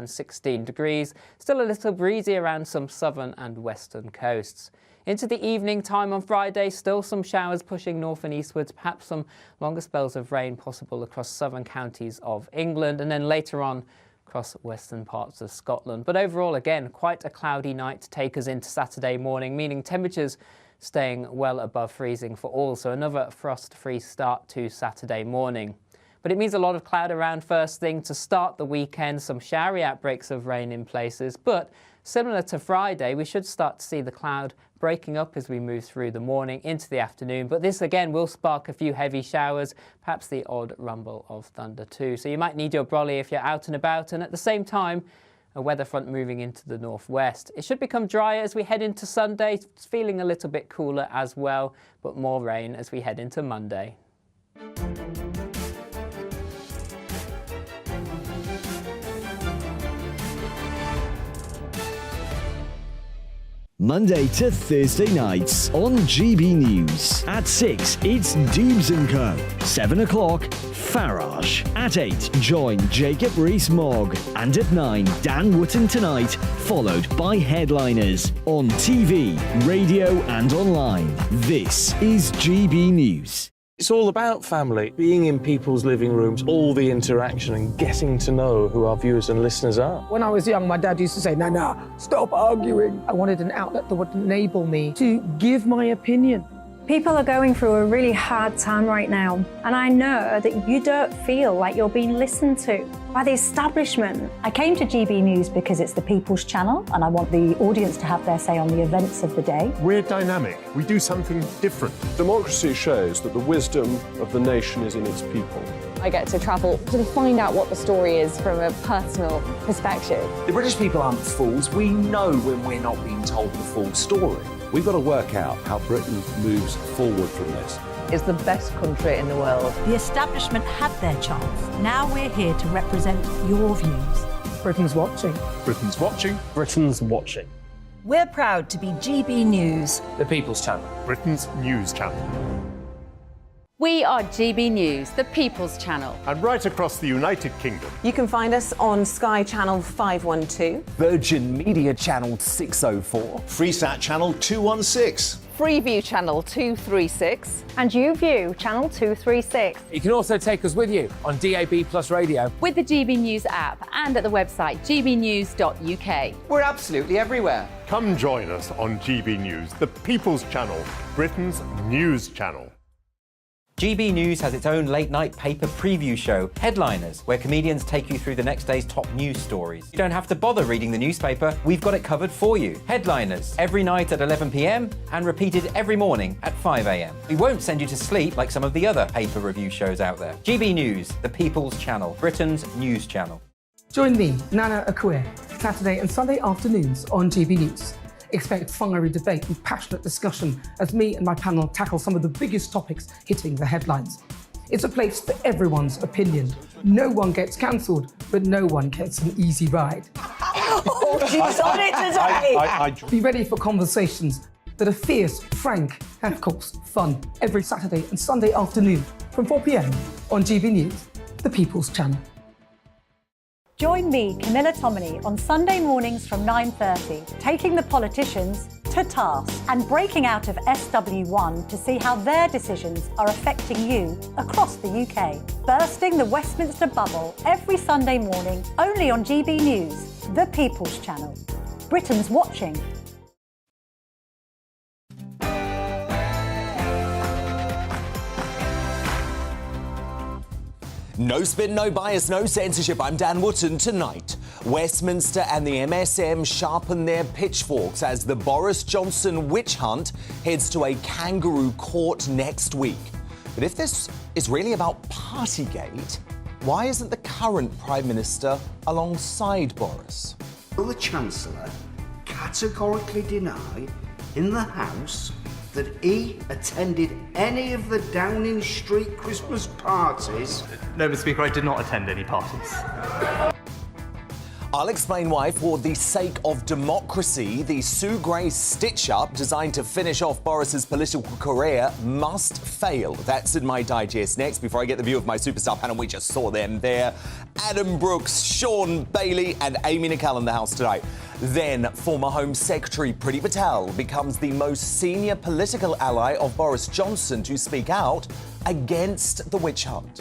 around 16 degrees. Still a little breezy around some southern and western coasts. Into the evening time on Friday, still some showers pushing north and eastwards, perhaps some longer spells of rain possible across southern counties of England, and then later on across western parts of Scotland. But overall, again, quite a cloudy night to take us into Saturday morning, meaning temperatures staying well above freezing for all, so another frost-free start to Saturday morning. But it means a lot of cloud around first thing to start the weekend, some showery outbreaks of rain in places, but similar to Friday, we should start to see the cloud breaking up as we move through the morning into the afternoon. But this again will spark a few heavy showers, perhaps the odd rumble of thunder too. So you might need your brolly if you're out and about, and at the same time, a weather front moving into the northwest. It should become drier as we head into Sunday. It's feeling a little bit cooler as well, but more rain as we head into Monday. Monday to Thursday nights on GB News. At 6, it's Dubes & Co. 7 o'clock, Farage. At 8, join Jacob Rees-Mogg. And at 9, Dan Wootton Tonight, followed by headliners on TV, radio and online. This is GB News. It's all about family, being in people's living rooms, all the interaction and getting to know who our viewers and listeners are. When I was young, my dad used to say, Nana, stop arguing. I wanted an outlet that would enable me to give my opinion. People are going through a really hard time right now, and I know that you don't feel like you're being listened to by the establishment. I came to GB News because it's the People's Channel, and I want the audience to have their say on the events of the day. We're dynamic. We do something different. Democracy shows that the wisdom of the nation is in its people. I get to travel to find out what the story is from a personal perspective. The British people aren't fools. We know when we're not being told the full story. We've got to work out how Britain moves forward from this. It's the best country in the world. The establishment had their chance. Now we're here to represent your views. Britain's watching. Britain's watching. Britain's watching. We're proud to be GB News. The People's Channel. Britain's news channel. We are GB News, the People's Channel. And right across the United Kingdom. You can find us on Sky Channel 512. Virgin Media Channel 604. Freesat Channel 216. Freeview Channel 236. And YouView Channel 236. You can also take us with you on DAB Plus Radio. With the GB News app and at the website gbnews.uk. We're absolutely everywhere. Come join us on GB News, the People's Channel, Britain's news channel. GB News has its own late-night paper preview show, Headliners, where comedians take you through the next day's top news stories. You don't have to bother reading the newspaper, we've got it covered for you. Headliners, every night at 11 p.m. and repeated every morning at 5 a.m. We won't send you to sleep like some of the other paper review shows out there. GB News, the People's Channel, Britain's news channel. Join me, Nana Akue, Saturday and Sunday afternoons on GB News. Expect fiery debate and passionate discussion as me and my panel tackle some of the biggest topics hitting the headlines. It's a place for everyone's opinion. No one gets cancelled, but no one gets an easy ride. Oh, she's on it today! Be ready for conversations that are fierce, frank, and of course, fun. Every Saturday and Sunday afternoon from 4 p.m. on GB News, the People's Channel. Join me, Camilla Tominey, on Sunday mornings from 9:30, taking the politicians to task and breaking out of SW1 to see how their decisions are affecting you across the UK. Bursting the Westminster bubble every Sunday morning, only on GB News, the People's Channel. Britain's watching. No spin, no bias, no censorship. I'm Dan Wootton. Tonight, Westminster and the MSM sharpen their pitchforks as the Boris Johnson witch hunt heads to a kangaroo court next week. But if this is really about Partygate, why isn't the current Prime Minister alongside Boris? Will the Chancellor categorically deny in the House that he attended any of the Downing Street Christmas parties? No, Mr. Speaker, I did not attend any parties. I'll explain why, for the sake of democracy, the Sue Gray stitch-up designed to finish off Boris's political career must fail. That's in my digest next, before I get the view of my superstar panel. We just saw them there. Adam Brooks, Sean Bailey and Amy Nicol in the house tonight. Then former Home Secretary Priti Patel becomes the most senior political ally of Boris Johnson to speak out against the witch hunt.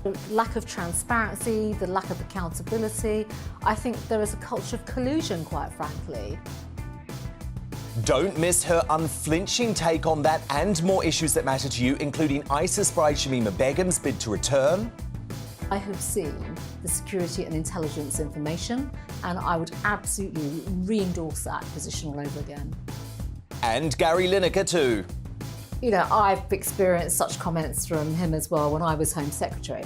The lack of transparency, the lack of accountability. I think there is a culture of collusion, quite frankly. Don't miss her unflinching take on that and more issues that matter to you, including ISIS bride Shamima Begum's bid to return. I have seen the security and intelligence information, and I would absolutely re-endorse that position all over again. And Gary Lineker too. You know, I've experienced such comments from him as well when I was Home Secretary.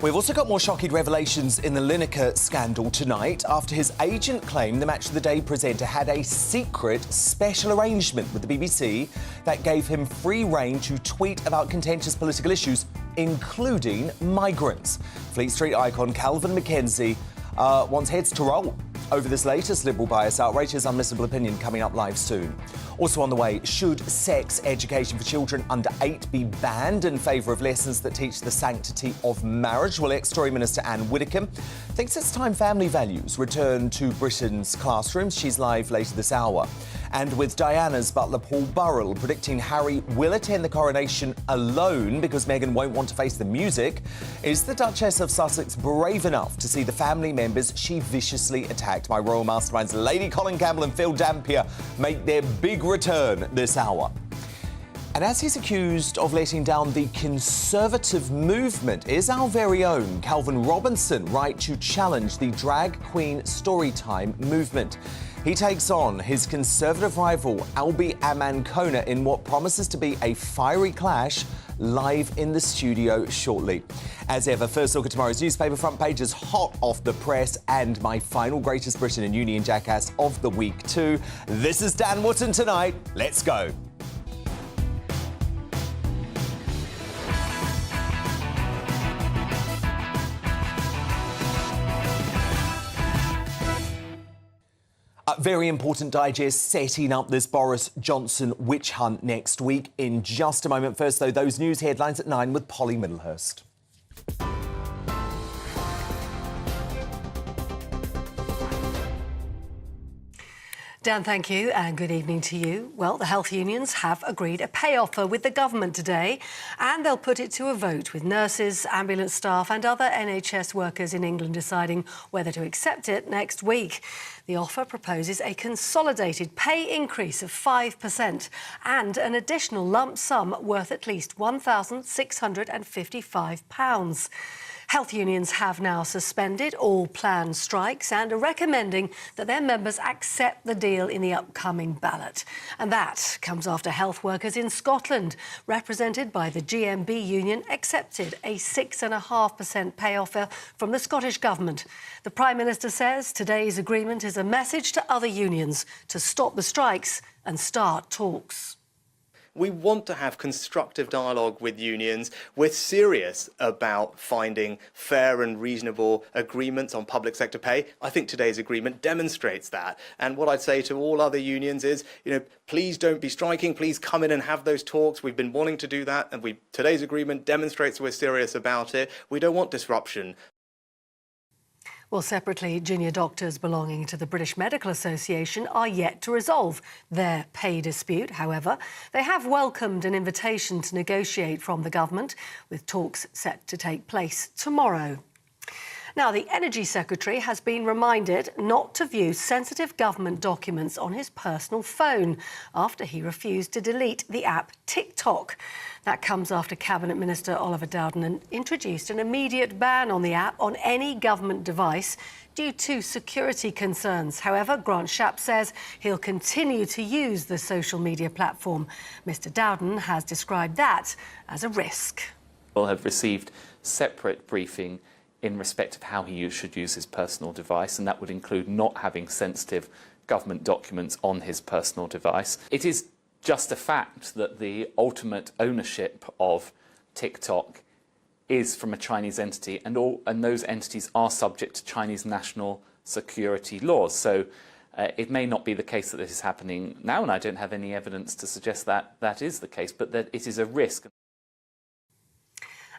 We've also got more shocking revelations in the Lineker scandal tonight after his agent claimed the Match of the Day presenter had a secret special arrangement with the BBC that gave him free rein to tweet about contentious political issues, including migrants. Fleet Street icon Calvin McKenzie wants heads to roll over this latest Liberal bias outrage. His unmissable opinion coming up live soon. Also on the way, should sex education for children under 8 be banned in favour of lessons that teach the sanctity of marriage? Well, ex-Tory Minister Anne Widdecombe thinks it's time family values return to Britain's classrooms. She's live later this hour. And with Diana's butler Paul Burrell predicting Harry will attend the coronation alone because Meghan won't want to face the music, is the Duchess of Sussex brave enough to see the family members she viciously attacked? My royal masterminds Lady Colin Campbell and Phil Dampier make their big return this hour. And as he's accused of letting down the Conservative movement, is our very own Calvin Robinson right to challenge the drag queen storytime movement? He takes on his Conservative rival Albie Amankona in what promises to be a fiery clash live in the studio shortly. As ever, first look at tomorrow's newspaper front pages hot off the press and my final Greatest Britain and Union Jackass of the week too. This is Dan Wootton tonight. Let's go. Very important digest setting up this Boris Johnson witch hunt next week in just a moment. First, though, those news headlines at 9 with Polly Middlehurst. Dan, thank you, and good evening to you. Well, the health unions have agreed a pay offer with the government today, and they'll put it to a vote with nurses, ambulance staff and other NHS workers in England deciding whether to accept it next week. The offer proposes a consolidated pay increase of 5% and an additional lump sum worth at least £1,655. Health unions have now suspended all planned strikes and are recommending that their members accept the deal in the upcoming ballot. And that comes after health workers in Scotland, represented by the GMB union, accepted a 6.5% pay offer from the Scottish Government. The Prime Minister says today's agreement is a message to other unions to stop the strikes and start talks. We want to have constructive dialogue with unions. We're serious about finding fair and reasonable agreements on public sector pay. I think today's agreement demonstrates that. And what I'd say to all other unions is, please don't be striking. Please come in and have those talks. We've been wanting to do that, and today's agreement demonstrates we're serious about it. We don't want disruption. Well, separately, junior doctors belonging to the British Medical Association are yet to resolve their pay dispute. However, they have welcomed an invitation to negotiate from the government, with talks set to take place tomorrow. Now, the Energy Secretary has been reminded not to view sensitive government documents on his personal phone after he refused to delete the app TikTok. That comes after Cabinet Minister Oliver Dowden introduced an immediate ban on the app on any government device due to security concerns. However, Grant Shapps says he'll continue to use the social media platform. Mr Dowden has described that as a risk. We'll have received separate briefing in respect of how he should use his personal device, and that would include not having sensitive government documents on his personal device. It is just a fact that the ultimate ownership of TikTok is from a Chinese entity, and those entities are subject to Chinese national security laws. So it may not be the case that this is happening now, and I don't have any evidence to suggest that that is the case, but that it is a risk.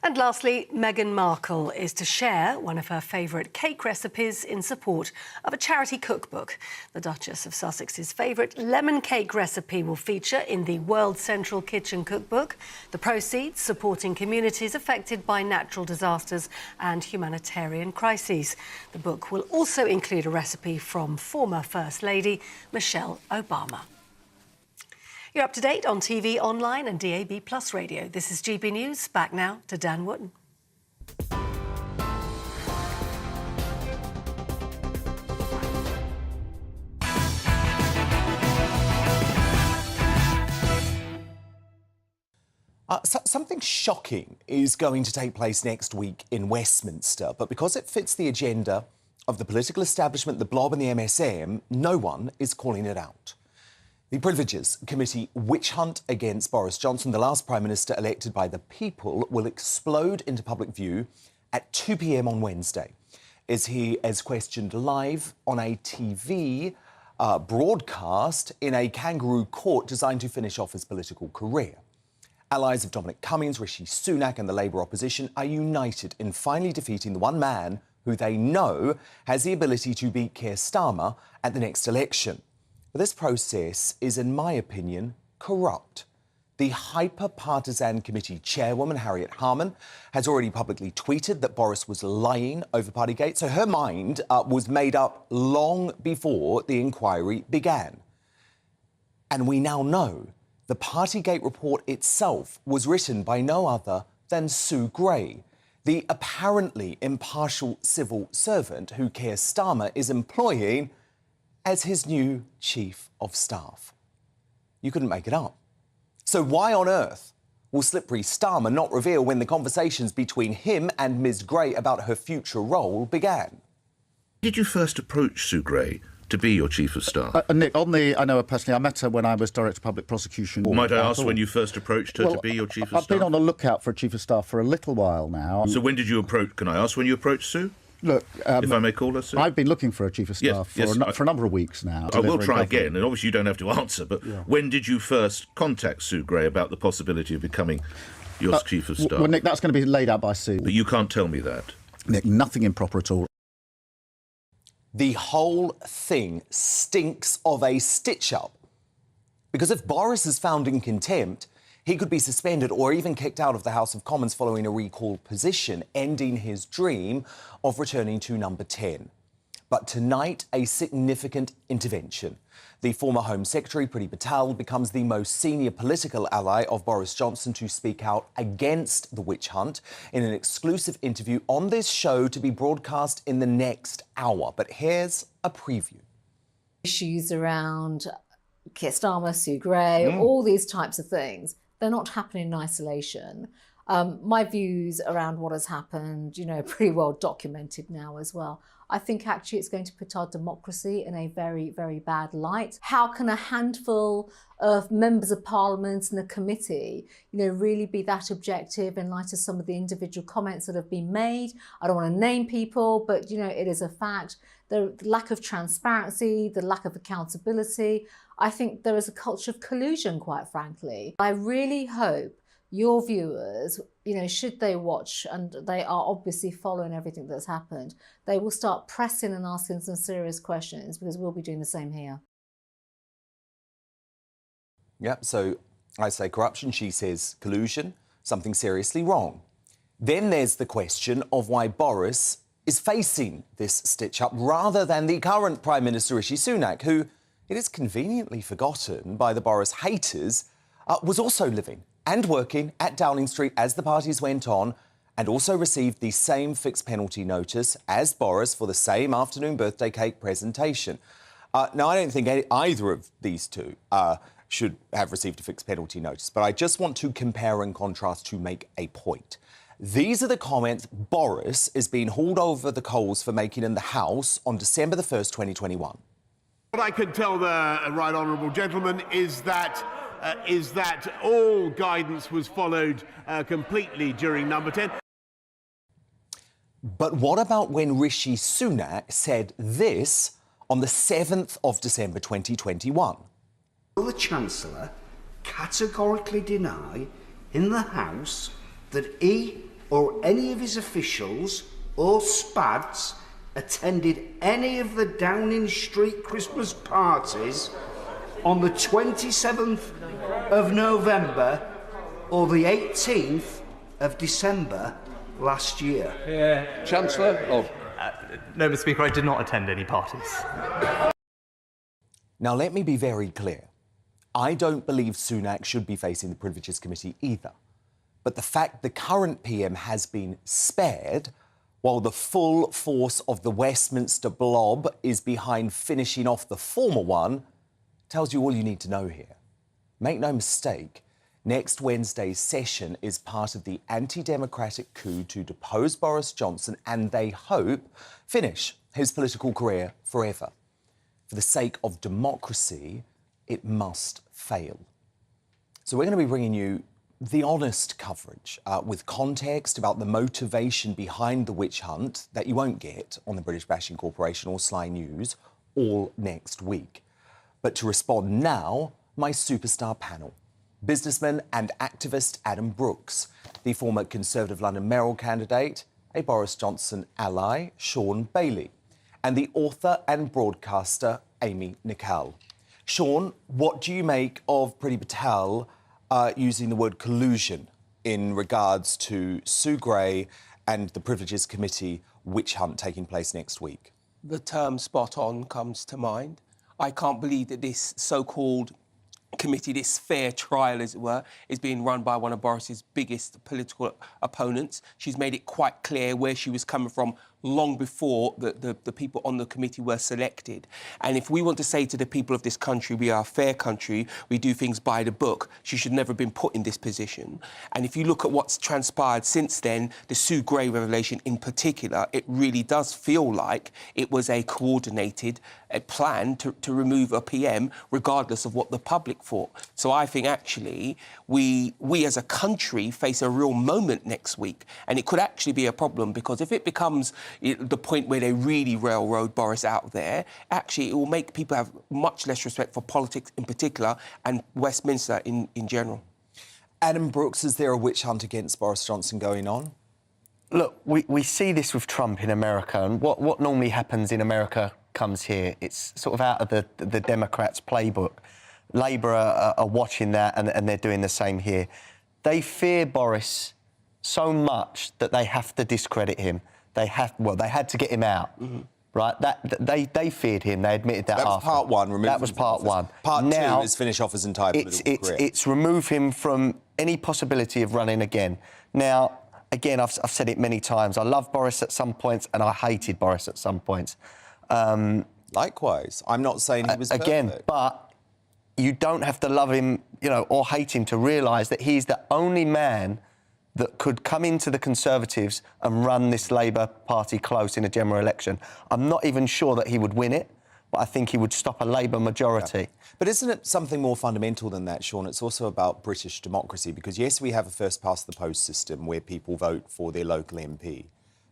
And lastly, Meghan Markle is to share one of her favourite cake recipes in support of a charity cookbook. The Duchess of Sussex's favourite lemon cake recipe will feature in the World Central Kitchen cookbook. The proceeds supporting communities affected by natural disasters and humanitarian crises. The book will also include a recipe from former First Lady Michelle Obama. You're up to date on TV, online and DAB+ radio. This is GB News. Back now to Dan Wootton. Something shocking is going to take place next week in Westminster, but because it fits the agenda of the political establishment, the Blob and the MSM, no one is calling it out. The Privileges Committee witch hunt against Boris Johnson, the last Prime Minister elected by the people, will explode into public view at 2 p.m. on Wednesday, as he is questioned live on a TV broadcast in a kangaroo court designed to finish off his political career. Allies of Dominic Cummings, Rishi Sunak and the Labour opposition are united in finally defeating the one man who they know has the ability to beat Keir Starmer at the next election. But this process is, in my opinion, corrupt. The hyper-partisan committee chairwoman, Harriet Harman, has already publicly tweeted that Boris was lying over Partygate, so her mind was made up long before the inquiry began. And we now know the Partygate report itself was written by no other than Sue Gray, the apparently impartial civil servant who Keir Starmer is employing as his new chief of staff. You couldn't make it up. So why on earth will slippery Starmer not reveal when the conversations between him and Ms. Gray about her future role began? Did you first approach Sue Gray to be your chief of staff? Nick, I know her personally. I met her when I was Director of Public Prosecution. Might I ask when you first approached her to be your chief of staff? I've been on the lookout for a chief of staff for a little while now. So when did you approach? Can I ask when you approached Sue? Look, if I may call her, Sue? I've been looking for a chief of staff for a number of weeks now. I will try again, and obviously you don't have to answer, but when did you first contact Sue Gray about the possibility of becoming your chief of staff? Well, Nick, that's going to be laid out by Sue. But you can't tell me that. Nick, nothing improper at all. The whole thing stinks of a stitch-up. Because if Boris is found in contempt, he could be suspended or even kicked out of the House of Commons following a recalled position, ending his dream of returning to number 10. But tonight, a significant intervention. The former Home Secretary, Priti Patel, becomes the most senior political ally of Boris Johnson to speak out against the witch hunt in an exclusive interview on this show to be broadcast in the next hour. But here's a preview. Issues around Keir Starmer, Sue Gray, all these types of things, they're not happening in isolation. My views around what has happened, are pretty well documented now as well. I think actually it's going to put our democracy in a very, very bad light. How can a handful of members of parliament and a committee, really be that objective in light of some of the individual comments that have been made? I don't want to name people, but, it is a fact. The lack of transparency, the lack of accountability. I think there is a culture of collusion, quite frankly. I really hope your viewers, should they watch, and they are obviously following everything that's happened, they will start pressing and asking some serious questions, because we'll be doing the same here. Yep, so I say corruption, she says collusion, something seriously wrong. Then there's the question of why Boris is facing this stitch-up rather than the current Prime Minister Rishi Sunak, who, it is conveniently forgotten by the Boris haters, was also living and working at Downing Street as the parties went on, and also received the same fixed penalty notice as Boris for the same afternoon birthday cake presentation. Now, I don't think either of these two should have received a fixed penalty notice, but I just want to compare and contrast to make a point. These are the comments Boris is being hauled over the coals for making in the House on December the 1st, 2021. What I can tell the right honourable gentleman is that all guidance was followed completely during number 10. But what about when Rishi Sunak said this on the 7th of December 2021? Will the Chancellor categorically deny in the House that he or any of his officials or spads attended any of the Downing Street Christmas parties on the 27th of November or the 18th of December last year? Chancellor? No, Mr. Speaker, I did not attend any parties. Now, let me be very clear. I don't believe Sunak should be facing the Privileges Committee either. But the fact the current PM has been spared while the full force of the Westminster blob is behind finishing off the former one tells you all you need to know here. Make no mistake, next Wednesday's session is part of the anti-democratic coup to depose Boris Johnson and, they hope, finish his political career forever. For the sake of democracy, it must fail. So we're going to be bringing you the honest coverage with context about the motivation behind the witch hunt that you won't get on the British Bashing Corporation or Sly News all next week. But to respond now, my superstar panel. Businessman and activist Adam Brooks, the former Conservative London mayoral candidate, a Boris Johnson ally, Sean Bailey, and the author and broadcaster, Amy Nicol. Sean, what do you make of Priti Patel using the word collusion in regards to Sue Gray and the Privileges Committee witch hunt taking place next week? The term spot on comes to mind. I can't believe that this so-called committee, this fair trial, as it were, is being run by one of Boris's biggest political opponents. She's made it quite clear where she was coming from long before the people on the committee were selected. And if we want to say to the people of this country, we are a fair country, we do things by the book, she should never have been put in this position. And if you look at what's transpired since then, the Sue Gray revelation in particular, it really does feel like it was a coordinated plan to remove a PM, regardless of what the public thought. So I think, actually, we as a country face a real moment next week. And it could actually be a problem, because if it becomes the point where they really railroad Boris out there, actually it will make people have much less respect for politics in particular and Westminster in general. Adam Brooks, is there a witch hunt against Boris Johnson going on? Look, we see this with Trump in America, and what normally happens in America comes here. It's sort of out of the Democrats' playbook. Labour are watching that, and they're doing the same here. They fear Boris so much that they have to discredit him. They had to get him out, right? They feared him. They admitted that. That was part one. That was part one. Part now, two is finish off his entire political career. It's remove him from any possibility of running again. Now, again, I've said it many times. I love Boris at some points, and I hated Boris at some points. Likewise, I'm not saying he was again, perfect. But you don't have to love him, or hate him to realise that he's the only man that could come into the Conservatives and run this Labour Party close in a general election. I'm not even sure that he would win it, but I think he would stop a Labour majority. Yeah. But isn't it something more fundamental than that, Sean? It's also about British democracy, because, yes, we have a first-past-the-post system where people vote for their local MP,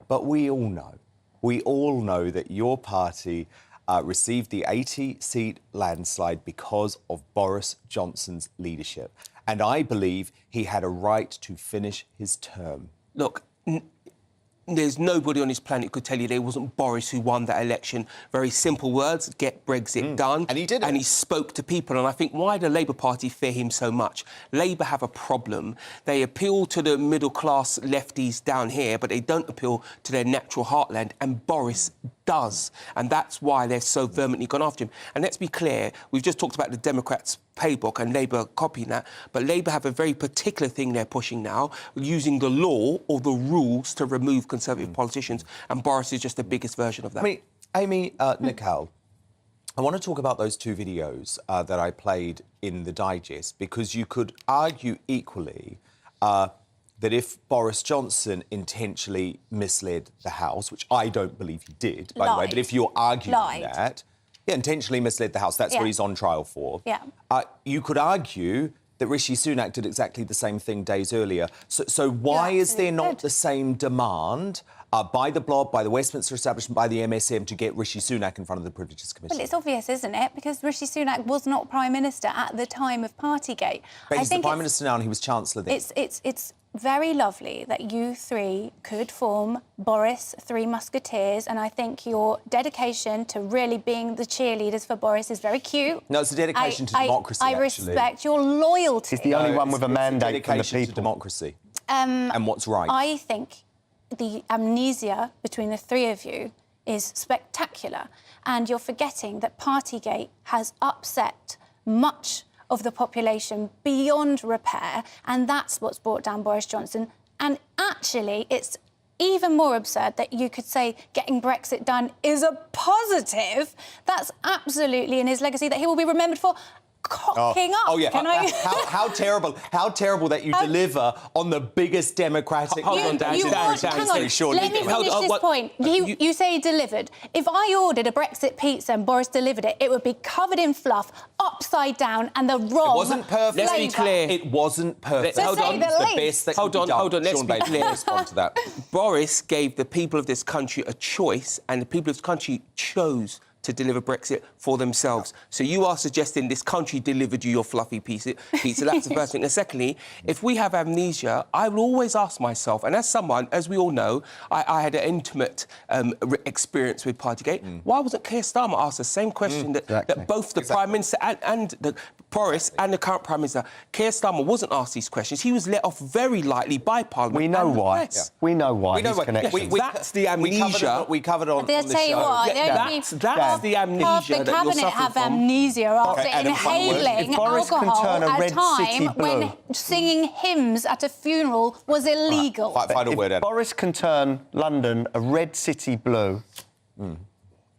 but we all know that your party received the 80-seat landslide because of Boris Johnson's leadership. And I believe he had a right to finish his term. Look, there's nobody on this planet who could tell you there wasn't Boris who won that election. Very simple words, get Brexit done. And he did it. And he spoke to people. And I think, why the Labour Party fear him so much? Labour have a problem. They appeal to the middle-class lefties down here, but they don't appeal to their natural heartland. And Boris does. And that's why they're so vehemently gone after him. And let's be clear, we've just talked about the Democrats' playbook and Labour copying that, but Labour have a very particular thing they're pushing now, using the law or the rules to remove Conservative politicians, and Boris is just the biggest version of that. Amy Nicol, I want to talk about those two videos that I played in the digest, because you could argue equally that if Boris Johnson intentionally misled the House, which I don't believe he did, by the way, but if you're arguing that, intentionally misled the House, that's what he's on trial for. Yeah. You could argue that Rishi Sunak did exactly the same thing days earlier. So why is there not the same demand by the Blob, by the Westminster establishment, by the MSM to get Rishi Sunak in front of the Privileges Committee? Well, it's obvious, isn't it? Because Rishi Sunak was not Prime Minister at the time of Partygate. But he's the Prime Minister now and he was Chancellor then. It's very lovely that you three could form Boris Three Musketeers, and I think your dedication to really being the cheerleaders for Boris is very cute. No, it's a dedication to democracy, I respect your loyalty. He's the only one with a mandate from the people. To democracy and what's right. I think the amnesia between the three of you is spectacular, and you're forgetting that Partygate has upset much of the population beyond repair, and that's what's brought down Boris Johnson. And actually, it's even more absurd that you could say getting Brexit done is a positive. That's absolutely in his legacy that he will be remembered for cocking up. Oh, yeah. Can I... how terrible that you deliver on the biggest democratic... Hold on, Dan. Hang on, let me finish this point. You say he delivered. If I ordered a Brexit pizza and Boris delivered it, it would be covered in fluff, upside down, and the wrong... It wasn't perfect. Let's be clear. It wasn't perfect. Hold on. It's the best that Hold on. Let's be clear. Respond to that. Boris gave the people of this country a choice, and the people of this country chose to deliver Brexit for themselves. So you are suggesting this country delivered you your fluffy pizza. That's the first thing. And secondly, if we have amnesia, I will always ask myself, and as someone, as we all know, I had an intimate experience with Partygate. Why wasn't Keir Starmer asked the same question that both the Prime Minister and the Boris and the current Prime Minister, Keir Starmer wasn't asked these questions. He was let off very lightly by Parliament. We know why. Yeah. We know why. His connection. That's the amnesia. We covered on I'll the tell you show. what, That's the amnesia half the that you're cabinet suffering have from. amnesia after inhaling alcohol at a time when singing hymns at a funeral was illegal. Final word, Ed. Boris can turn London a red city blue,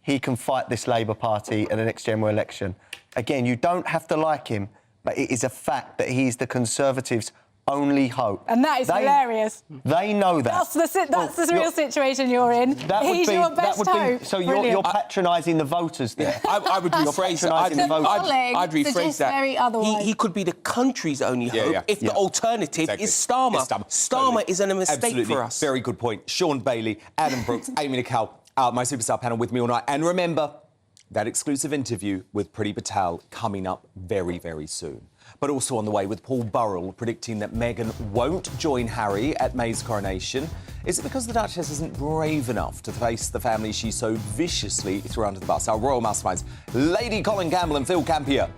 he can fight this Labour Party at the next general election. Again, you don't have to like him, but it is a fact that he's the Conservatives' only hope. And that is hilarious. They know that. That's the real situation you're in. He's your best hope. So you're patronising the voters there. I would rephrase that. I'd rephrase that. He could be the country's only hope if the alternative is Starmer. Starmer is a mistake for us. Very good point. Sean Bailey, Adam Brooks, Amy Nicole, my superstar panel with me all night. And remember, that exclusive interview with Priti Patel coming up very, very soon. But also on the way with Paul Burrell predicting that Meghan won't join Harry at May's coronation. Is it because the Duchess isn't brave enough to face the family she so viciously threw under the bus? Our royal masterminds, Lady Colin Campbell and Phil Campier.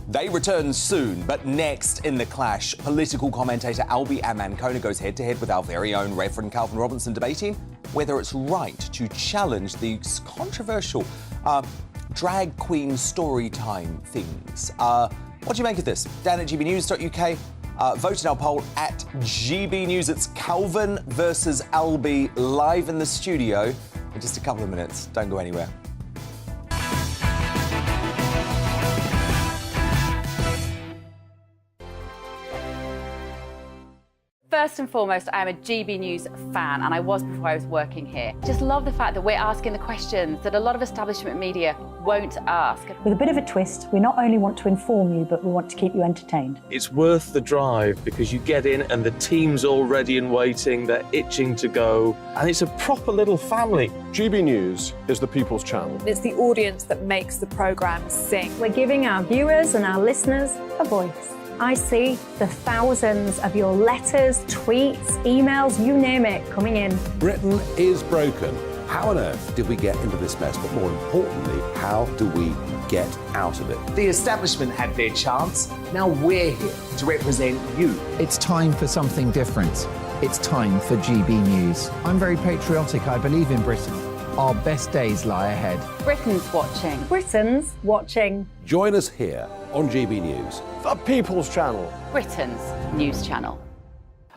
They return soon, but next in the clash, political commentator Albie Amankona goes head-to-head with our very own Reverend Calvin Robinson debating whether it's right to challenge these controversial drag queen story time things. What do you make of this? Dan at gbnews.uk. Vote in our poll at GB News. It's Calvin versus Albie live in the studio in just a couple of minutes. Don't go anywhere. First and foremost, I am a GB News fan, and I was before I was working here. Just love the fact that we're asking the questions that a lot of establishment media won't ask. With a bit of a twist, we not only want to inform you, but we want to keep you entertained. It's worth the drive because you get in and the team's all ready and waiting, they're itching to go, and it's a proper little family. GB News is the people's channel. It's the audience that makes the programme sing. We're giving our viewers and our listeners a voice. I see the thousands of your letters, tweets, emails, you name it, coming in. Britain is broken. How on earth did we get into this mess? But more importantly, how do we get out of it? The establishment had their chance. Now we're here to represent you. It's time for something different. It's time for GB News. I'm very patriotic. I believe in Britain. Our best days lie ahead. Britain's watching. Britain's watching. Join us here on GB News. The People's Channel. Britain's news channel.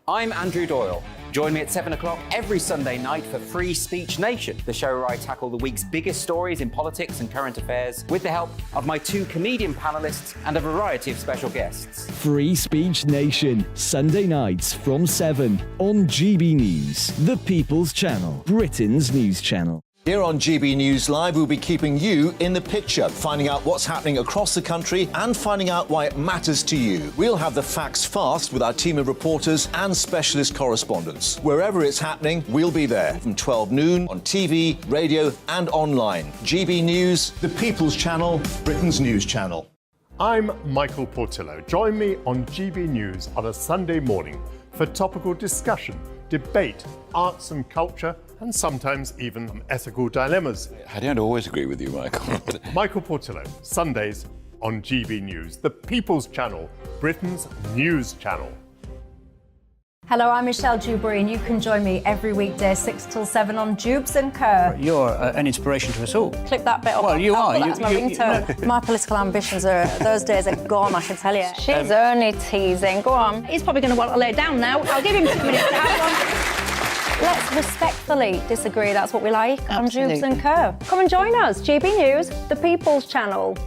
I'm Andrew Doyle. Join me at 7 o'clock every Sunday night for Free Speech Nation, the show where I tackle the week's biggest stories in politics and current affairs with the help of my two comedian panellists and a variety of special guests. Free Speech Nation, Sunday nights from 7 on GB News, the People's Channel, Britain's news channel. Here on GB News Live, we'll be keeping you in the picture, finding out what's happening across the country and finding out why it matters to you. We'll have the facts fast with our team of reporters and specialist correspondents. Wherever it's happening, we'll be there from 12 noon on TV, radio and online. GB News, the People's Channel, Britain's news channel. I'm Michael Portillo. Join me on GB News on a Sunday morning for topical discussion, debate, arts and culture, and sometimes even ethical dilemmas. I don't always agree with you, Michael. Michael Portillo, Sundays on GB News, the People's Channel, Britain's news channel. Hello, I'm Michelle Dewberry, and you can join me every weekday 6 till 7 on Jubes and Kerr. You're an inspiration to us all. Clip that bit off. Well, you are. That's my ringtone. My political ambitions those days are gone, I can tell you. She's only teasing. Go on. He's probably going to want to lay down now. I'll give him 2 minutes to have one. Let's respectfully disagree. That's what we like on Jubes and Kerr. Come and join us. GB News, the People's Channel.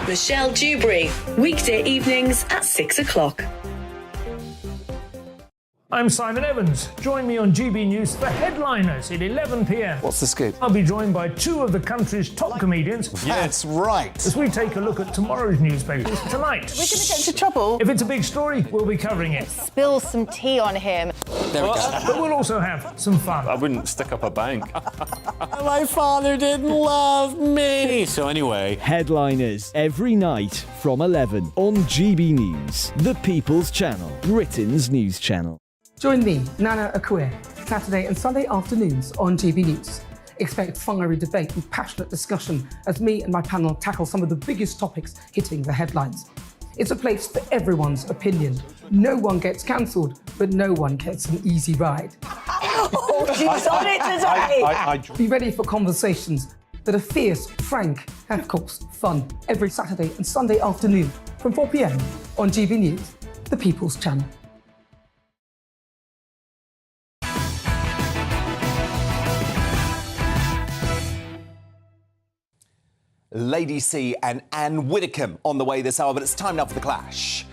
Michelle Dewberry, weekday evenings at 6 o'clock. I'm Simon Evans. Join me on GB News for Headliners at 11 p.m. What's the scoop? I'll be joined by 2 of the country's top comedians. That's right. As we take a look at tomorrow's newspapers tonight. We're going to get into trouble. If it's a big story, we'll be covering it. Spill some tea on him. There we go. But we'll also have some fun. I wouldn't stick up a bank. My father didn't love me. So anyway. Headliners every night from 11 on GB News, the People's Channel, Britain's news channel. Join me, Nana Akue, Saturday and Sunday afternoons on GB News. Expect fiery debate and passionate discussion as me and my panel tackle some of the biggest topics hitting the headlines. It's a place for everyone's opinion. No one gets cancelled, but no one gets an easy ride. Oh, she's on it today! Be ready for conversations that are fierce, frank, and of course, fun. Every Saturday and Sunday afternoon from 4 p.m. on GB News, the People's Channel. Lady C and Anne Widdecombe on the way this hour, but it's time now for The Clash.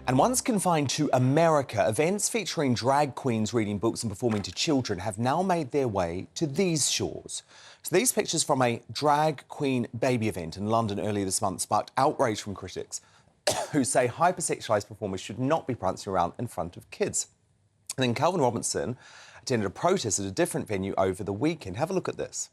And once confined to America, events featuring drag queens reading books and performing to children have now made their way to these shores. So these pictures from a drag queen baby event in London earlier this month sparked outrage from critics who say hypersexualised performers should not be prancing around in front of kids. And then Calvin Robinson attended a protest at a different venue over the weekend. Have a look at this.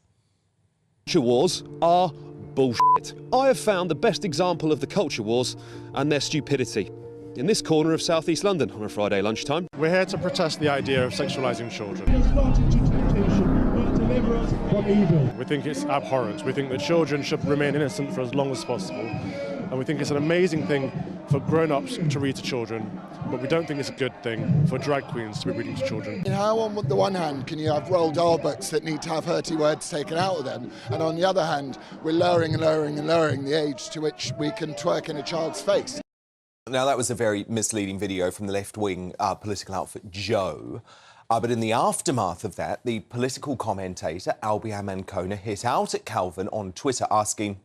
Culture wars are bullshit. I have found the best example of the culture wars and their stupidity in this corner of South East London on a Friday lunchtime. We're here to protest the idea of sexualising children. We think it's abhorrent. We think that children should remain innocent for as long as possible. And we think it's an amazing thing for grown-ups to read to children, but we don't think it's a good thing for drag queens to be reading to children. How on the one hand can you have Roald Dahl books that need to have hurty words taken out of them, and on the other hand we're lowering the age to which we can twerk in a child's face? Now, that was a very misleading video from the left-wing political outfit Joe. But in the aftermath of that, the political commentator Albia Mancona hit out at Calvin on Twitter asking,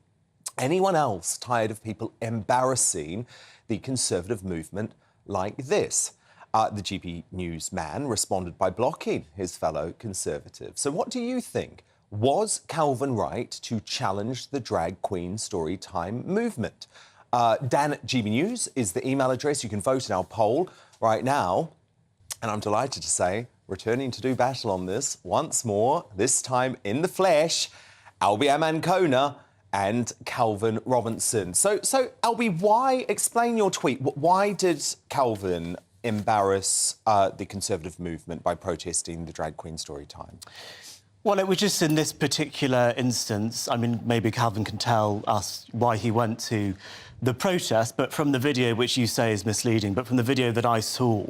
anyone else tired of people embarrassing the Conservative movement like this? The GB News man responded by blocking his fellow Conservative. So what do you think? Was Calvin right to challenge the drag queen storytime movement? Dan at GB News is the email address. You can vote in our poll right now. And I'm delighted to say, returning to do battle on this once more, this time in the flesh, Albia Mancona and Calvin Robinson. So Albie, explain your tweet. Why did Calvin embarrass the Conservative movement by protesting the drag queen story time? Well, it was just in this particular instance. I mean, maybe Calvin can tell us why he went to the protest, but from the video, which you say is misleading, but from the video that I saw,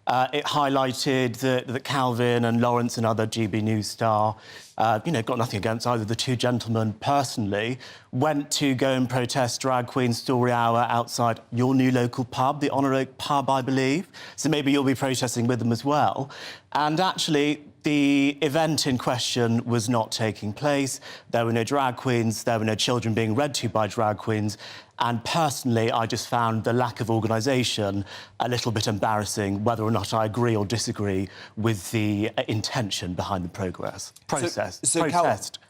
it highlighted that Calvin and Lawrence, another GB News star, got nothing against either the two gentlemen personally, went to go and protest Drag Queen Story Hour outside your new local pub, the Honour Oak pub, I believe. So maybe you'll be protesting with them as well. And actually, the event in question was not taking place. There were no drag queens, there were no children being read to by drag queens. And personally, I just found the lack of organisation a little bit embarrassing, whether or not I agree or disagree with the intention behind the process.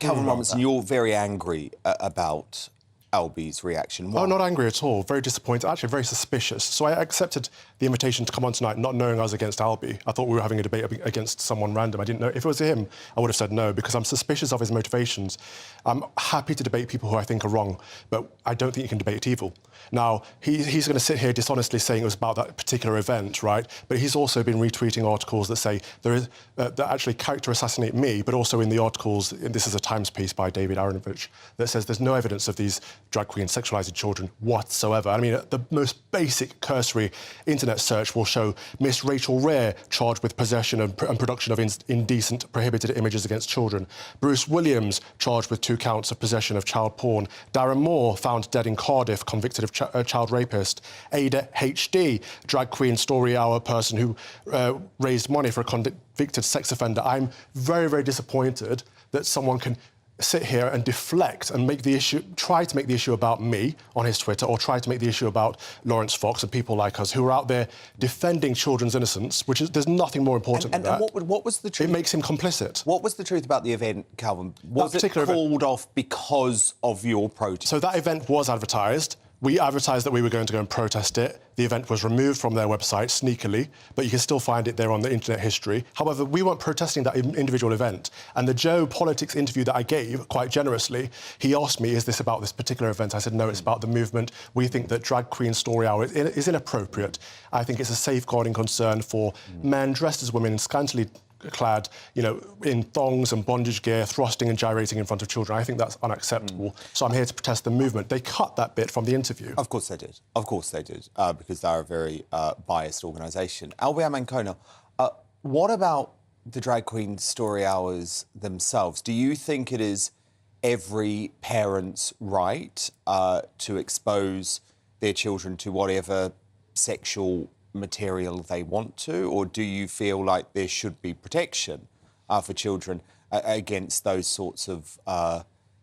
Calvin Robinson, you're very angry about Albie's reaction. Why? Oh, not angry at all. Very disappointed. Actually, very suspicious. So I accepted the invitation to come on tonight, not knowing I was against Albie. I thought we were having a debate against someone random. I didn't know. If it was him, I would have said no, because I'm suspicious of his motivations. I'm happy to debate people who I think are wrong, but I don't think you can debate evil. Now, he's going to sit here dishonestly saying it was about that particular event, right? But he's also been retweeting articles that say there is that actually character assassinate me, but also in the articles, and this is a Times piece by David Aronovich, that says there's no evidence of these drag queens sexualising children whatsoever. I mean, the most basic cursory internet search will show Miss Rachel Ray charged with possession and production of indecent, prohibited images against children. Bruce Williams charged with 2 counts of possession of child porn. Darren Moore found dead in Cardiff, convicted of child rapist. Ada HD, drag queen story hour person who raised money for a convicted sex offender. I'm very, very disappointed that someone can sit here and deflect and try to make the issue about me on his Twitter, or try to make the issue about Lawrence Fox and people like us who are out there defending children's innocence, there's nothing more important than that. And what was the truth? It makes him complicit. What was the truth about the event, Calvin? Was it called off because of your protest? So that event was advertised. We advertised that we were going to go and protest it. The event was removed from their website sneakily, but you can still find it there on the internet history. However, we weren't protesting that individual event. And the Joe Politics interview that I gave, quite generously, he asked me, is this about this particular event? I said, no, it's about the movement. We think that drag queen story hour is inappropriate. I think it's a safeguarding concern for men dressed as women, scantily clad, in thongs and bondage gear, thrusting and gyrating in front of children. I think that's unacceptable. So I'm here to protest the movement. They cut that bit from the interview. Of course they did. Of course they did, because they're a very biased organisation. Albie Amankona, what about the drag queen story hours themselves? Do you think it is every parent's right to expose their children to whatever sexual material they want to, or do you feel like there should be protection for children against those sorts of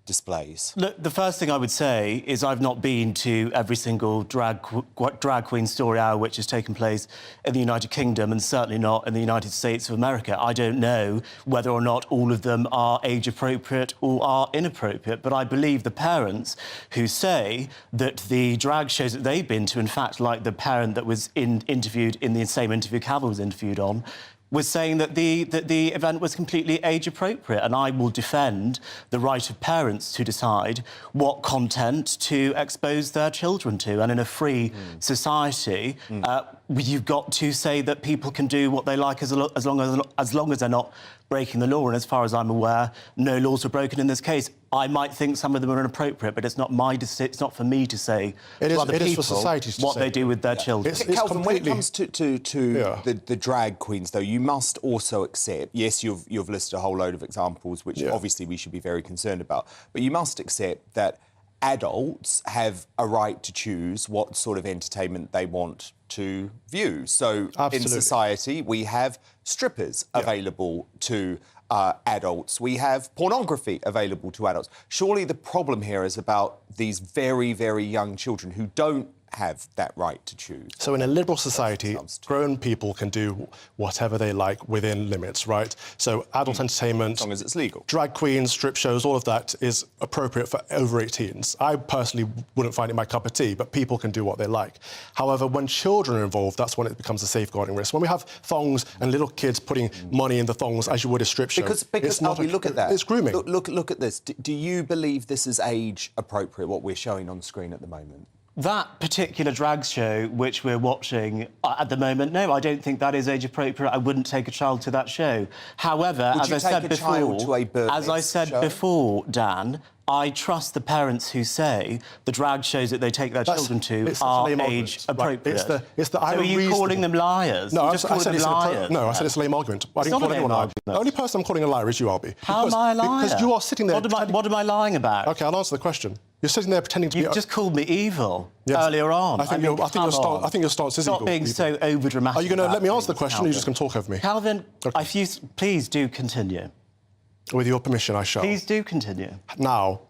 displays? Look, the first thing I would say is I've not been to every single drag queen story hour which has taken place in the United Kingdom, and certainly not in the United States of America. I don't know whether or not all of them are age-appropriate or are inappropriate, but I believe the parents who say that the drag shows that they've been to, in fact, like the parent that was interviewed in the same interview Calvin was interviewed on, was saying that the event was completely age-appropriate, and I will defend the right of parents to decide what content to expose their children to. And in a free society, you've got to say that people can do what they like as long as they're not breaking the law. And as far as I'm aware, no laws were broken in this case. I might think some of them are inappropriate, but it's not for me to say to other people what they do with their children. Calvin, when it comes to the drag queens, though, you must also accept, yes, you've listed a whole load of examples, which obviously we should be very concerned about, but you must accept that adults have a right to choose what sort of entertainment they want to view. So in society, we have strippers available to adults. We have pornography available to adults. Surely the problem here is about these very, very young children who don't have that right to choose. So in a liberal society, grown people can do whatever they like within limits, right? So adult entertainment, as long as it's legal, drag queens, strip shows, all of that is appropriate for over 18s. I personally wouldn't find it my cup of tea, but people can do what they like. However, when children are involved, that's when it becomes a safeguarding risk. When we have thongs and little kids putting money in the thongs, as you would a strip show, because it's not look at that. It's grooming. Look at this. Do you believe this is age appropriate, what we're showing on screen at the moment? That particular drag show, which we're watching at the moment, no, I don't think that is age appropriate. I wouldn't take a child to that show. However, as I said before, Dan, I trust the parents who say the drag shows that they take their children to are age appropriate. Right. So are you calling them liars? No, I said it's a lame argument. I didn't call anyone a liar. The only person I'm calling a liar is you, Albie. How am I a liar? Because you are sitting there... What am I lying about? OK, I'll answer the question. You're sitting there pretending to be... You've just called me evil earlier on. I think your stance is evil. Stop being so over-dramatic. Are you going to let me answer the question, or are you just going to talk over me? Calvin, please do continue. With your permission, I shall. Please do continue. Now,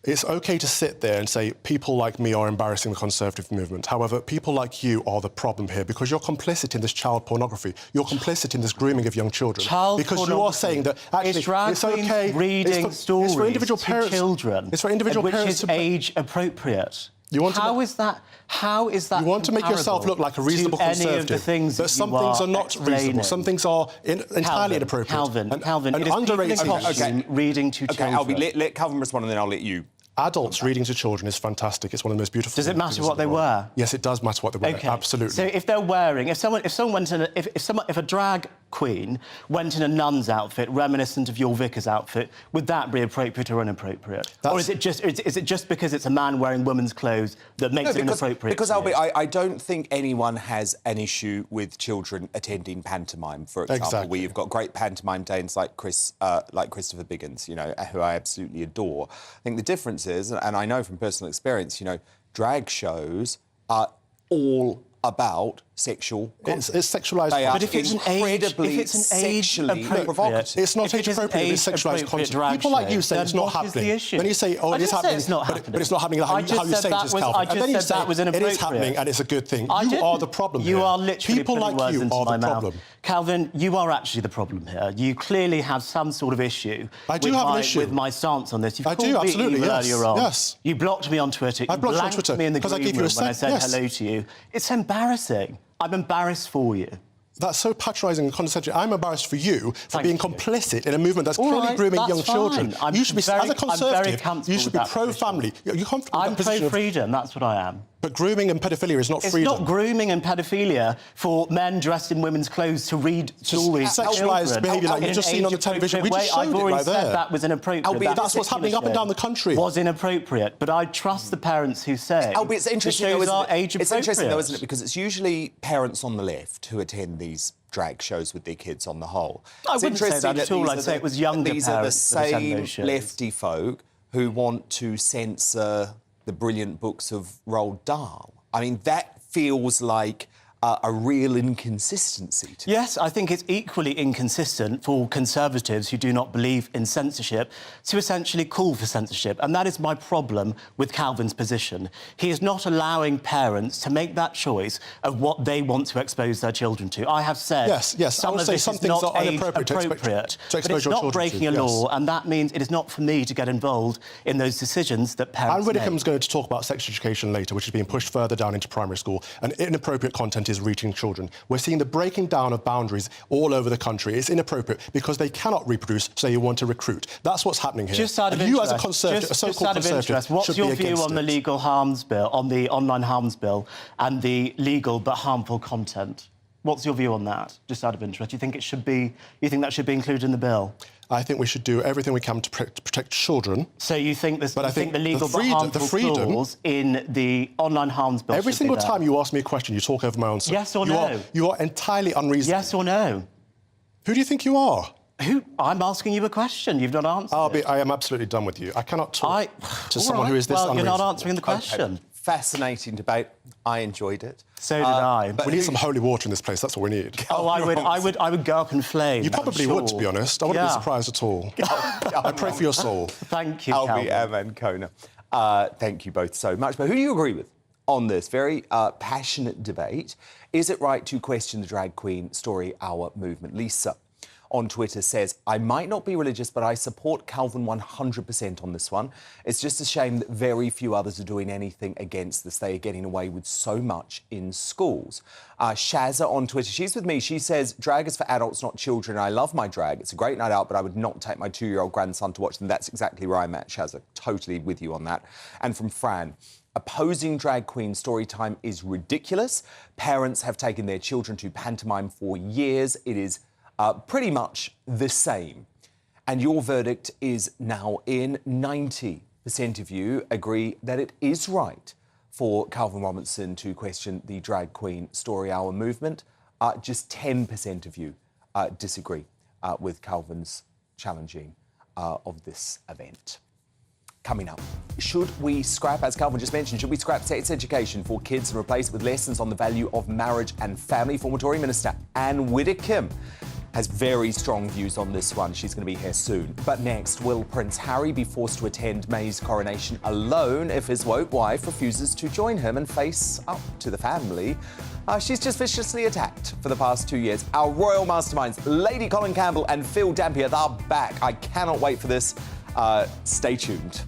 it's OK to sit there and say people like me are embarrassing the Conservative movement. However, people like you are the problem here because you're complicit in this child pornography. You're complicit in this grooming of young children. Because you are saying that actually it's OK reading stories it's for individual parents, to children. It's for individual parents which is age appropriate. How is that? You want to make yourself look like a reasonable Conservative, but some things are not reasonable. Some things are entirely inappropriate. Calvin, it is underrated reading to children. Okay, let Calvin respond and then I'll let you. Adults reading to children is fantastic. It's one of the most beautiful. Does it matter what they wear? Yes, it does matter what they wear. Okay. Absolutely. So if they're wearing, if a drag queen went in a nun's outfit reminiscent of your vicar's outfit, would that be appropriate or inappropriate? Or is it just because it's a man wearing women's clothes that makes it inappropriate? Because I don't think anyone has an issue with children attending pantomime, for example, where you've got great pantomime dames like Christopher Biggins, you know, who I absolutely adore. I think the difference is, and I know from personal experience, you know, drag shows are all about sexual content. It's sexualised. But if it's sexually provocative. It's not age appropriate. It's sexualised content. People like you say it's not happening. Then you say, oh, it is happening. But it's not happening how you say it is, Calvin. And then you say it is happening and it's a good thing. You are the problem here. You are literally people like you are the problem. Calvin, you are actually the problem here. You clearly have some sort of issue. I do have an issue with my stance on this. I do, absolutely, yes. Earlier on. Yes. You blocked me on Twitter. I blocked you on Twitter me in the because I green gave you room when I said yes. hello to you. It's embarrassing. I'm embarrassed for you. That's so patronising and condescending. I'm embarrassed for you for being complicit in a movement that's clearly grooming young children. You should be, as a Conservative, you should be pro-family. You're comfortable with that position. I'm pro-freedom, that's what I am. But grooming and paedophilia is not freedom. It's not grooming and paedophilia for men dressed in women's clothes to read stories. Sexualised behaviour like you've just seen on the television. We just showed it right there. I've already said that was inappropriate. That's what's happening up and down the country. Was inappropriate, but I trust the parents who say it's interesting, the shows are age appropriate. It's interesting, though, isn't it? Because it's usually parents on the left who attend these drag shows with their kids on the whole. I wouldn't say that at all. I'd say it was younger parents. These are the same lefty folk who want to censor the brilliant books of Roald Dahl. I mean, that feels like a real inconsistency to me. Yes, I think it's equally inconsistent for Conservatives who do not believe in censorship to essentially call for censorship. And that is my problem with Calvin's position. He is not allowing parents to make that choice of what they want to expose their children to. I have said some of this is not age-appropriate, but it's not breaking a law, and that means it is not for me to get involved in those decisions that parents make. Anne Widdecombe's going to talk about sex education later, which is being pushed further down into primary school, and inappropriate content is reaching children. We're seeing the breaking down of boundaries all over the country. It's inappropriate because they cannot reproduce, so you want to recruit. That's what's happening here. Just out of interest, you as a Conservative, a so-called Conservative, what's your view on the legal harms bill, on the online harms bill, and the legal but harmful content? What's your view on that? Just out of interest, you think that should be included in the bill? I think we should do everything we can to protect children. So you think the legal but harmful clause in the online harms bill? Every single time you ask me a question, you talk over my answer. Yes or no? You are entirely unreasonable. Yes or no? Who do you think you are? I'm asking you a question. You've not answered. I am absolutely done with you. I cannot talk to someone who is this unreasonable. You're not answering the question. Fascinating debate. I enjoyed it. So did I. But we need some holy water in this place. That's what we need. Oh, I would go up in flames. You probably would, to be honest. I wouldn't be surprised at all. I pray for your soul. Thank you, Albie, and Kona. Thank you both so much. But who do you agree with on this very passionate debate? Is it right to question the drag queen story hour movement? Lisa on Twitter says, I might not be religious, but I support Calvin 100% on this one. It's just a shame that very few others are doing anything against this. They are getting away with so much in schools. Shazza on Twitter, she's with me. She says, drag is for adults, not children. I love my drag. It's a great night out, but I would not take my 2-year-old grandson to watch them. That's exactly where I'm at, Shazza. Totally with you on that. And from Fran, opposing drag queen story time is ridiculous. Parents have taken their children to pantomime for years. It is pretty much the same. And your verdict is now in. 90% of you agree that it is right for Calvin Robinson to question the drag queen story hour movement. Just 10% of you disagree with Calvin's challenging of this event. coming up. Should we scrap, as Calvin just mentioned, should we scrap sex education for kids and replace it with lessons on the value of marriage and family? Former Tory Minister Anne Widdecombe has very strong views on this one. She's going to be here soon. But next, will Prince Harry be forced to attend May's coronation alone if his woke wife refuses to join him and face up to the family? She's just viciously attacked for the past 2 years. Our royal masterminds, Lady Colin Campbell and Phil Dampier, they're back. I cannot wait for this. Stay tuned.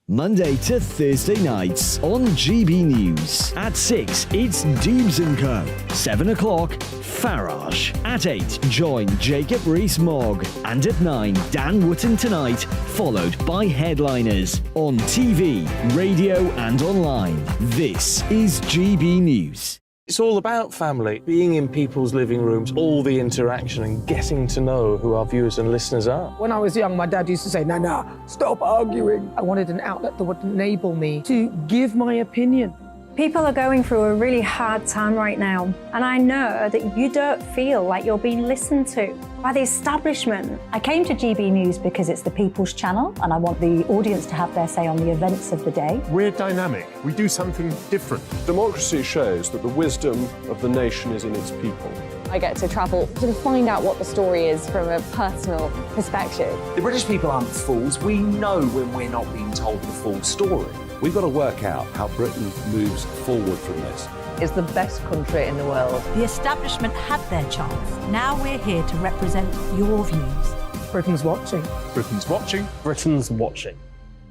Monday to Thursday nights on GB News. At 6, it's Deebs & Co. 7 o'clock, Farage. At 8, join Jacob Rees-Mogg. And at 9, Dan Wootton Tonight, followed by Headliners. On TV, radio and online. This is GB News. It's all about family, being in people's living rooms, all the interaction and getting to know who our viewers and listeners are. When I was young, my dad used to say, Nana, stop arguing. I wanted an outlet that would enable me to give my opinion. People are going through a really hard time right now, and I know that you don't feel like you're being listened to by the establishment. I came to GB News because it's the People's Channel, and I want the audience to have their say on the events of the day. We're dynamic. We do something different. Democracy shows that the wisdom of the nation is in its people. I get to travel to find out what the story is from a personal perspective. The British people aren't fools. We know when we're not being told the full story. We've got to work out how Britain moves forward from this. It's the best country in the world. The establishment had their chance. Now we're here to represent your views. Britain's watching. Britain's watching. Britain's watching.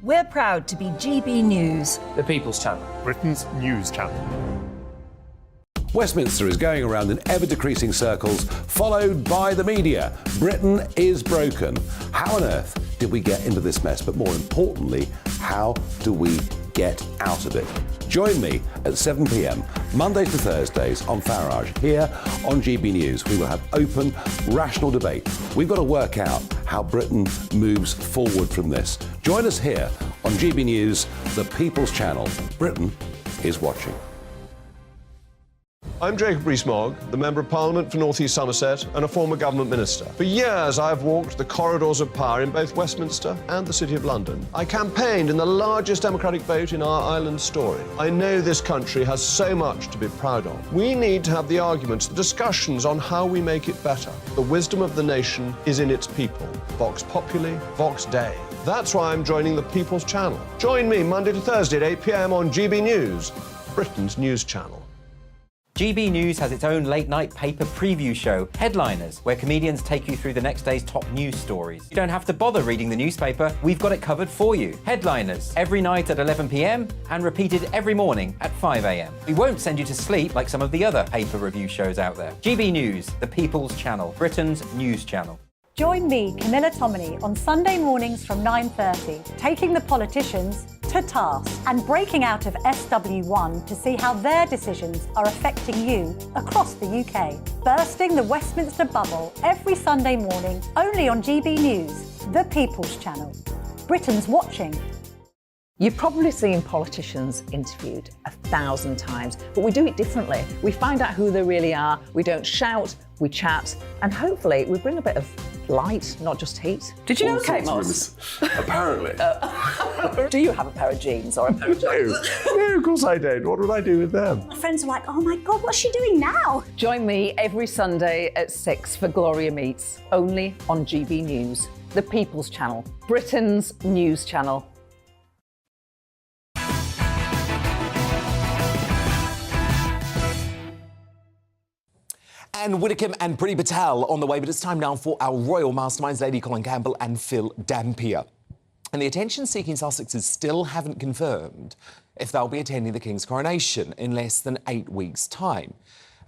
We're proud to be GB News. The People's Channel. Britain's news channel. Westminster is going around in ever-decreasing circles, followed by the media. Britain is broken. How on earth did we get into this mess? But more importantly, how do we get out of it? Join me at 7 p.m, Mondays to Thursdays on Farage. Here on GB News, we will have open, rational debate. We've got to work out how Britain moves forward from this. Join us here on GB News, the People's Channel. Britain is watching. I'm Jacob Rees-Mogg, the Member of Parliament for North East Somerset and a former government minister. For years, I have walked the corridors of power in both Westminster and the City of London. I campaigned in the largest democratic vote in our island story. I know this country has so much to be proud of. We need to have the arguments, the discussions on how we make it better. The wisdom of the nation is in its people. Vox Populi, Vox Dei. That's why I'm joining the People's Channel. Join me Monday to Thursday at 8 p.m. on GB News, Britain's news channel. GB News has its own late-night paper preview show, Headliners, where comedians take you through the next day's top news stories. You don't have to bother reading the newspaper, we've got it covered for you. Headliners, every night at 11 p.m, and repeated every morning at 5 a.m. We won't send you to sleep like some of the other paper review shows out there. GB News, the People's Channel, Britain's news channel. Join me, Camilla Tominey, on Sunday mornings from 9:30, taking the politicians to task and breaking out of SW1 to see how their decisions are affecting you across the UK. Bursting the Westminster bubble every Sunday morning, only on GB News, the People's Channel. Britain's watching. You've probably seen politicians interviewed 1,000 times, but we do it differently. We find out who they really are, we don't shout, we chat, and hopefully we bring a bit of light, not just heat. Did you know Kate Moss? Apparently. Do you have a pair of jeans or a pair of jeans? No, of course I don't. What would I do with them? My friends are like, oh my God, what's she doing now? Join me every Sunday at 6 for Gloria Meets, only on GB News, the People's Channel, Britain's news channel. Anne Widdecombe and Priti Patel on the way, but it's time now for our royal masterminds, Lady Colin Campbell and Phil Dampier. And the attention-seeking Sussexes still haven't confirmed if they'll be attending the King's coronation in less than 8 weeks' time.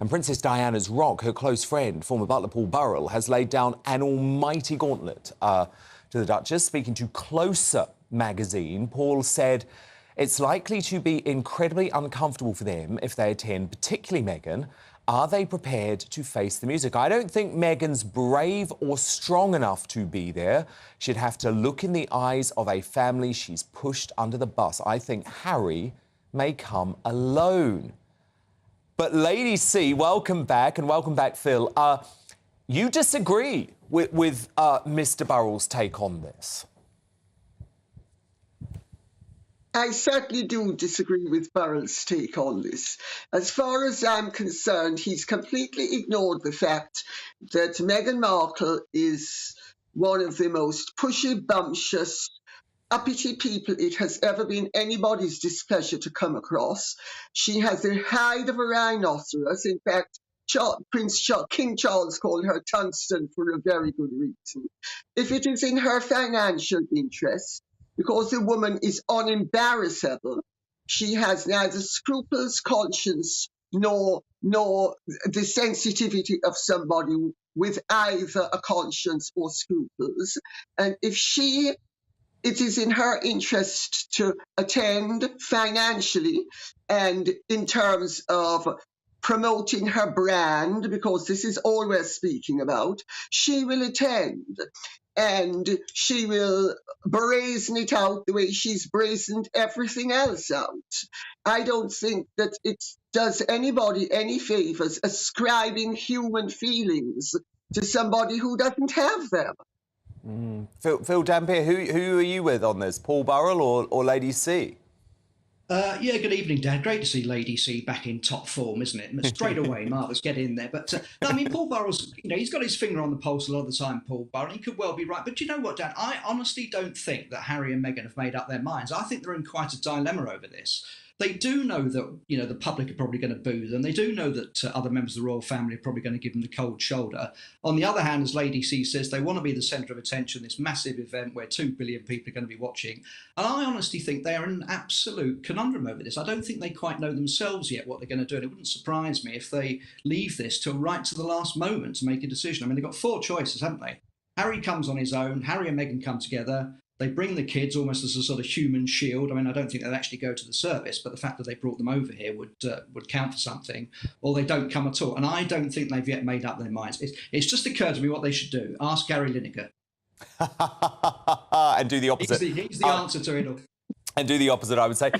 And Princess Diana's rock, her close friend, former butler Paul Burrell, has laid down an almighty gauntlet to the Duchess. Speaking to Closer magazine, Paul said it's likely to be incredibly uncomfortable for them if they attend, particularly Meghan. Are they prepared to face the music? I don't think Meghan's brave or strong enough to be there. She'd have to look in the eyes of a family she's pushed under the bus. I think Harry may come alone. But Lady C, welcome back, and welcome back, Phil. You disagree with Mr. Burrell's take on this? I certainly do disagree with Burrell's take on this. As far as I'm concerned, he's completely ignored the fact that Meghan Markle is one of the most pushy, bumptious, uppity people it has ever been anybody's displeasure to come across. She has the hide of a rhinoceros. In fact, King Charles called her tungsten for a very good reason. If it is in her financial interest, because the woman is unembarrassable, she has neither scruples, conscience, nor the sensitivity of somebody with either a conscience or scruples. And if it is in her interest to attend financially and in terms of promoting her brand, because this is all we're speaking about, she will attend. And she will brazen it out the way she's brazened everything else out. I don't think that it does anybody any favours ascribing human feelings to somebody who doesn't have them. Phil Dampier, who are you with on this? Paul Burrell or Lady C? Yeah, good evening, Dan. Great to see Lady C back in top form, isn't it? Straight away, marvellous, get in there. But, no, I mean, Paul Burrell's, he's got his finger on the pulse a lot of the time, Paul Burrell. He could well be right. But you know what, Dan? I honestly don't think that Harry and Meghan have made up their minds. I think they're in quite a dilemma over this. They do know that, the public are probably going to boo them. They do know that other members of the royal family are probably going to give them the cold shoulder. On the other hand, as Lady C says, they want to be the centre of attention, this massive event where 2 billion people are going to be watching. And I honestly think they are in an absolute conundrum over this. I don't think they quite know themselves yet what they're going to do. And it wouldn't surprise me if they leave this till right to the last moment to make a decision. I mean, they've got 4 choices, haven't they? Harry comes on his own. Harry and Meghan come together. They bring the kids almost as a sort of human shield. I mean, I don't think they'll actually go to the service, but the fact that they brought them over here would count for something. Or they don't come at all. And I don't think they've yet made up their minds. It's just occurred to me what they should do. Ask Gary Lineker. And do the opposite. He's the answer to it all. And do the opposite, I would say.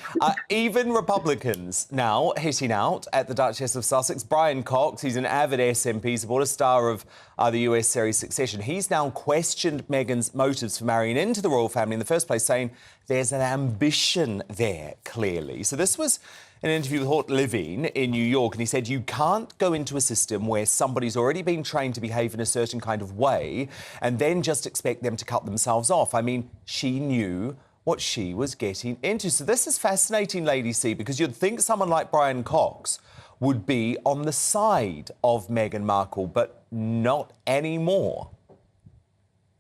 Even Republicans now hitting out at the Duchess of Sussex. Brian Cox, he's an avid SNP supporter, star of the US series Succession. He's now questioned Meghan's motives for marrying into the royal family in the first place, saying there's an ambition there, clearly. So this was an interview with Hort Levine in New York, and he said you can't go into a system where somebody's already been trained to behave in a certain kind of way and then just expect them to cut themselves off. I mean, she knew what she was getting into. So this is fascinating, Lady C, because you'd think someone like Brian Cox would be on the side of Meghan Markle, but not anymore.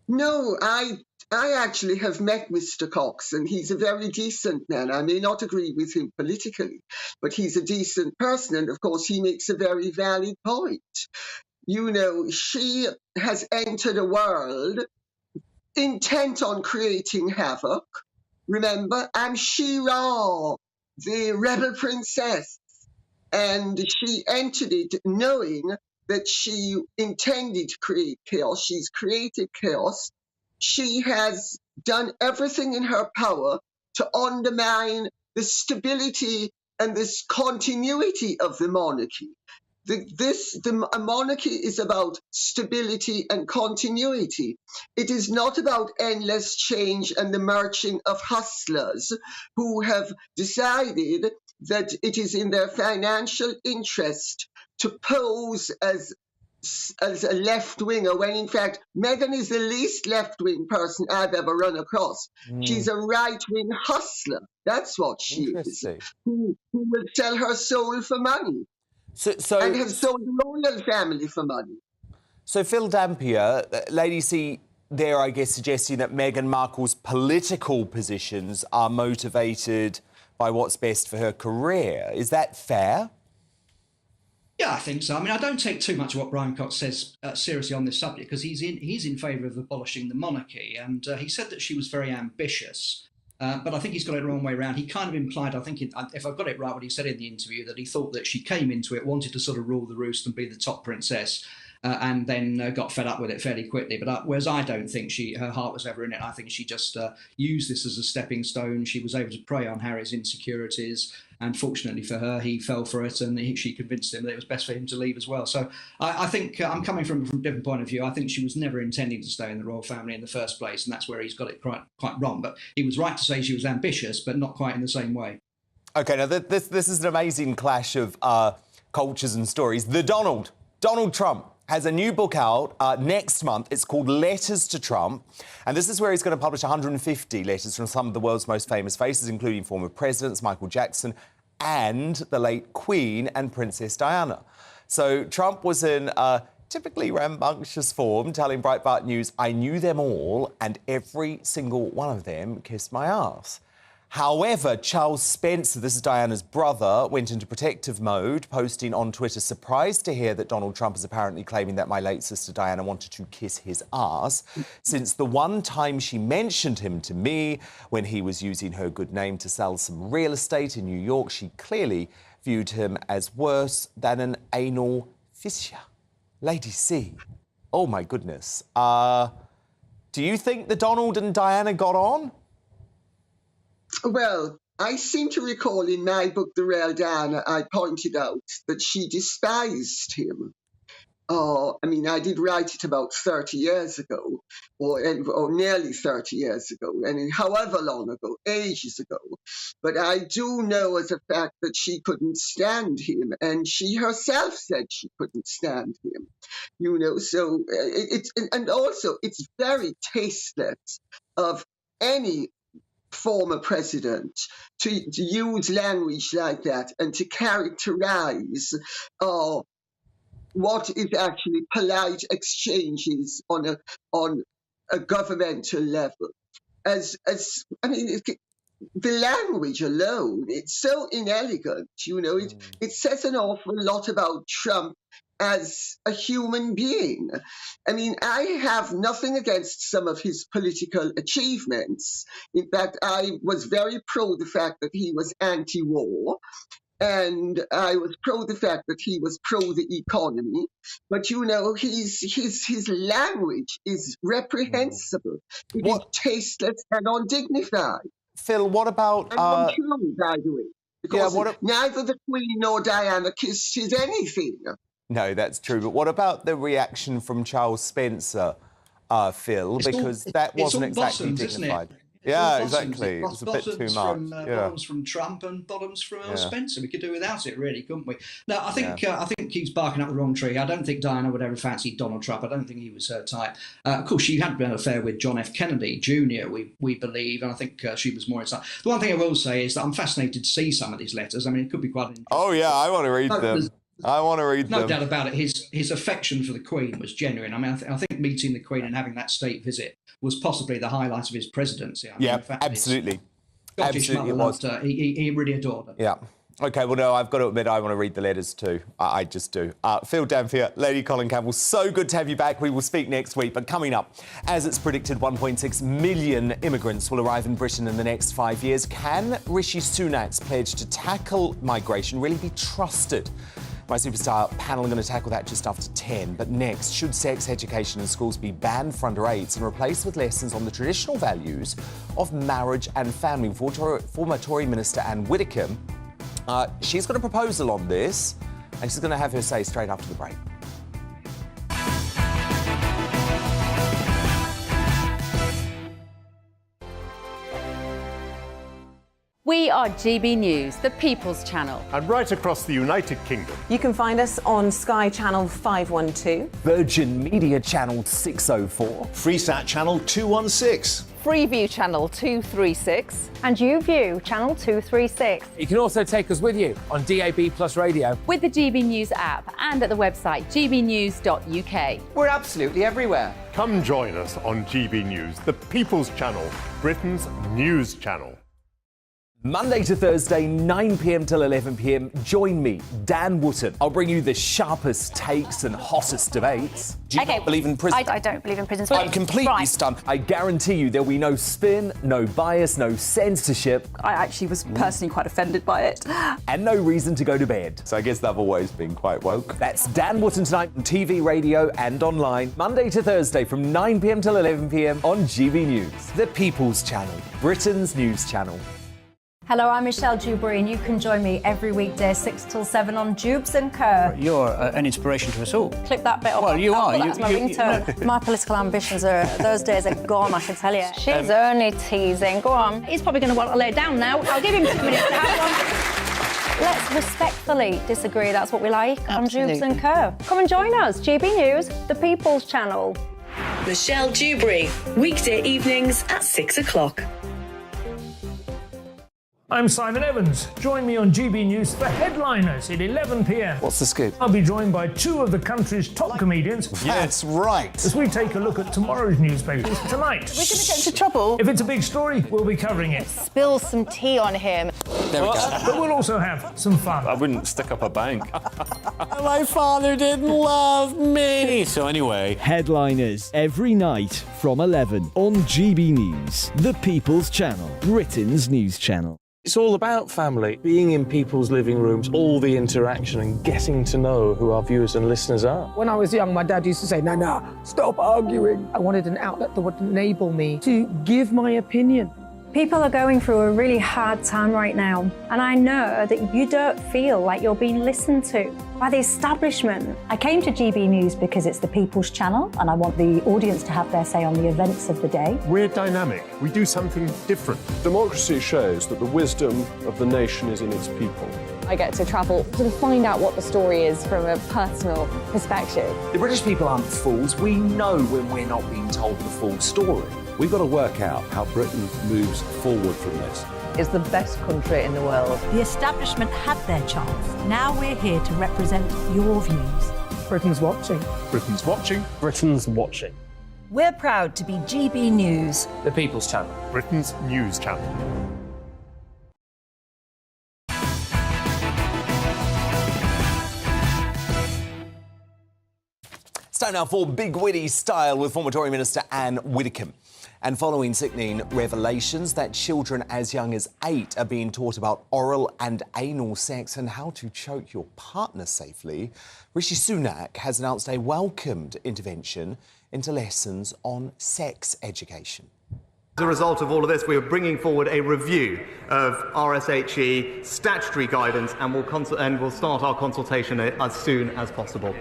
No, I actually have met Mr. Cox, and he's a very decent man. I may not agree with him politically, but he's a decent person, and of course he makes a very valid point. She has entered a world intent on creating havoc. Remember, I'm She-Ra, the rebel princess, and she entered it knowing that she intended to create chaos. She's created chaos. She has done everything in her power to undermine the stability and this continuity of the monarchy. A monarchy is about stability and continuity. It is not about endless change and the marching of hustlers who have decided that it is in their financial interest to pose as a left-winger, when in fact Meghan is the least left-wing person I've ever run across. She's a right-wing hustler. That's what she is, who will sell her soul for money. And have sold the royal family for money. So Phil Dampier, Lady C there, I guess, suggesting that Meghan Markle's political positions are motivated by what's best for her career. Is that fair? Yeah, I think so. I mean, I don't take too much of what Brian Cox says seriously on this subject, because he's in favour of abolishing the monarchy, and he said that she was very ambitious. But I think he's got it the wrong way around. He kind of implied, I think, if I've got it right, what he said in the interview, that he thought that she came into it, wanted to sort of rule the roost and be the top princess, and then got fed up with it fairly quickly. But whereas I don't think her heart was ever in it. I think she just used this as a stepping stone. She was able to prey on Harry's insecurities, and fortunately for her, he fell for it, and she convinced him that it was best for him to leave as well. So I think I'm coming from a different point of view. I think she was never intending to stay in the royal family in the first place, and that's where he's got it quite wrong. But he was right to say she was ambitious, but not quite in the same way. OK, now this is an amazing clash of cultures and stories. Donald Trump has a new book out next month. It's called Letters to Trump. And this is where he's going to publish 150 letters from some of the world's most famous faces, including former presidents, Michael Jackson, and the late Queen and Princess Diana. So Trump was in typically rambunctious form, telling Breitbart News, "I knew them all, and every single one of them kissed my ass." However, Charles Spencer, this is Diana's brother, went into protective mode, posting on Twitter, "Surprised to hear that Donald Trump is apparently claiming that my late sister Diana wanted to kiss his ass, since the one time she mentioned him to me when he was using her good name to sell some real estate in New York, she clearly viewed him as worse than an anal fissure." Lady C. Oh, my goodness. Do you think the Donald and Diana got on? Well, I seem to recall in my book, The Real Diana, I pointed out that she despised him. I mean, I did write it about 30 years ago, or nearly 30 years ago, and however long ago, ages ago. But I do know as a fact that she couldn't stand him, and she herself said she couldn't stand him. You know, so and also it's very tasteless of any former president to use language like that and to characterize what is actually polite exchanges on a governmental level. I mean, the language alone, it's so inelegant, you know, it says an awful lot about Trump as a human being. I mean, I have nothing against some of his political achievements. In fact, I was very pro the fact that he was anti-war, and I was pro the fact that he was pro the economy. But, you know, his language is reprehensible. It is tasteless and undignified. Phil, what about... And untrue, by the way. Because neither the Queen nor Diana kissed his anything. No, that's true. But what about the reaction from Charles Spencer, Phil? Because that wasn't exactly dignified. Yeah, exactly. It's a bit too much. Bottoms from Trump and bottoms from Spencer. We could do without it, really, couldn't we? No, I think he's barking up the wrong tree. I don't think Diana would ever fancy Donald Trump. I don't think he was her type. Of course, she had been an affair with John F. Kennedy Jr., we believe, and I think she was more inside. The one thing I will say is that I'm fascinated to see some of these letters. I mean, it could be quite interesting. Oh, yeah, I want to read them. I want to read them. No doubt about it. His affection for the Queen was genuine. I mean, I think meeting the Queen and having that state visit was possibly the highlight of his presidency. I mean, yeah, absolutely. Scottish mother loved her. He really adored her. Yeah. OK, well, no, I've got to admit, I want to read the letters too. I just do. Phil Dampier, Lady Colin Campbell, so good to have you back. We will speak next week. But coming up, as it's predicted, 1.6 million immigrants will arrive in Britain in the next 5 years. Can Rishi Sunak's pledge to tackle migration really be trusted? My superstar panel are going to tackle that just after 10. But next, should sex education in schools be banned for under 8s and replaced with lessons on the traditional values of marriage and family? Former Tory Minister Anne Widdecombe, she's got a proposal on this, and she's going to have her say straight after the break. We are GB News, the People's Channel. And right across the United Kingdom. You can find us on Sky Channel 512. Virgin Media Channel 604. Freesat Channel 216. Freeview Channel 236. And YouView Channel 236. You can also take us with you on DAB Plus Radio. With the GB News app and at the website gbnews.uk. We're absolutely everywhere. Come join us on GB News, the People's Channel, Britain's news channel. Monday to Thursday, 9 p.m. till 11 p.m. Join me, Dan Wootton. I'll bring you the sharpest takes and hottest debates. Do you not believe in prison? I don't believe in prison. I'm completely stunned. I guarantee you there'll be no spin, no bias, no censorship. I actually was personally quite offended by it. And no reason to go to bed. So I guess they've always been quite woke. That's Dan Wootton tonight on TV, radio and online. Monday to Thursday from 9 p.m. till 11 p.m. on GB News. The People's Channel, Britain's news channel. Hello, I'm Michelle Dewberry, and you can join me every weekday 6 till 7 on Jubes and Co. You're an inspiration to us all. Clip that bit off. Well, you are. That's my ringtone. My political ambitions those days are gone, I can tell you. She's only teasing. Go on. He's probably going to want to lay down now. I'll give him 2 minutes to have one. Let's respectfully disagree. That's what we like on Jubes and Co. Come and join us. GB News, the People's Channel. Michelle Dewberry, weekday evenings at 6 o'clock. I'm Simon Evans. Join me on GB News for Headliners at 11 p.m. What's the scoop? I'll be joined by 2 of the country's top comedians. That's right. As we take a look at tomorrow's newspapers tonight. We're going to get into trouble. If it's a big story, we'll be covering it. Spill some tea on him. There we go. But we'll also have some fun. I wouldn't stick up a bank. My father didn't love me. So anyway. Headliners every night from 11 on GB News, the People's Channel, Britain's news channel. It's all about family, being in people's living rooms, all the interaction and getting to know who our viewers and listeners are. When I was young, my dad used to say, Nana, stop arguing. I wanted an outlet that would enable me to give my opinion. People are going through a really hard time right now, and I know that you don't feel like you're being listened to by the establishment. I came to GB News because it's the People's Channel, and I want the audience to have their say on the events of the day. We're dynamic. We do something different. Democracy shows that the wisdom of the nation is in its people. I get to travel to find out what the story is from a personal perspective. The British people aren't fools. We know when we're not being told the full story. We've got to work out how Britain moves forward from this. It's the best country in the world. The establishment had their chance. Now we're here to represent your views. Britain's watching. Britain's watching. Britain's watching. We're proud to be GB News, The People's Channel, Britain's news channel. It's time now for Big Witty Style with former Tory Minister Anne Widdecombe. And following sickening revelations that children as young as 8 are being taught about oral and anal sex and how to choke your partner safely, Rishi Sunak has announced a welcomed intervention into lessons on sex education. As a result of all of this, we are bringing forward a review of RSHE statutory guidance and we'll start our consultation as soon as possible.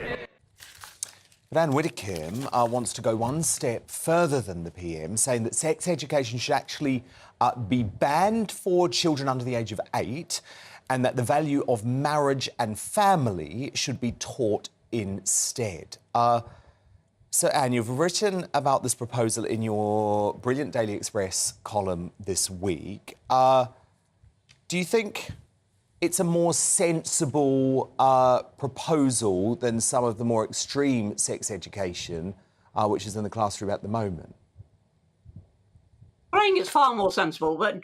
But Anne Widdecombe wants to go one step further than the PM, saying that sex education should actually be banned for children under the age of 8 and that the value of marriage and family should be taught instead. So, Anne, you've written about this proposal in your brilliant Daily Express column this week. Do you think it's a more sensible proposal than some of the more extreme sex education, which is in the classroom at the moment? I think it's far more sensible, but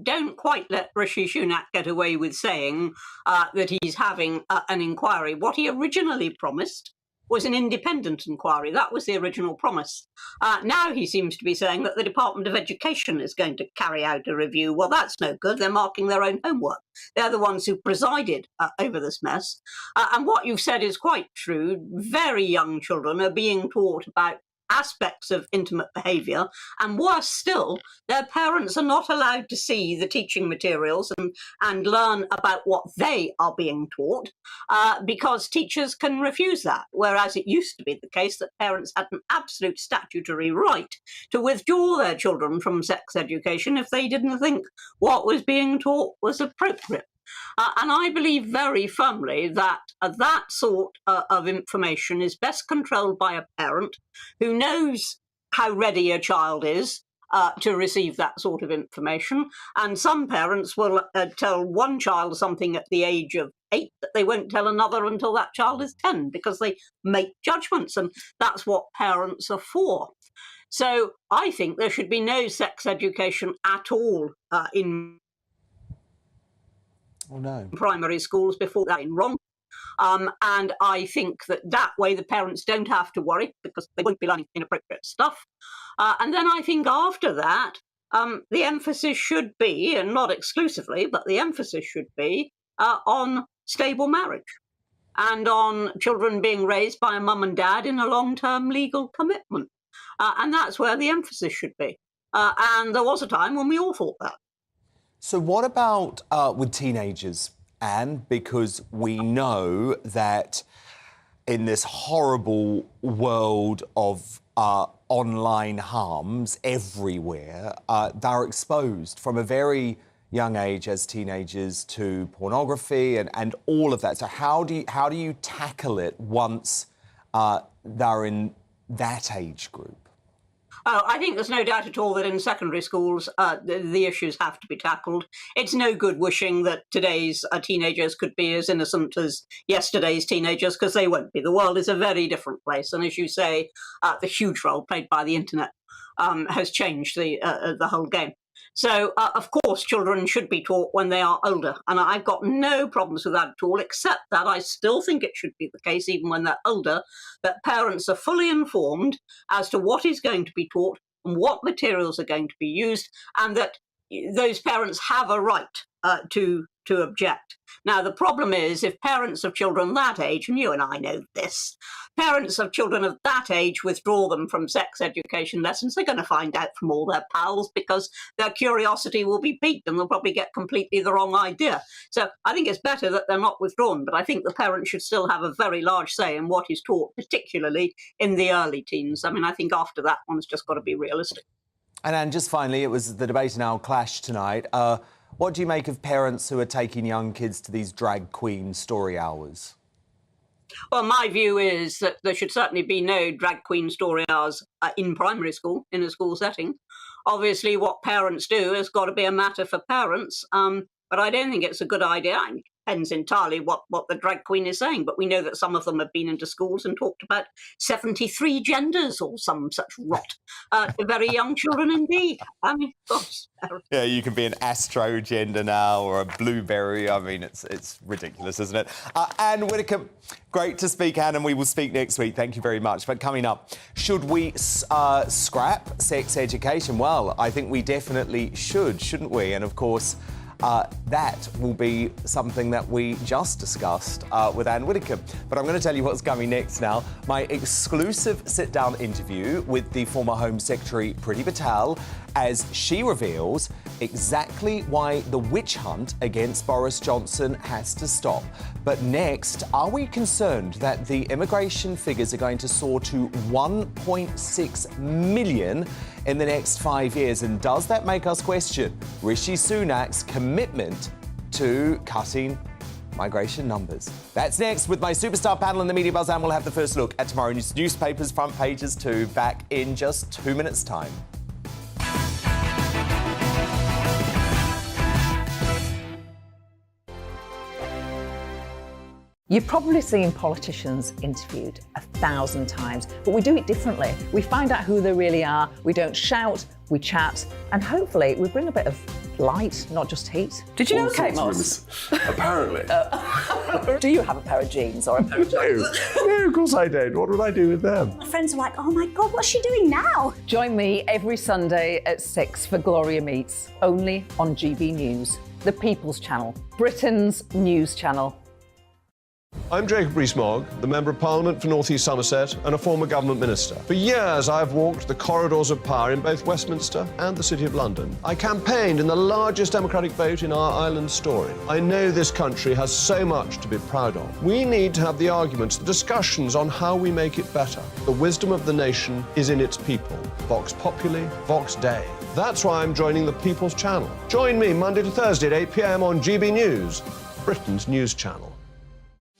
don't quite let Rishi Sunak get away with saying that he's having an inquiry. What he originally promised was an independent inquiry. That was the original promise. Now he seems to be saying that the Department of Education is going to carry out a review. Well, that's no good. They're marking their own homework. They're the ones who presided over this mess. And what you've said is quite true. Very young children are being taught about aspects of intimate behaviour, and worse still, their parents are not allowed to see the teaching materials and learn about what they are being taught because teachers can refuse that, whereas it used to be the case that parents had an absolute statutory right to withdraw their children from sex education if they didn't think what was being taught was appropriate. And I believe very firmly that that sort of information is best controlled by a parent who knows how ready a child is to receive that sort of information. And some parents will tell one child something at the age of 8 that they won't tell another until that child is 10 because they make judgments, and that's what parents are for. So I think there should be no sex education at all in Oh, no. Primary schools before that in wrong. And I think that way the parents don't have to worry because they won't be learning inappropriate stuff. And then I think after that, the emphasis should be, and not exclusively, but the emphasis should be on stable marriage and on children being raised by a mum and dad in a long-term legal commitment. And that's where the emphasis should be. And there was a time when we all thought that. So what about with teenagers, Anne? Because we know that in this horrible world of online harms everywhere, they're exposed from a very young age as teenagers to pornography and all of that. So how do you tackle it once they're in that age group? I think there's no doubt at all that in secondary schools the issues have to be tackled. It's no good wishing that today's teenagers could be as innocent as yesterday's teenagers, because they won't be. The world is a very different place. And as you say, the huge role played by the internet has changed the whole game. So, of course, children should be taught when they are older. And I've got no problems with that at all, except that I still think it should be the case, even when they're older, that parents are fully informed as to what is going to be taught and what materials are going to be used, and that those parents have a right to object. Now, the problem is if parents of children that age, and you and I know this, parents of children of that age withdraw them from sex education lessons, they're going to find out from all their pals because their curiosity will be piqued and they'll probably get completely the wrong idea. So I think it's better that they're not withdrawn, but I think the parents should still have a very large say in what is taught, particularly in the early teens. I mean, I think after that, one's just got to be realistic. And just finally, it was the debate in our clash tonight. What do you make of parents who are taking young kids to these drag queen story hours? Well, my view is that there should certainly be no drag queen story hours in primary school, in a school setting. Obviously, what parents do has got to be a matter for parents, but I don't think it's a good idea. I mean, it depends entirely what the drag queen is saying, but we know that some of them have been into schools and talked about 73 genders or some such rot to very young children indeed. I mean, gosh. Yeah, you can be an astro gender now or a blueberry. I mean, it's ridiculous, isn't it? Anne Whittaker, great to speak, Anne, and we will speak next week. Thank you very much. But coming up, should we scrap sex education? Well, I think we definitely should, shouldn't we? And of course, that will be something that we just discussed with Anne Whittaker. But I'm going to tell you what's coming next now. My exclusive sit-down interview with the former Home Secretary Priti Patel as she reveals exactly why the witch hunt against Boris Johnson has to stop. But next, are we concerned that the immigration figures are going to soar to 1.6 million in the next 5 years? And does that make us question Rishi Sunak's commitment to cutting migration numbers? That's next with my superstar panel in the Media Buzz, and we'll have the first look at tomorrow's newspapers' front pages too, back in just 2 minutes' time. You've probably seen politicians interviewed 1,000 times, but we do it differently. We find out who they really are, we don't shout, we chat, and hopefully we bring a bit of light, not just heat. Did you know Kate Moss? Apparently. Do you have a pair of jeans or a pair of jeans? No, of course I don't. What would I do with them? My friends are like, oh my God, what's she doing now? Join me every Sunday at 6 for Gloria Meets, only on GB News, the People's Channel, Britain's news channel. I'm Jacob Rees-Mogg, the Member of Parliament for North East Somerset and a former government minister. For years, I've walked the corridors of power in both Westminster and the City of London. I campaigned in the largest democratic vote in our island story. I know this country has so much to be proud of. We need to have the arguments, the discussions on how we make it better. The wisdom of the nation is in its people. Vox Populi, Vox Dei. That's why I'm joining the People's Channel. Join me Monday to Thursday at 8 p.m. on GB News, Britain's news channel.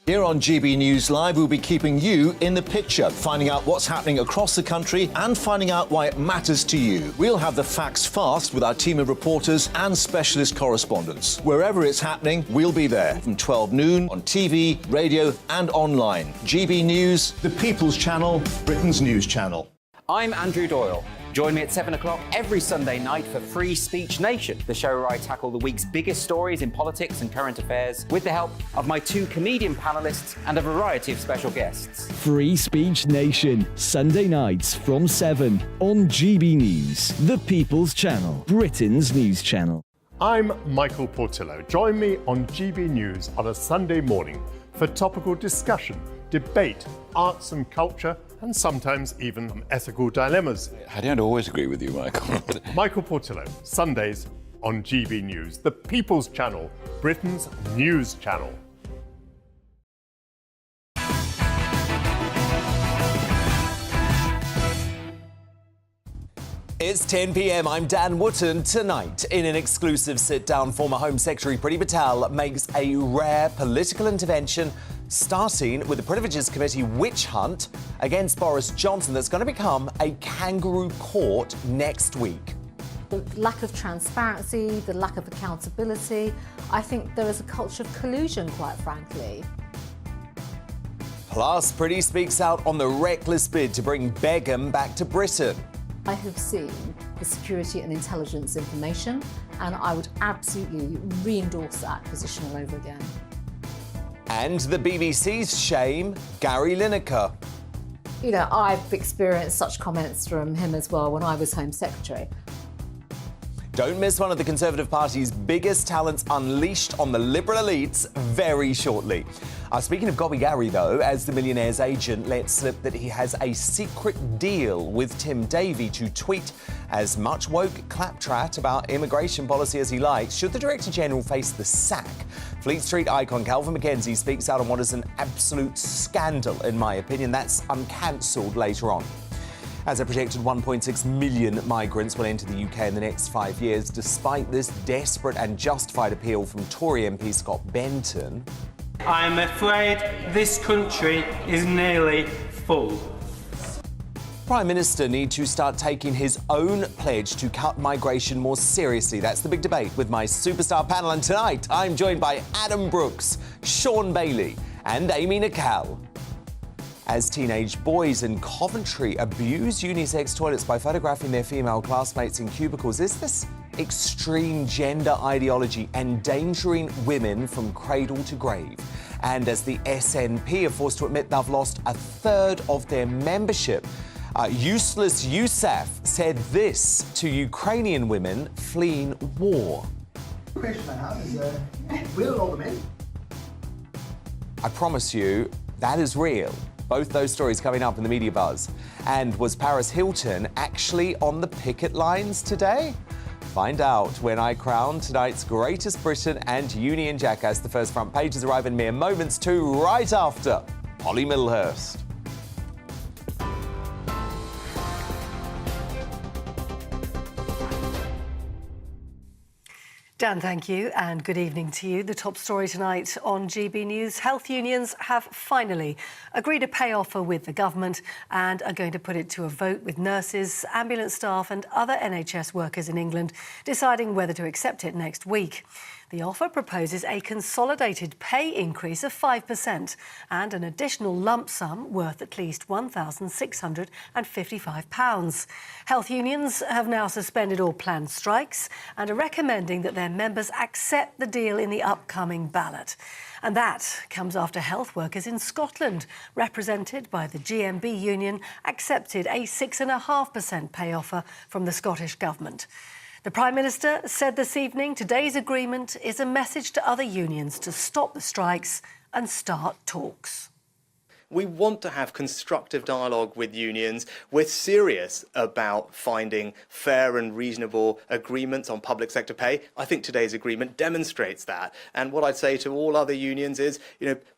Here on GB News Live, we'll be keeping you in the picture, finding out what's happening across the country and finding out why it matters to you. We'll have the facts fast with our team of reporters and specialist correspondents. Wherever it's happening, we'll be there from 12 noon on TV, radio and online. GB News, the People's Channel, Britain's news channel. I'm Andrew Doyle. Join me at 7 o'clock every Sunday night for Free Speech Nation, the show where I tackle the week's biggest stories in politics and current affairs with the help of my 2 comedian panellists and a variety of special guests. Free Speech Nation, Sunday nights from 7 on GB News, the People's Channel, Britain's news channel. I'm Michael Portillo. Join me on GB News on a Sunday morning for topical discussion, debate, arts and culture, and sometimes even ethical dilemmas. I don't always agree with you, Michael. Michael Portillo, Sundays on GB News, the People's Channel, Britain's news channel. It's 10 p.m. I'm Dan Wootton. Tonight, in an exclusive sit-down, former Home Secretary Priti Patel makes a rare political intervention, starting with the Privileges Committee witch hunt against Boris Johnson that's going to become a kangaroo court next week. The lack of transparency, the lack of accountability, I think there is a culture of collusion, quite frankly. Plus, Priti speaks out on the reckless bid to bring Begum back to Britain. I have seen the security and intelligence information, and I would absolutely re-endorse that position all over again. And the BBC's shame, Gary Lineker. You know, I've experienced such comments from him as well when I was Home Secretary. Don't miss one of the Conservative Party's biggest talents unleashed on the Liberal elites very shortly. Speaking of Gobby Gary, though, as the millionaire's agent let slip that he has a secret deal with Tim Davie to tweet as much woke claptrap about immigration policy as he likes, should the Director General face the sack. Fleet Street icon Calvin McKenzie speaks out on what is an absolute scandal, in my opinion. That's uncancelled later on. As a projected 1.6 million migrants will enter the UK in the next 5 years, despite this desperate and justified appeal from Tory MP Scott Benton. I'm afraid this country is nearly full. Prime Minister needs to start taking his own pledge to cut migration more seriously. That's the big debate with my superstar panel. And tonight, I'm joined by Adam Brooks, Sean Bailey and Amy Nicol. As teenage boys in Coventry abuse unisex toilets by photographing their female classmates in cubicles, is this extreme gender ideology endangering women from cradle to grave? And as the SNP are forced to admit they've lost a third of their membership, Useless Yousaf said this to Ukrainian women fleeing war. The question I have is, will all the men? I promise you, that is real. Both those stories coming up in the media buzz. And was Paris Hilton actually on the picket lines today? Find out when I crown tonight's greatest Briton and Union Jack as the first front pages arrive in mere moments too, right after Holly Middlehurst. Dan, thank you, and good evening to you. The top story tonight on GB News. Health unions have finally agreed a pay offer with the government and are going to put it to a vote with nurses, ambulance staff and other NHS workers in England deciding whether to accept it next week. The offer proposes a consolidated pay increase of 5% and an additional lump sum worth at least £1,655. Health unions have now suspended all planned strikes and are recommending that their members accept the deal in the upcoming ballot. And that comes after health workers in Scotland, represented by the GMB union, accepted a 6.5% pay offer from the Scottish Government. The Prime Minister said this evening today's agreement is a message to other unions to stop the strikes and start talks. We want to have constructive dialogue with unions. We're serious about finding fair and reasonable agreements on public sector pay. I think today's agreement demonstrates that. And what I'd say to all other unions is,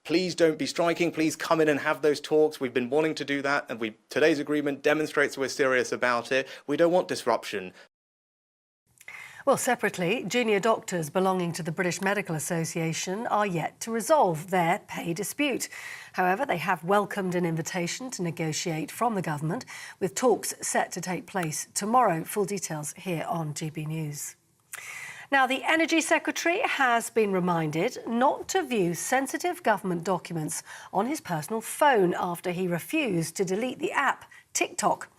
please don't be striking. Please come in and have those talks. We've been wanting to do that. And today's agreement demonstrates we're serious about it. We don't want disruption. Well, separately, junior doctors belonging to the British Medical Association are yet to resolve their pay dispute. However, they have welcomed an invitation to negotiate from the government, with talks set to take place tomorrow. Full details here on GB News. Now, the Energy Secretary has been reminded not to view sensitive government documents on his personal phone after he refused to delete the app TikTok.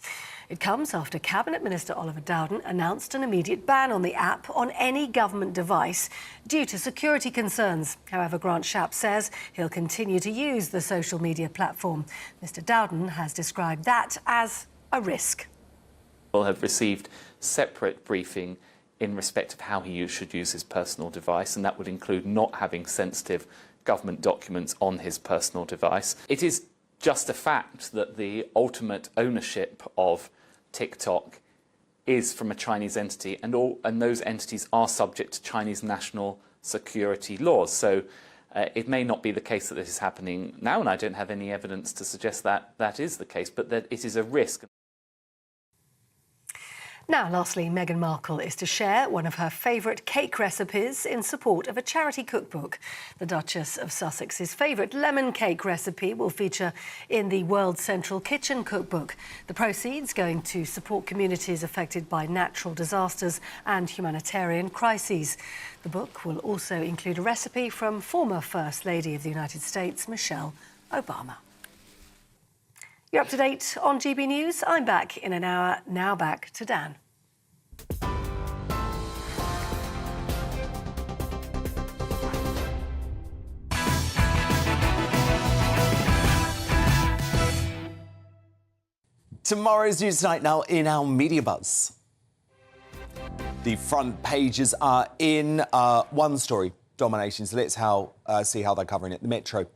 It comes after Cabinet Minister Oliver Dowden announced an immediate ban on the app on any government device due to security concerns. However, Grant Shapps says he'll continue to use the social media platform. Mr Dowden has described that as a risk. We'll have received separate briefing in respect of how he should use his personal device, and that would include not having sensitive government documents on his personal device. It is just a fact that the ultimate ownership of TikTok is from a Chinese entity, and those entities are subject to Chinese national security laws. So it may not be the case that this is happening now, and I don't have any evidence to suggest that that is the case, but that it is a risk. Now, lastly, Meghan Markle is to share one of her favourite cake recipes in support of a charity cookbook. The Duchess of Sussex's favourite lemon cake recipe will feature in the World Central Kitchen cookbook. The proceeds going to support communities affected by natural disasters and humanitarian crises. The book will also include a recipe from former First Lady of the United States, Michelle Obama. You're up to date on GB News. I'm back in an hour. Now back to Dan. Tomorrow's News Tonight now in our Media Buzz. The front pages are in one story domination, so let's see how they're covering it. The Metro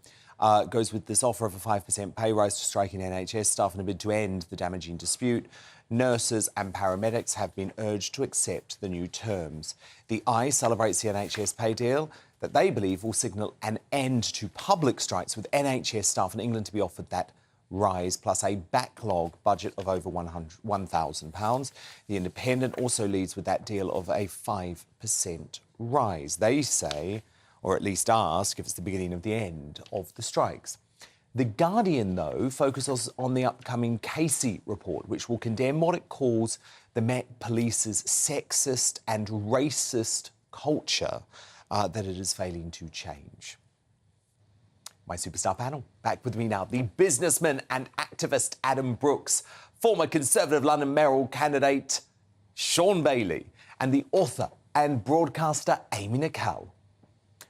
goes with this offer of a 5% pay rise to striking NHS staff in a bid to end the damaging dispute. Nurses and paramedics have been urged to accept the new terms. The Eye celebrates the NHS pay deal that they believe will signal an end to public strikes, with NHS staff in England to be offered that rise, plus a backlog budget of over £1,000. The Independent also leads with that deal of a 5% rise. They say, or at least ask, if it's the beginning of the end of the strikes. The Guardian, though, focuses on the upcoming Casey report, which will condemn what it calls the Met Police's sexist and racist culture that it is failing to change. My superstar panel, back with me now, the businessman and activist Adam Brooks, former Conservative London mayoral candidate Sean Bailey, and the author and broadcaster Amy Nicol.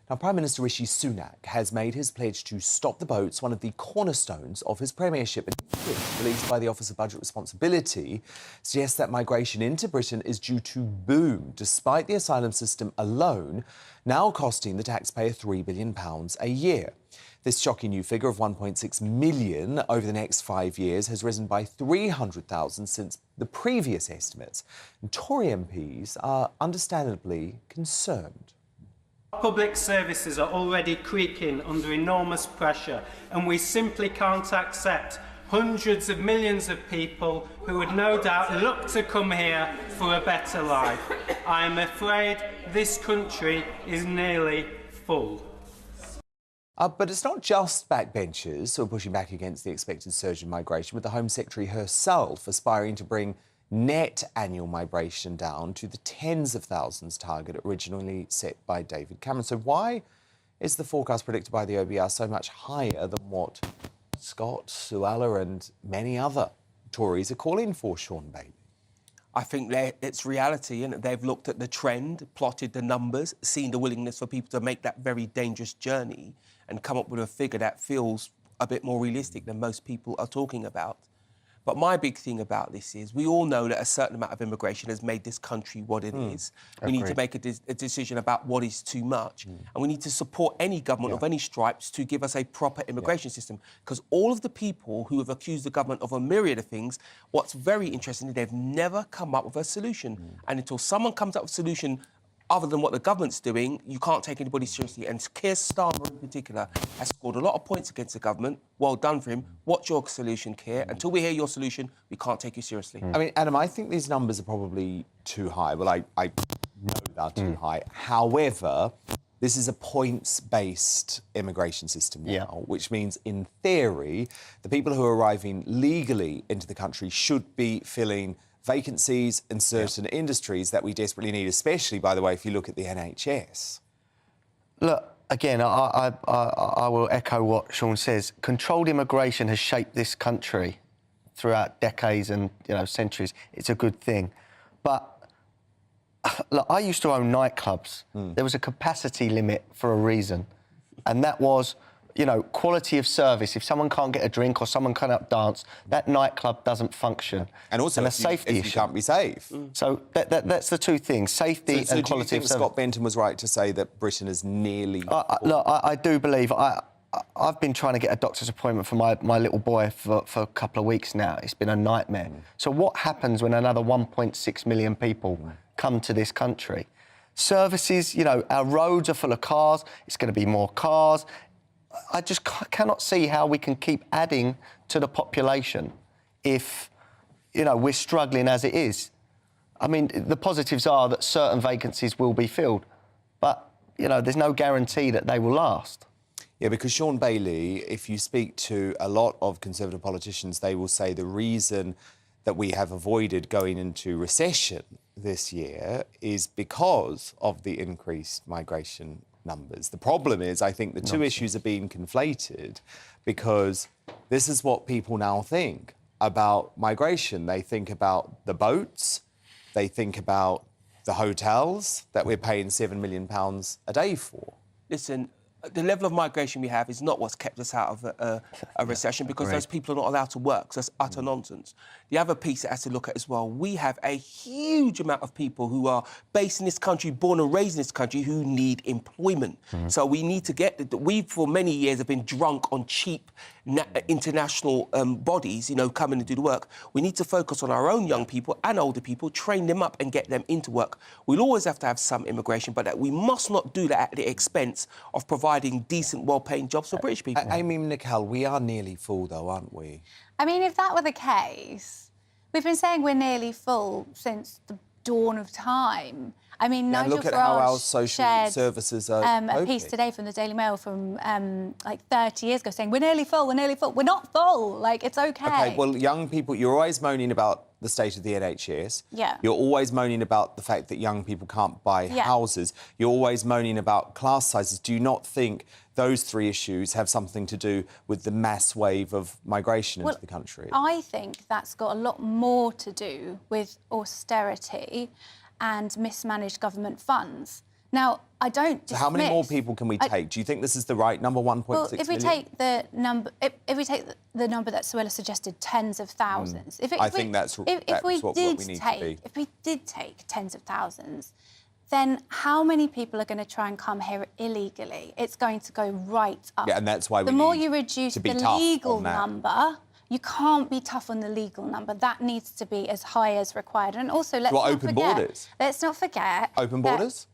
Now, Prime Minister Rishi Sunak has made his pledge to stop the boats, one of the cornerstones of his premiership. Released by the Office of Budget Responsibility, suggests that migration into Britain is due to boom, despite the asylum system alone now costing the taxpayer £3 billion a year. This shocking new figure of 1.6 million over the next 5 years has risen by 300,000 since the previous estimates. And Tory MPs are understandably concerned. Public services are already creaking under enormous pressure, and we simply can't accept hundreds of millions of people who would no doubt look to come here for a better life. I am afraid this country is nearly full. But it's not just backbenchers who are pushing back against the expected surge in migration, with the Home Secretary herself aspiring to bring net annual migration down to the tens of thousands target originally set by David Cameron. So why is the forecast predicted by the OBR so much higher than what Scott, Suella and many other Tories are calling for, Sean Bailey? I think it's reality, and they've looked at the trend, plotted the numbers, seen the willingness for people to make that very dangerous journey and come up with a figure that feels a bit more realistic than most people are talking about. But my big thing about this is we all know that a certain amount of immigration has made this country what it is. We need to make a decision about what is too much. And we need to support any government of any stripes to give us a proper immigration system. Because all of the people who have accused the government of a myriad of things, what's very interesting is they've never come up with a solution. And until someone comes up with a solution other than what the government's doing, you can't take anybody seriously. And Keir Starmer in particular has scored a lot of points against the government. Well done for him. What's your solution, Keir? Until we hear your solution, we can't take you seriously. I mean, Adam, I think these numbers are probably too high. Well, I know they're too high. However, this is a points-based immigration system now, which means, in theory, the people who are arriving legally into the country should be filling vacancies in certain industries that we desperately need, especially, by the way, if you look at the NHS. Look, again, I will echo what Sean says. Controlled immigration has shaped this country throughout decades and, centuries. It's a good thing. But, look, I used to own nightclubs. There was a capacity limit for a reason. And that was, quality of service. If someone can't get a drink or someone can't dance, that nightclub doesn't function. And also, a safety issue. You can't be safe. So that's the two things, safety and quality of service. Do you think Scott Benton was right to say that Britain is nearly... Look, I do believe... I've been trying to get a doctor's appointment for my little boy for a couple of weeks now. It's been a nightmare. So what happens when another 1.6 million people come to this country? Services, our roads are full of cars. It's going to be more cars. I just cannot see how we can keep adding to the population if, we're struggling as it is. I mean, the positives are that certain vacancies will be filled, but, there's no guarantee that they will last. Yeah, because Sean Bailey, if you speak to a lot of Conservative politicians, they will say the reason that we have avoided going into recession this year is because of the increased migration numbers. The problem is, I think the two issues are being conflated because this is what people now think about migration. They think about the boats, they think about the hotels that we're paying £7 million a day for. Listen, the level of migration we have is not what's kept us out of a recession because those people are not allowed to work. So that's utter nonsense. The other piece that has to look at as well, we have a huge amount of people who are based in this country, born and raised in this country, who need employment. So we need to get... We, for many years, have been drunk on cheap international bodies, coming to do the work. We need to focus on our own young people and older people, train them up and get them into work. We'll always have to have some immigration, but we must not do that at the expense of providing decent, well-paying jobs for British people. Amy Nicole, we are nearly full, though, aren't we? I mean, if that were the case, we've been saying we're nearly full since the dawn of time. I mean, Nigel look at how our Farage social shared services are a piece today from the Daily Mail from 30 years ago saying, we're nearly full, we're nearly full. We're not full, it's OK. OK, well, young people, you're always moaning about the state of the NHS. Yeah. You're always moaning about the fact that young people can't buy houses. You're always moaning about class sizes. Do you not think those three issues have something to do with the mass wave of migration into the country? I think that's got a lot more to do with austerity and mismanaged government funds. Now, I don't dismiss... So how many more people can we take? Do you think this is the right number, 1.6 well, if we million? take the number... If we take the number that Suella suggested, tens of thousands... I think that's what we need to be. If we did take tens of thousands, then how many people are going to try and come here illegally? It's going to go right up. Yeah, and that's why the more you reduce the legal number... You can't be tough on the legal number. That needs to be as high as required. And also, let's not open forget... borders? Let's not forget... Open borders?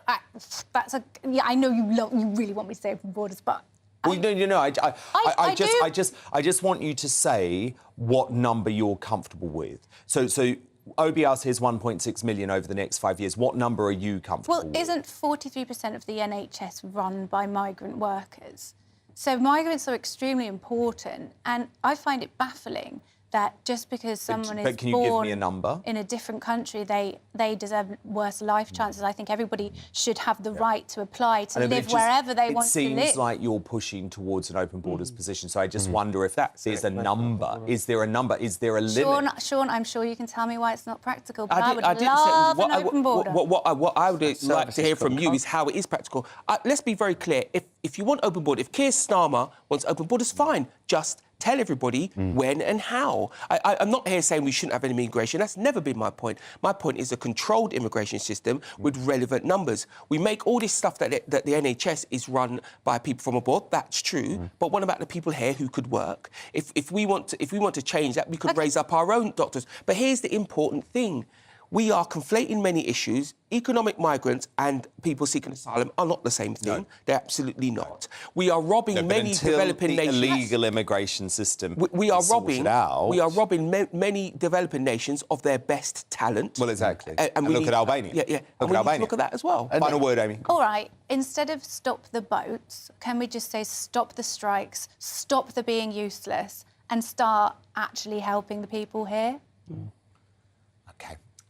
I know you really want me to say open borders, but... Well, no. I just want you to say what number you're comfortable with. So OBR says 1.6 million over the next 5 years. What number are you comfortable with? Well, isn't 43% of the NHS run by migrant workers? So migrants are extremely important, and I find it baffling that just because someone is can you give me a number? In a different country, they deserve worse life chances. I think everybody should have the right to apply to live wherever they want to live. It seems like you're pushing towards an open borders position, so I just wonder if there's a number. Is there a number? Is there a limit? Sean, I'm sure you can tell me why it's not practical, but I would love an open border. What I would like to hear from you is how it is practical. Let's be very clear. If you want open border, if Keir Starmer wants open borders, fine. Just tell everybody when and how. I'm not here saying we shouldn't have any immigration. That's never been my point. My point is a controlled immigration system with relevant numbers. We make all this stuff that the NHS is run by people from abroad. That's true. But what about the people here who could work? If we want to change that, we could raise up our own doctors. But here's the important thing. We are conflating many issues. Economic migrants and people seeking asylum are not the same thing. No. They're absolutely not. We are robbing many developing nations. The illegal immigration system. We are robbing many developing nations of their best talent. Well, exactly. And look at Albania. Yeah. Look at that as well. Final word, Amy. All right. Instead of stop the boats, can we just say stop the strikes, stop the being useless, and start actually helping the people here?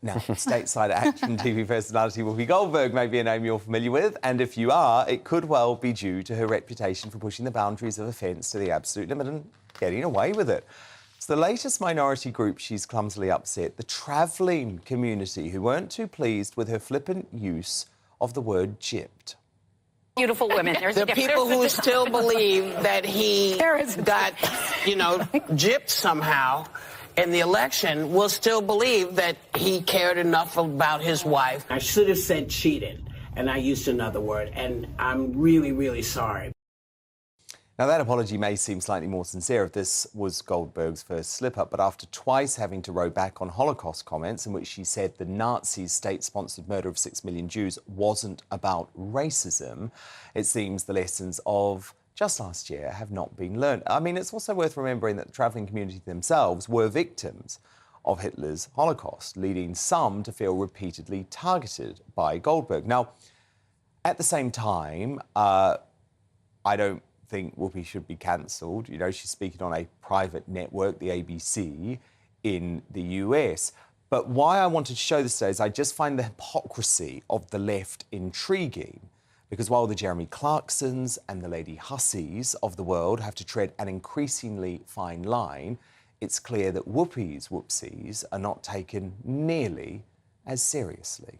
Now, stateside Action TV personality Whoopi Goldberg may be a name you're familiar with, and if you are, it could well be due to her reputation for pushing the boundaries of offence to the absolute limit and getting away with it. It's the latest minority group she's clumsily upset, the travelling community, who weren't too pleased with her flippant use of the word gypped. Beautiful women. The people who still believe that he got, gypped somehow in the election will still believe that he cared enough about his wife. I should have said cheated, and I used another word, and I'm really, really sorry. Now, that apology may seem slightly more sincere if this was Goldberg's first slip-up, but after twice having to row back on Holocaust comments in which she said the Nazis' state-sponsored murder of 6 million Jews wasn't about racism, it seems the lessons of just last year have not been learned. I mean, it's also worth remembering that the travelling community themselves were victims of Hitler's Holocaust, leading some to feel repeatedly targeted by Goldberg. Now, at the same time, I don't think Whoopi should be cancelled. She's speaking on a private network, the ABC, in the US. But why I wanted to show this today is I just find the hypocrisy of the left intriguing. Because while the Jeremy Clarksons and the Lady Hussies of the world have to tread an increasingly fine line, it's clear that Whoopi's whoopsies are not taken nearly as seriously.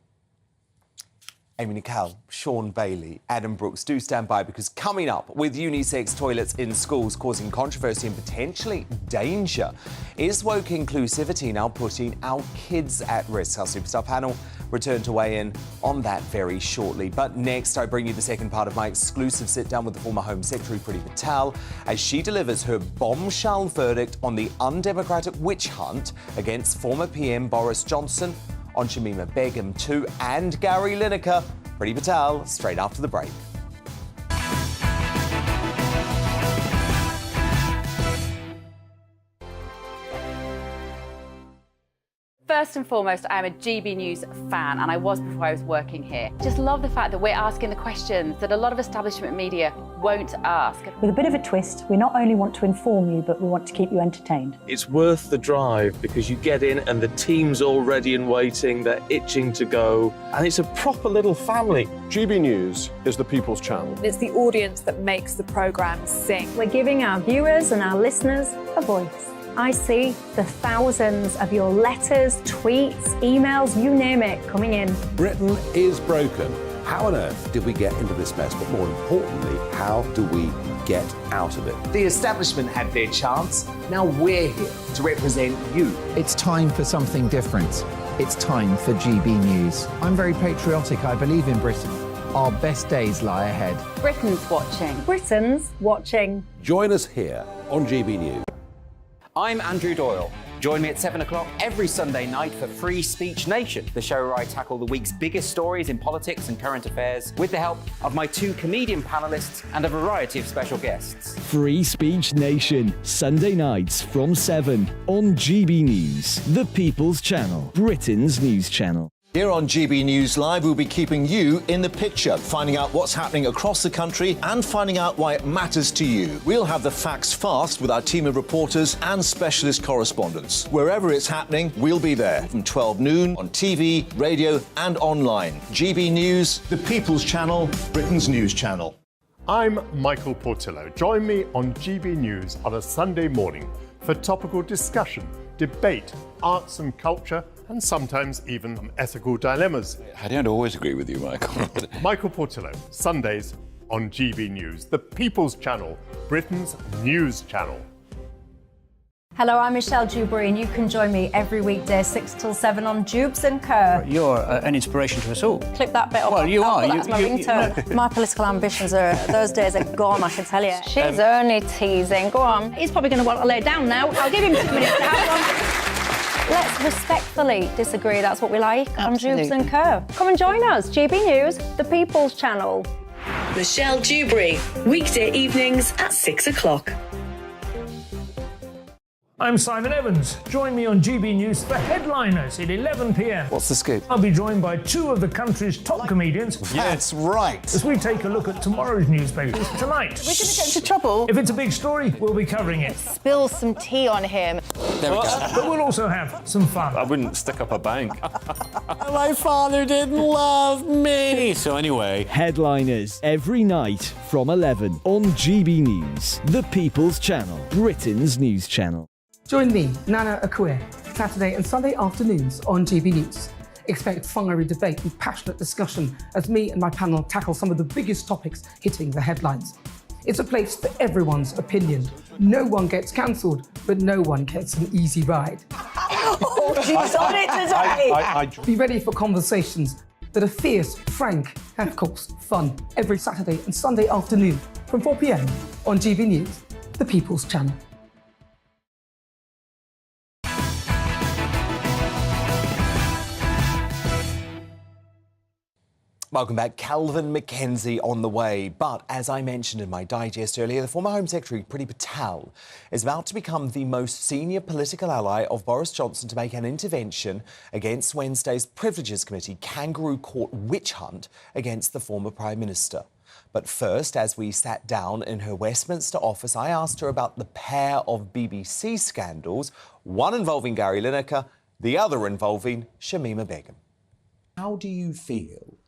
Amy Nicole, Sean Bailey, Adam Brooks, do stand by, because coming up, with unisex toilets in schools causing controversy and potentially danger, is woke inclusivity now putting our kids at risk? Our Superstar panel return to weigh in on that very shortly. But next, I bring you the second part of my exclusive sit-down with the former Home Secretary Priti Patel as she delivers her bombshell verdict on the undemocratic witch hunt against former PM Boris Johnson, on Shamima Begum too, and Gary Lineker. Priti Patel, straight after the break. First and foremost, I am a GB News fan, and I was before I was working here. Just love the fact that we're asking the questions that a lot of establishment media won't ask. With a bit of a twist, we not only want to inform you, but we want to keep you entertained. It's worth the drive because you get in and the team's all ready and waiting, they're itching to go, and it's a proper little family. GB News is the people's channel. It's the audience that makes the programme sing. We're giving our viewers and our listeners a voice. I see the thousands of your letters, tweets, emails, you name it, coming in. Britain is broken. How on earth did we get into this mess? But more importantly, how do we get out of it? The establishment had their chance. Now we're here to represent you. It's time for something different. It's time for GB News. I'm very patriotic. I believe in Britain. Our best days lie ahead. Britain's watching. Britain's watching. Join us here on GB News. I'm Andrew Doyle. Join me at 7 o'clock every Sunday night for Free Speech Nation, the show where I tackle the week's biggest stories in politics and current affairs with the help of my 2 comedian panellists and a variety of special guests. Free Speech Nation, Sunday nights from 7 on GB News, the People's Channel, Britain's news channel. Here on GB News Live, we'll be keeping you in the picture, finding out what's happening across the country and finding out why it matters to you. We'll have the facts fast with our team of reporters and specialist correspondents. Wherever it's happening, we'll be there from 12 noon on TV, radio and online. GB News, the People's Channel, Britain's news channel. I'm Michael Portillo. Join me on GB News on a Sunday morning for topical discussion, debate, arts and culture, and sometimes even ethical dilemmas. I don't always agree with you, Michael. Michael Portillo, Sundays on GB News, the People's Channel, Britain's news channel. Hello, I'm Michelle Dewberry, and you can join me every weekday 6 till 7 on Jubes and Co. You're an inspiration to us all. Clip that bit off. Well, you are. That's my ringtone. My political ambitions those days are gone, I can tell you. She's only teasing. Go on. He's probably going to want to lay down now. I'll give him 2 minutes to have one. Let's respectfully disagree. That's what we like on Jubes and Co. Come and join us. GB News, the People's Channel. Michelle Dewberry, weekday evenings at 6 o'clock. I'm Simon Evans. Join me on GB News for Headliners at 11 p.m. What's the scoop? I'll be joined by 2 of the country's top comedians. That's right. As we take a look at tomorrow's newspapers tonight. We're going to get into trouble. If it's a big story, we'll be covering it. Spill some tea on him. There we go. But we'll also have some fun. I wouldn't stick up a bank. My father didn't love me. So anyway. Headliners every night from 11 on GB News, the People's Channel, Britain's news channel. Join me, Nana Akue, Saturday and Sunday afternoons on GB News. Expect fiery debate and passionate discussion as me and my panel tackle some of the biggest topics hitting the headlines. It's a place for everyone's opinion. No one gets cancelled, but no one gets an easy ride. Oh, she's on it today! Be ready for conversations that are fierce, frank, and of course, fun. Every Saturday and Sunday afternoon from 4 p.m. on GB News, the People's Channel. Welcome back. Calvin Mackenzie on the way. But as I mentioned in my digest earlier, the former Home Secretary, Priti Patel, is about to become the most senior political ally of Boris Johnson to make an intervention against Wednesday's Privileges Committee kangaroo court witch hunt against the former Prime Minister. But first, as we sat down in her Westminster office, I asked her about the pair of BBC scandals, one involving Gary Lineker, the other involving Shamima Begum. How do you feel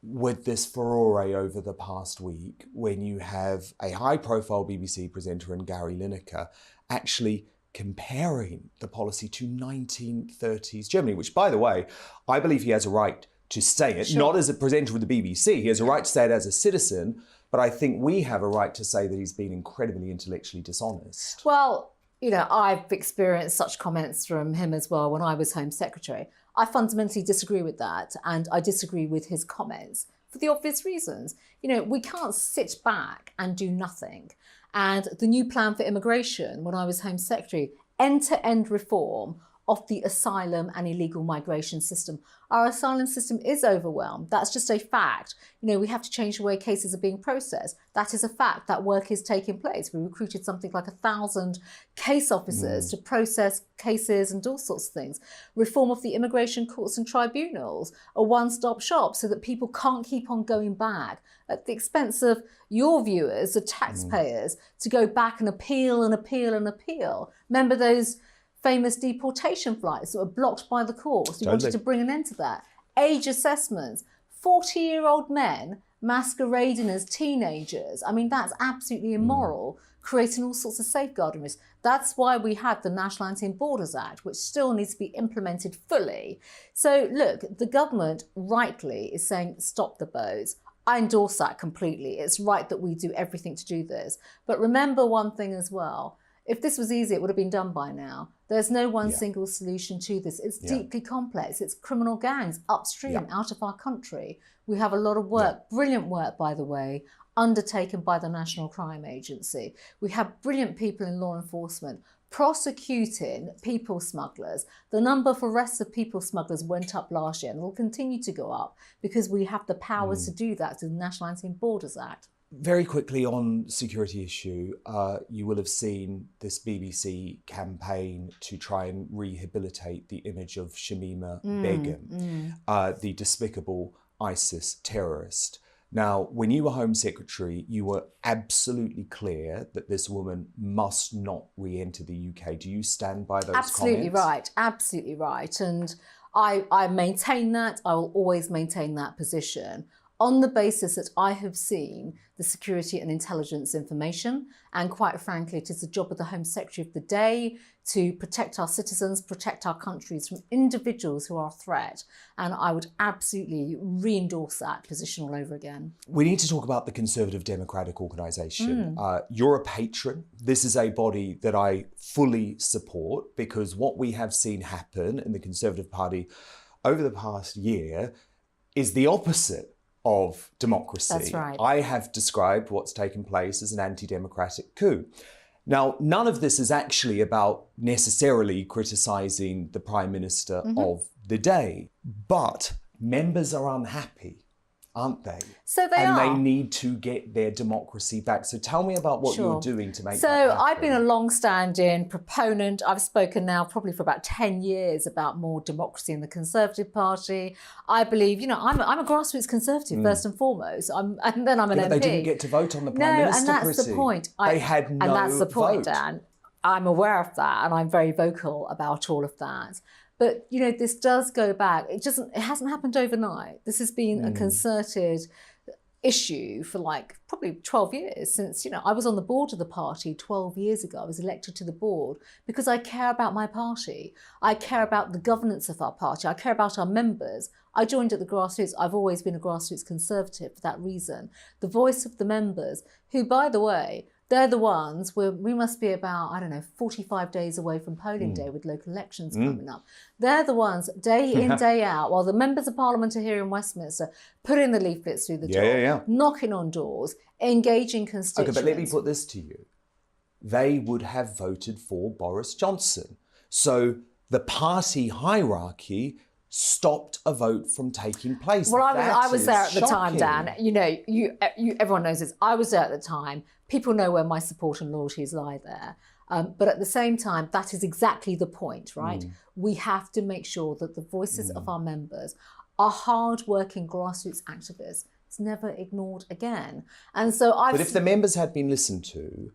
with this furore over the past week when you have a high-profile BBC presenter and Gary Lineker actually comparing the policy to 1930s Germany, which, by the way, I believe he has a right to say it, not as a presenter of the BBC. He has a right to say it as a citizen, but I think we have a right to say that he's been incredibly intellectually dishonest. Well, you know, I've experienced such comments from him as well when I was Home Secretary. I fundamentally disagree with that, and I disagree with his comments for the obvious reasons. You know, we can't sit back and do nothing. And the new plan for immigration, when I was Home Secretary, end-to-end reform of the asylum and illegal migration system. Our asylum system is overwhelmed. That's just a fact. You know, we have to change the way cases are being processed. That is a fact. That work is taking place. We recruited something like 1,000 case officers to process cases and all sorts of things. Reform of the immigration courts and tribunals, a one-stop shop so that people can't keep on going back at the expense of your viewers, the taxpayers, to go back and appeal and appeal and appeal. Remember those famous deportation flights that were blocked by the courts? We wanted to bring an end to that. Age assessments, 40-year-old men masquerading as teenagers. I mean, that's absolutely immoral, creating all sorts of safeguarding risks. That's why we had the National Anti-Borders Act, which still needs to be implemented fully. So look, the government rightly is saying, stop the boats. I endorse that completely. It's right that we do everything to do this. But remember one thing as well. If this was easy, it would have been done by now. There's no one single solution to this. It's deeply complex. It's criminal gangs upstream, out of our country. We have a lot of work, brilliant work, by the way, undertaken by the National Crime Agency. We have brilliant people in law enforcement prosecuting people smugglers. The number of arrests of people smugglers went up last year and will continue to go up because we have the powers to do that through the National Anti-Borders Act. Very quickly on security issue, you will have seen this BBC campaign to try and rehabilitate the image of Shamima Begum, the despicable ISIS terrorist. Now, when you were Home Secretary, you were absolutely clear that this woman must not re-enter the UK. Do you stand by those Absolutely comments? right, absolutely right. And I maintain that. I will always maintain that position on the basis that I have seen the security and intelligence information. And quite frankly, it is the job of the Home Secretary of the day to protect our citizens, protect our countries from individuals who are a threat. And I would absolutely re-endorse that position all over again. We need to talk about the Conservative Democratic Organisation. You're a patron. This is a body that I fully support because what we have seen happen in the Conservative Party over the past year is the opposite of democracy. That's right. I have described what's taken place as an anti-democratic coup. Now, none of this is actually about necessarily criticising the Prime Minister of the day, but members are unhappy, aren't they? So they and are. they need to get their democracy back. So tell me about what you're doing to make that happen. I've been a long-standing proponent. I've spoken now probably for about 10 years about more democracy in the Conservative Party. I believe, you know, I'm a grassroots Conservative first and foremost, and then I'm an MP. They didn't get to vote on the Prime Minister. No, and that's the point. They had no And that's the point, vote. Dan. I'm aware of that, and I'm very vocal about all of that. But, you know, this does go back. It hasn't happened overnight. This has been a concerted issue for like probably 12 years since, you know, I was on the board of the party 12 years ago. I was elected to the board because I care about my party. I care about the governance of our party. I care about our members. I joined at the grassroots. I've always been a grassroots conservative for that reason. The voice of the members, who, by the way, they're the ones where we must be about, I don't know, 45 days away from polling day with local elections coming up. They're the ones, day in, day out, while the members of Parliament are here in Westminster, putting the leaflets through the door, knocking on doors, engaging constituents. Okay, but let me put this to you. They would have voted for Boris Johnson. So the party hierarchy stopped a vote from taking place. Well, I was there at the time, Dan. You know, everyone knows this. I was there at the time. People know where my support and loyalties lie there. But at the same time, that is exactly the point, right? We have to make sure that the voices of our members are hard-working grassroots activists. It's never ignored again. And so But if the members had been listened to,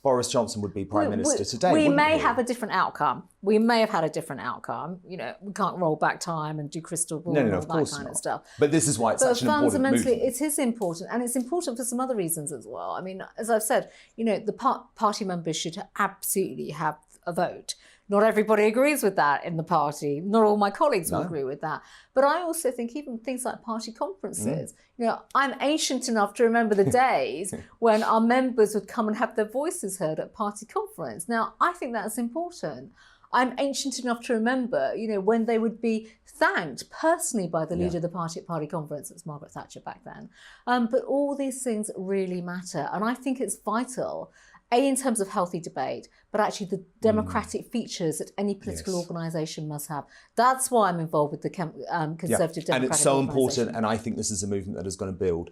Boris Johnson would be Prime Minister today. We may have a different outcome. We may have had a different outcome. You know, we can't roll back time and do crystal ball and all that kind of stuff. But this is why it's such an important movement. Fundamentally, it is important, and it's important for some other reasons as well. I mean, as I've said, you know, the party members should absolutely have a vote. Not everybody agrees with that in the party. Not all my colleagues will agree with that. But I also think even things like party conferences, you know, I'm ancient enough to remember the days when our members would come and have their voices heard at party conference. Now, I think that's important. I'm ancient enough to remember, you know, when they would be thanked personally by the leader of the party at party conference. It was Margaret Thatcher back then. But all these things really matter. And I think it's vital, in terms of healthy debate, but actually the democratic features that any political organisation must have. That's why I'm involved with the Conservative Democratic And it's so important, and I think this is a movement that is going to build.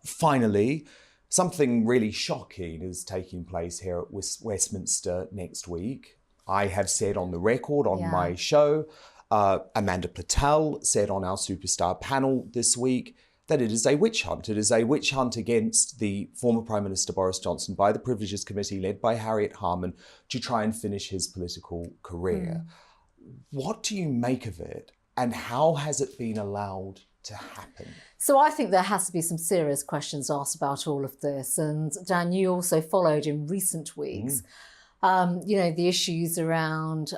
Finally, something really shocking is taking place here at Westminster next week. I have said on the record on my show, Priti Patel said on our Superstar panel this week, that it is a witch hunt. It is a witch hunt against the former Prime Minister Boris Johnson by the Privileges Committee led by Harriet Harman to try and finish his political career. What do you make of it, and how has it been allowed to happen? So I think there has to be some serious questions asked about all of this. And Dan, you also followed in recent weeks, you know, the issues around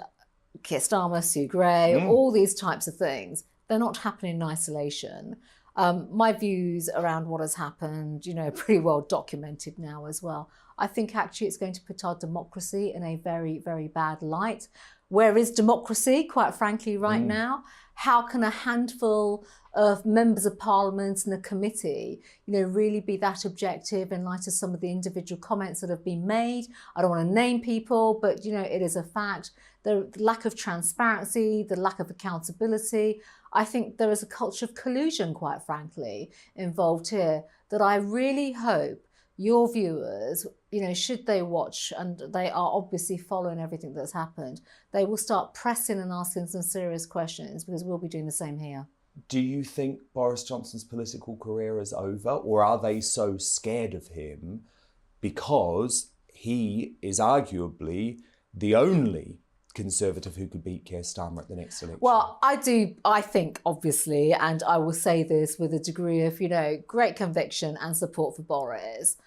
Keir Starmer, Sue Gray, all these types of things. They're not happening in isolation. My views around what has happened, you know, are pretty well documented now as well. I think actually it's going to put our democracy in a very, very bad light. Where is democracy, quite frankly, right now? How can a handful of members of parliament and a committee, you know, really be that objective in light of some of the individual comments that have been made? I don't want to name people, but, you know, it is a fact. The lack of transparency, the lack of accountability. I think there is a culture of collusion, quite frankly, involved here that I really hope your viewers, you know, should they watch, and they are obviously following everything that's happened, they will start pressing and asking some serious questions, because we'll be doing the same here. Do you think Boris Johnson's political career is over, or are they so scared of him because he is arguably the only Conservative who could beat Keir Starmer at the next election? Well, I think, obviously, and I will say this with a degree of, you know, great conviction and support for Boris.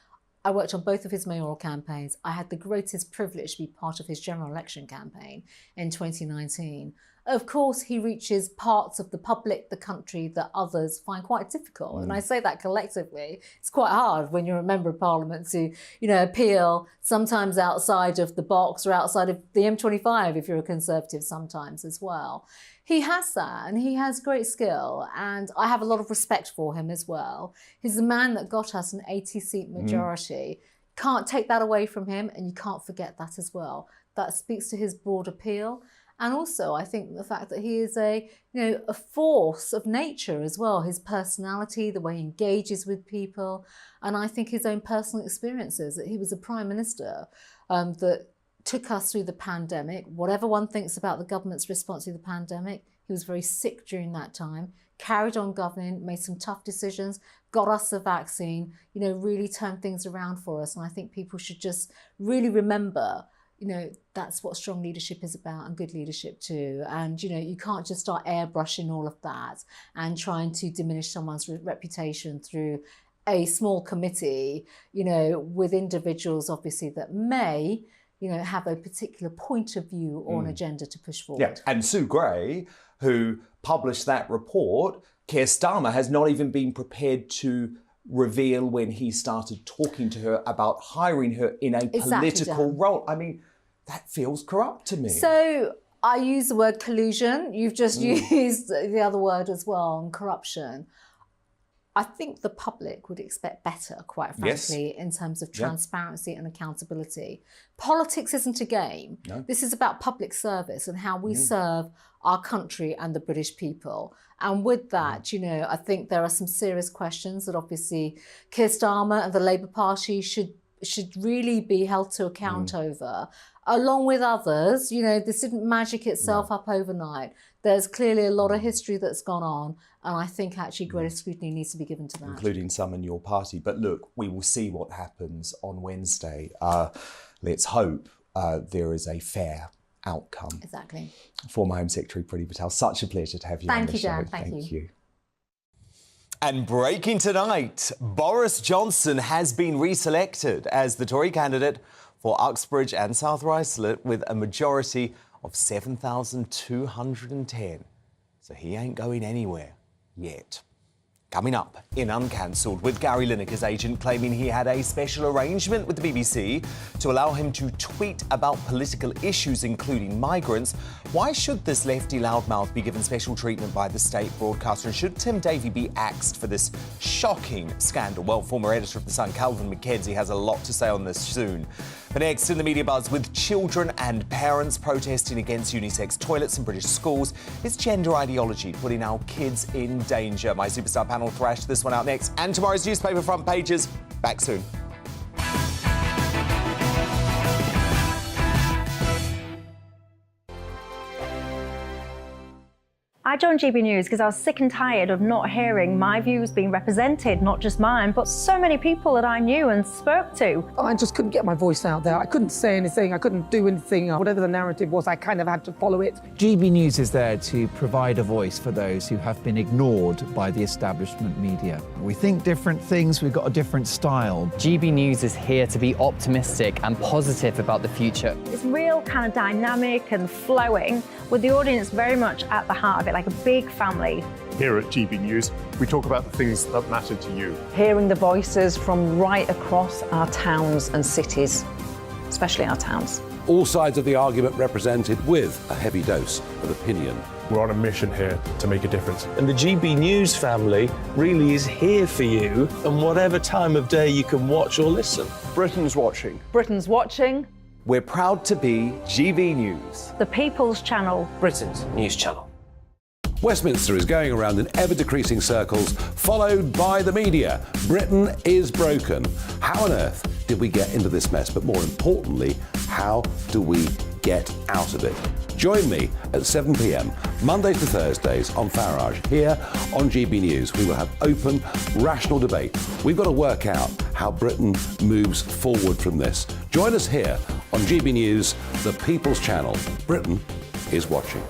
I worked on both of his mayoral campaigns. I had the greatest privilege to be part of his general election campaign in 2019. Of course, he reaches parts of the public, the country, that others find quite difficult. And I say that collectively. It's quite hard when you're a member of parliament to, you know, appeal sometimes outside of the box or outside of the M25 if you're a Conservative sometimes as well. He has that, and he has great skill, and I have a lot of respect for him as well. He's the man that got us an 80-seat majority. Can't take that away from him, and you can't forget that as well. That speaks to his broad appeal. And also, I think the fact that he is a force of nature as well, his personality, the way he engages with people, and I think his own personal experiences, that he was a Prime Minister that took us through the pandemic. Whatever one thinks about the government's response to the pandemic, he was very sick during that time, carried on governing, made some tough decisions, got us the vaccine, you know, really turned things around for us. And I think people should just really remember, that's what strong leadership is about, and good leadership too. And, you can't just start airbrushing all of that and trying to diminish someone's reputation through a small committee, with individuals obviously that may, have a particular point of view or an agenda to push forward. Yeah, and Sue Gray, who published that report, Keir Starmer has not even been prepared to reveal when he started talking to her about hiring her in a political role. I mean, that feels corrupt to me. So I use the word collusion. You've just used the other word as well, and corruption. I think the public would expect better, quite frankly, in terms of transparency and accountability. Politics isn't a game. No. This is about public service and how we serve our country and the British people. And with that, I think there are some serious questions that obviously Keir Starmer and the Labour Party should really be held to account over, along with others. This didn't magic itself up overnight. There's clearly a lot of history that's gone on, and I think actually greater scrutiny needs to be given to that. Including some in your party. But look, we will see what happens on Wednesday. Let's hope there is a fair outcome. Exactly. Former Home Secretary Priti Patel, such a pleasure to have you on the show. Dan. Thank you. And breaking tonight, Boris Johnson has been reselected as the Tory candidate for Uxbridge and South Ruislip with a majority of 7,210. So he ain't going anywhere yet. Coming up in Uncancelled, with Gary Lineker's agent claiming he had a special arrangement with the BBC to allow him to tweet about political issues, including migrants. Why should this lefty loudmouth be given special treatment by the state broadcaster? And should Tim Davie be axed for this shocking scandal? Well, former editor of The Sun, Calvin McKenzie, has a lot to say on this soon. But next in the media buzz, with children and parents protesting against unisex toilets in British schools, is gender ideology putting our kids in danger? My superstar panel thrashed this one out next. And tomorrow's newspaper front pages. Back soon. I joined GB News because I was sick and tired of not hearing my views being represented, not just mine, but so many people that I knew and spoke to. I just couldn't get my voice out there. I couldn't say anything. I couldn't do anything. Whatever the narrative was, I kind of had to follow it. GB News is there to provide a voice for those who have been ignored by the establishment media. We think different things, we've got a different style. GB News is here to be optimistic and positive about the future. It's real kind of dynamic and flowing, with the audience very much at the heart of it, like a big family. Here at GB News, we talk about the things that matter to you. Hearing the voices from right across our towns and cities, especially our towns. All sides of the argument represented with a heavy dose of opinion. We're on a mission here to make a difference. And the GB News family really is here for you, and whatever time of day you can watch or listen. Britain's watching. Britain's watching. We're proud to be GB News. The People's Channel. Britain's news channel. Westminster is going around in ever-decreasing circles, followed by the media. Britain is broken. How on earth did we get into this mess? But more importantly, how do we get out of it? Join me at 7 p.m, Mondays to Thursdays on Farage, here on GB News. We will have open, rational debate. We've got to work out how Britain moves forward from this. Join us here on GB News, the People's Channel. Britain is watching.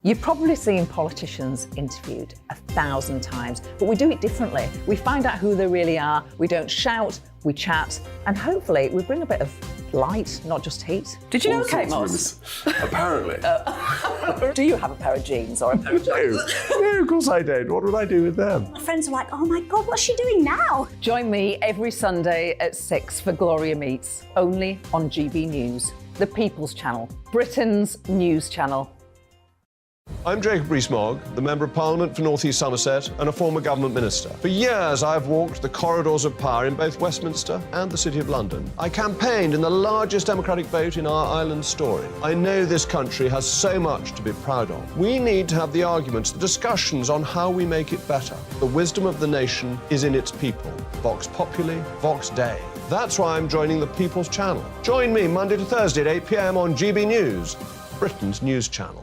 You've probably seen politicians interviewed 1,000 times, but we do it differently. We find out who they really are, we don't shout, we chat, and hopefully we bring a bit of light, not just heat. Did you know Kate Moss? Apparently. Do you have a pair of jeans or a pair of jeans? No, of course I don't. What would I do with them? My friends are like, oh my God, what's she doing now? Join me every Sunday at 6 for Gloria Meets, only on GB News, the People's Channel, Britain's news channel. I'm Jacob Rees-Mogg, the Member of Parliament for North East Somerset and a former government minister. For years, I've walked the corridors of power in both Westminster and the City of London. I campaigned in the largest democratic vote in our island story. I know this country has so much to be proud of. We need to have the arguments, the discussions on how we make it better. The wisdom of the nation is in its people. Vox Populi, Vox Dei. That's why I'm joining the People's Channel. Join me Monday to Thursday at 8 p.m. on GB News, Britain's news channel.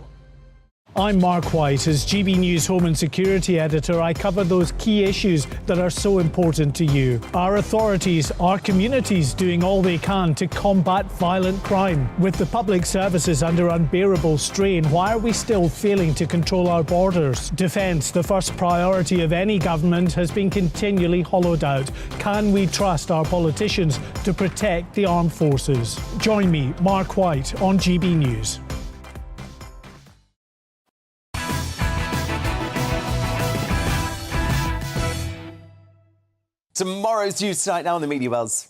I'm Mark White. As GB News Home and Security Editor, I cover those key issues that are so important to you. Are authorities, are communities doing all they can to combat violent crime? With the public services under unbearable strain, why are we still failing to control our borders? Defence, the first priority of any government, has been continually hollowed out. Can we trust our politicians to protect the armed forces? Join me, Mark White, on GB News. Tomorrow's news tonight now on the Media Buzz.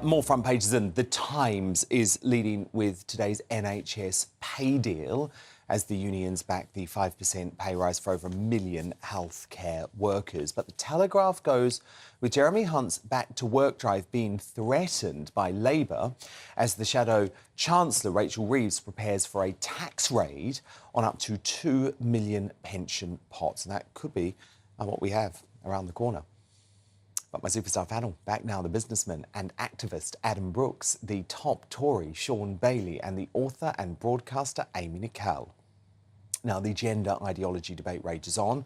More front pages, and The Times is leading with today's NHS pay deal as the unions back the 5% pay rise for over 1 million healthcare workers. But The Telegraph goes with Jeremy Hunt's Back to Work drive being threatened by Labour as the Shadow Chancellor, Rachel Reeves, prepares for a tax raid on up to 2 million pension pots. And that could be what we have around the corner. But my superstar panel, back now, the businessman and activist Adam Brooks, the top Tory Sean Bailey, and the author and broadcaster Amy Nicole. Now, the gender ideology debate rages on,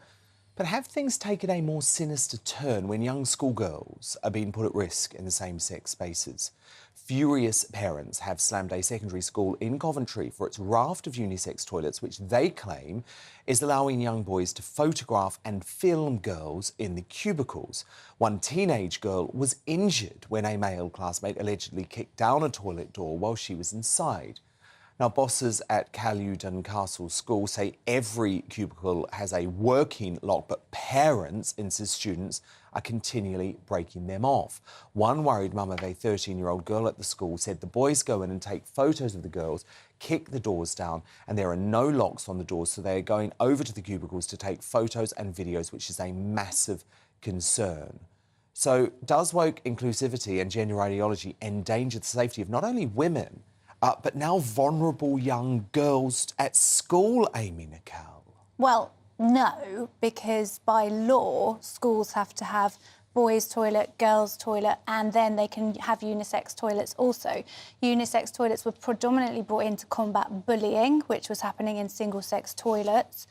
but have things taken a more sinister turn when young schoolgirls are being put at risk in the same-sex spaces? Furious parents have slammed a secondary school in Coventry for its raft of unisex toilets, which they claim is allowing young boys to photograph and film girls in the cubicles. One teenage girl was injured when a male classmate allegedly kicked down a toilet door while she was inside. Now, bosses at Caluden Castle School say every cubicle has a working lock, but parents insist students are continually breaking them off. One worried mum of a 13-year-old girl at the school said the boys go in and take photos of the girls, kick the doors down, and there are no locks on the doors, so they are going over to the cubicles to take photos and videos, which is a massive concern. So does woke inclusivity and gender ideology endanger the safety of not only women, but now vulnerable young girls at school, Amy Nicole? Well, no, because by law, schools have to have boys' toilet, girls' toilet, and then they can have unisex toilets also. Unisex toilets were predominantly brought in to combat bullying, which was happening in single-sex toilets.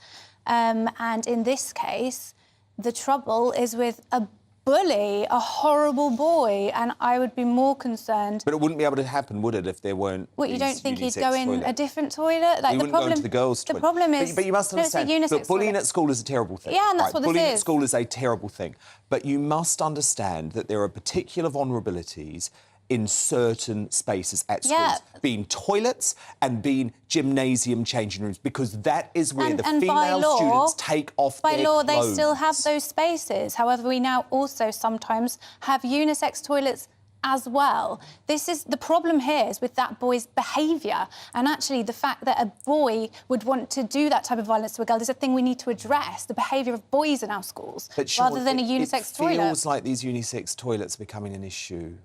And in this case, the trouble is with a bully, a horrible boy, and I would be more concerned. But it wouldn't be able to happen, would it, if there weren't? What, you don't think he'd go in toilet? a different toilet? Like, he wouldn't go into the girls' toilet. The problem is, but you must understand, that bullying at school is a terrible thing. Yeah, and that's what this is. Bullying at school is a terrible thing. But you must understand that there are particular vulnerabilities in certain spaces at schools, being toilets and being gymnasium changing rooms, because that is where the female students take off their clothes. By law, they still have those spaces. However, we now also sometimes have unisex toilets as well. This is the problem here is with that boy's behaviour, and actually the fact that a boy would want to do that type of violence to a girl is a thing we need to address, the behaviour of boys in our schools, rather than a unisex toilet. It feels like these unisex toilets are becoming an issue.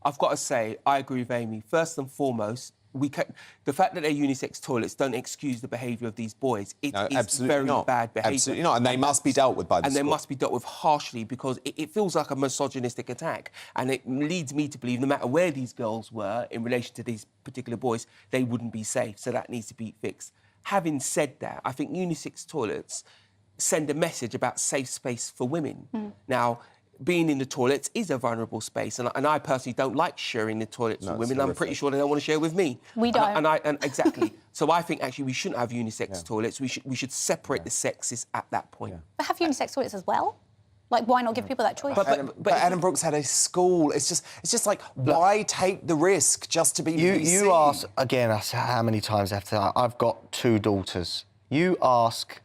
I've got to say, I agree with Amy. First and foremost, the fact that they're unisex toilets don't excuse the behaviour of these boys. It is very bad behaviour. Absolutely not, and they must be dealt with by the school. And they must be dealt with harshly, because it feels like a misogynistic attack, and it leads me to believe no matter where these girls were in relation to these particular boys, they wouldn't be safe, so that needs to be fixed. Having said that, I think unisex toilets send a message about safe space for women. Now, being in the toilets is a vulnerable space, and I personally don't like sharing the toilets with women. I'm pretty sure they don't want to share with me. We don't. Exactly. So I think actually we shouldn't have unisex toilets. We should separate the sexes at that point. But have unisex toilets as well? Like, why not give people that choice? But Adam Brooks had a school. It's just like, why take the risk just to be You ask, again, how many times I've got 2 daughters. You ask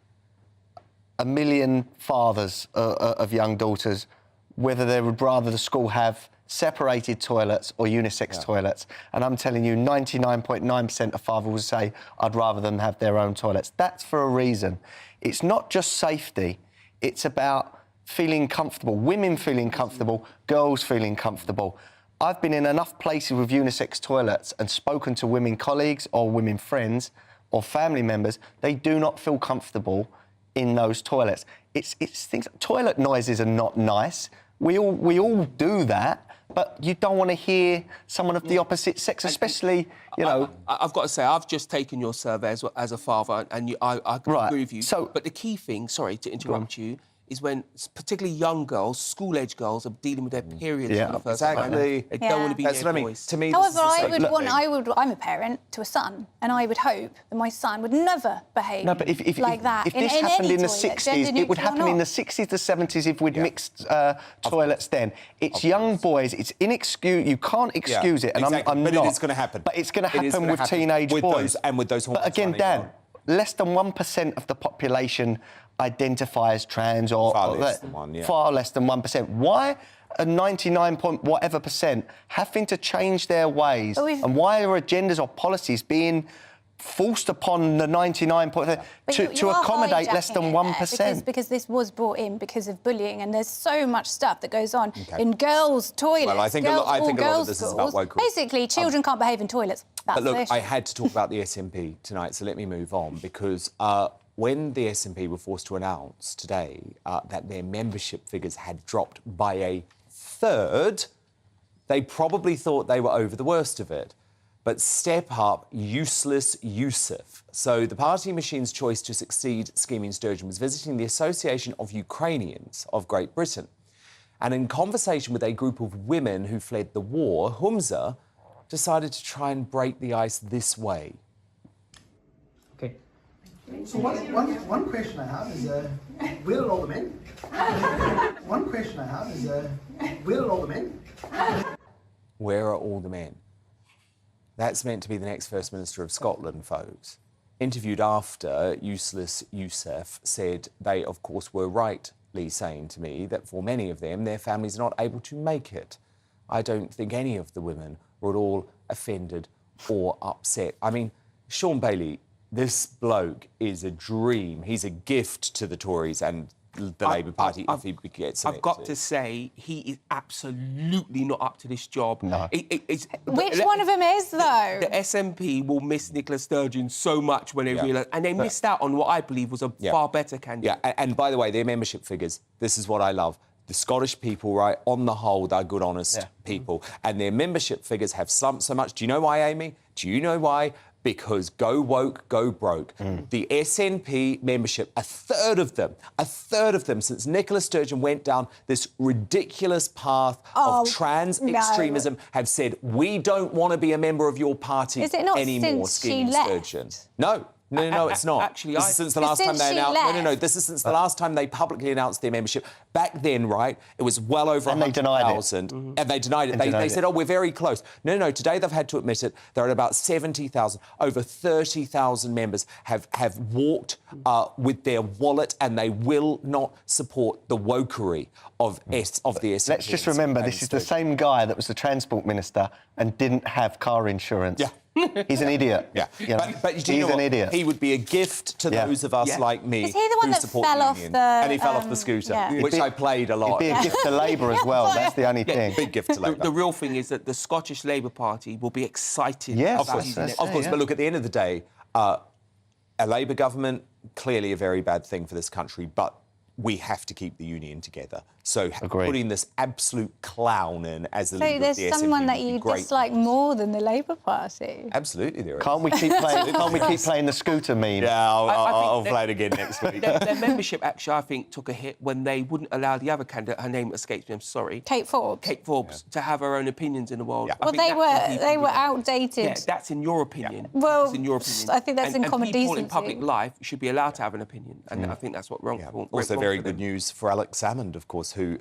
1 million fathers of young daughters whether they would rather the school have separated toilets or unisex toilets. And I'm telling you, 99.9% of fathers will say, I'd rather them have their own toilets. That's for a reason. It's not just safety, it's about feeling comfortable, women feeling comfortable, girls feeling comfortable. I've been in enough places with unisex toilets and spoken to women colleagues or women friends or family members, they do not feel comfortable in those toilets. It's things, toilet noises are not nice. We all do that, but you don't want to hear someone of the opposite sex, especially, you know... I've got to say, I've just taken your survey as a father, and I agree with you. But the key thing, sorry to interrupt you, is when particularly young girls, school-age girls, are dealing with their periods for the first time. They don't want to be That's near what I mean. boys. To me, However, I'm a parent to a son, and I would hope that my son would never behave like that. If this happened in the 60s, it would happen in the 60s, the 70s if we'd mixed toilets then. It's young boys, it's inexcusable, you can't excuse it, and I'm but not. it is going to happen. But it's going to happen with teenage boys. And with those hormones. But again, Dan, less than 1% of the population identify as trans or... Far less than 1%, yeah. Far less than 1%. Why are 99 point whatever percent having to change their ways? And why are agendas or policies being forced upon the 99 point... to accommodate less than 1%? Because this was brought in because of bullying, and there's so much stuff that goes on in girls' toilets. Well, I think a lot of this is about woke. Basically, children can't behave in toilets. That's But look, the issue. I had to talk about the SNP tonight, so let me move on, because when the SNP were forced to announce today that their membership figures had dropped by a third, they probably thought they were over the worst of it. But step up, useless Yusuf. So the party machine's choice to succeed Scheming Sturgeon was visiting the Association of Ukrainians of Great Britain. And in conversation with a group of women who fled the war, Humza decided to try and break the ice this way. So one question I have is, where are all the men? One question I have is, where are all the men? Where are all the men? That's meant to be the next First Minister of Scotland, folks. Interviewed after, useless Yusuf said they, of course, were rightly saying to me that for many of them, their families are not able to make it. I don't think any of the women were at all offended or upset. I mean, Sean Bailey, this bloke is a dream. He's a gift to the Tories and the Labour Party if he gets elected. I've got to say, he is absolutely not up to this job. No. Which one of them is, though? The SNP will miss Nicola Sturgeon so much when they realise... And they missed out on what I believe was a far better candidate. Yeah, and by the way, their membership figures, this is what I love. The Scottish people, right, on the whole, they're good, honest people. And their membership figures have slumped so much. Do you know why, Amy? Do you know why? Because go woke, go broke. The SNP membership, a third of them, since Nicola Sturgeon went down this ridiculous path of trans extremism, have said, we don't want to be a member of your party Is it not anymore, since she Scheming left? Sturgeon. No, it's not. Actually, this is since the last time they announced. No. This is since the last time they publicly announced their membership. Back then, right, it was well over 100,000, and they denied it. They said, "Oh, we're very close." No. Today they've had to admit it. They're at about 70,000. Over 30,000 members have walked with their wallet, and they will not support the wokery of the SNP. Let's just remember, this is the same guy that was the Transport Minister and didn't have car insurance. Yeah. He's an idiot. Yeah, but he's an idiot. He would be a gift to those of us like me. Is he the one who that support fell the off union. the... And he fell off the scooter, which I played a lot. It'd be a gift to Labour as well, that's the only thing. Big gift to Labour. The real thing is that the Scottish Labour Party will be excited Of about course, but look, at the end of the day, a Labour government, clearly a very bad thing for this country, but we have to keep the union together. So putting this absolute clown in as the leader of the SNP there's someone that you would be great. dislike more than the Labour Party. Absolutely, there is. Can't we keep playing the scooter meme? Yeah, I'll play it again next week. Their membership, actually, I think, took a hit when they wouldn't allow the other candidate, her name escapes me, I'm sorry. Kate Forbes. To have her own opinions in the world. Well, they were outdated. Yeah, that's in your opinion. Well, that's in your opinion. I think that's in common people decency. in public life should be allowed to have an opinion, and I think that's what wrong. Also, very good news for Alex Salmond, of course, who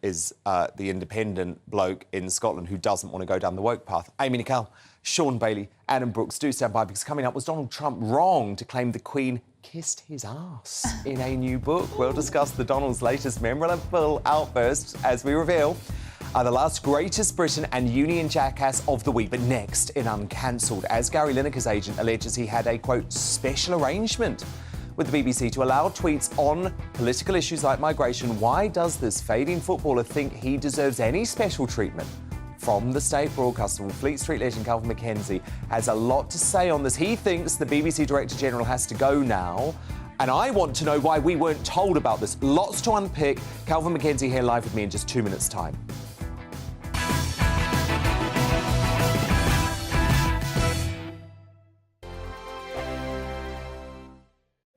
is the independent bloke in Scotland who doesn't want to go down the woke path. Amy Nicole, Sean Bailey, Adam Brooks, do stand by, because coming up, was Donald Trump wrong to claim the Queen kissed his ass in a new book? We'll discuss the Donald's latest memorable outbursts as we reveal the last greatest Briton and union jackass of the week. But next, in Uncancelled, as Gary Lineker's agent alleges he had a, quote, special arrangement with the BBC to allow tweets on political issues like migration. Why does this fading footballer think he deserves any special treatment? From the state broadcaster, Fleet Street legend Calvin McKenzie has a lot to say on this. He thinks the BBC Director General has to go now, and I want to know why we weren't told about this. Lots to unpick. Calvin McKenzie here live with me in just 2 minutes' time.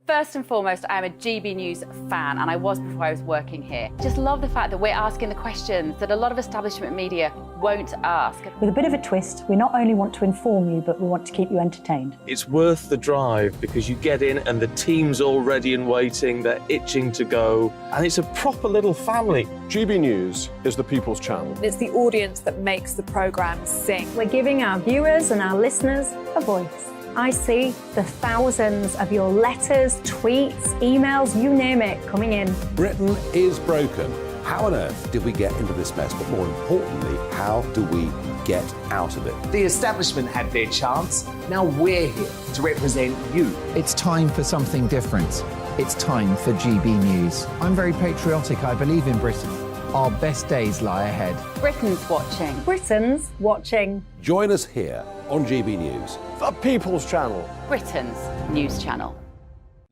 First and foremost, I am a GB News fan, and I was before I was working here. Just love the fact that we're asking the questions that a lot of establishment media won't ask. With a bit of a twist, we not only want to inform you, but we want to keep you entertained. It's worth the drive because you get in and the team's all ready and waiting, they're itching to go, and it's a proper little family. GB News is the people's channel. It's the audience that makes the programme sing. We're giving our viewers and our listeners a voice. I see the thousands of your letters, tweets, emails, you name it, coming in. Britain is broken. How on earth did we get into this mess? But more importantly, how do we get out of it? The establishment had their chance. Now we're here to represent you. It's time for something different. It's time for GB News. I'm very patriotic. I believe in Britain. Our best days lie ahead. Britain's watching. Britain's watching. Join us here on GB News. The people's channel. Britain's news channel.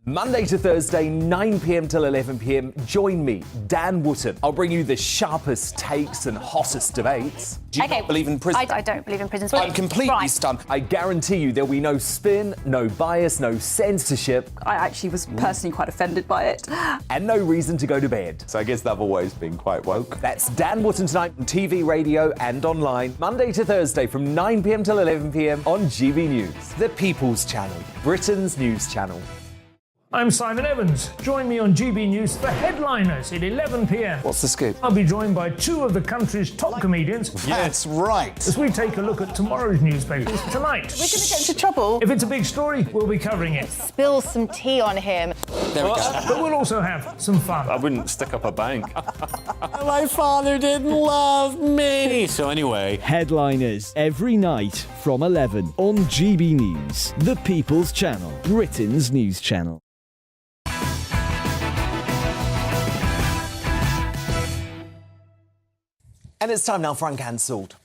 Monday to Thursday, 9 p.m. till 11 p.m. Join me, Dan Wootton. I'll bring you the sharpest takes and hottest debates. Do you not believe in prison? I don't believe in prisons. I'm completely stunned. I guarantee you there'll be no spin, no bias, no censorship. I actually was personally quite offended by it. And no reason to go to bed. So I guess they've always been quite woke. That's Dan Wootton tonight on TV, radio and online. Monday to Thursday from 9 p.m. till 11 p.m. on GB News. The People's Channel, Britain's news channel. I'm Simon Evans. Join me on GB News for Headliners at 11 p.m. What's the scoop? I'll be joined by two of the country's top comedians. That's right. As we take a look at tomorrow's newspapers tonight. We're going to get into trouble. If it's a big story, we'll be covering it. Spill some tea on him. There we go. But we'll also have some fun. I wouldn't stick up a bank. My father didn't love me. So anyway. Headliners every night from 11 on GB News, the People's Channel, Britain's news channel. And it's time now for Uncancelled.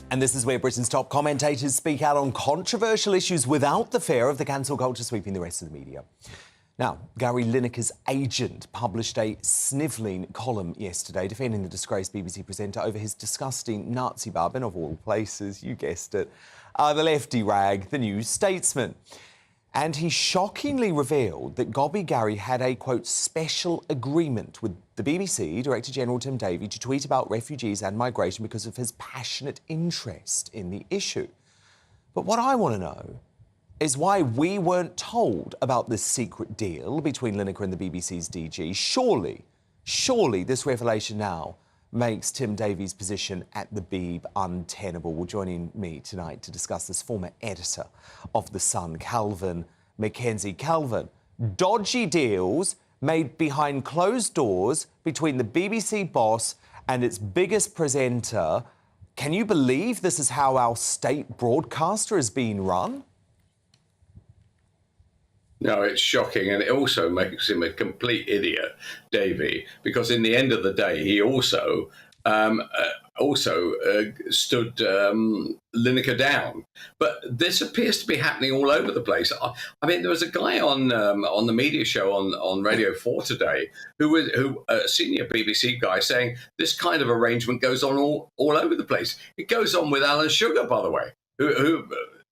And this is where Britain's top commentators speak out on controversial issues without the fear of the cancel culture sweeping the rest of the media. Now, Gary Lineker's agent published a snivelling column yesterday defending the disgraced BBC presenter over his disgusting Nazi bub, and of all places, you guessed it, the lefty rag, the New Statesman. And he shockingly revealed that Gobby Gary had a, quote, special agreement with the BBC Director General Tim Davie to tweet about refugees and migration because of his passionate interest in the issue. But what I want to know is why we weren't told about this secret deal between Lineker and the BBC's DG. Surely this revelation now makes Tim Davie's position at the Beeb untenable. Well, joining me tonight to discuss this, former editor of The Sun, Calvin Mackenzie. Calvin, dodgy deals made behind closed doors between the BBC boss and its biggest presenter. Can you believe this is how our state broadcaster is being run? No, it's shocking, and it also makes him a complete idiot, Davie, because in the end of the day, he also stood Lineker down. But this appears to be happening all over the place. I mean, there was a guy on the media show on Radio 4 today who a senior BBC guy saying this kind of arrangement goes on all over the place. It goes on with Alan Sugar, by the way, who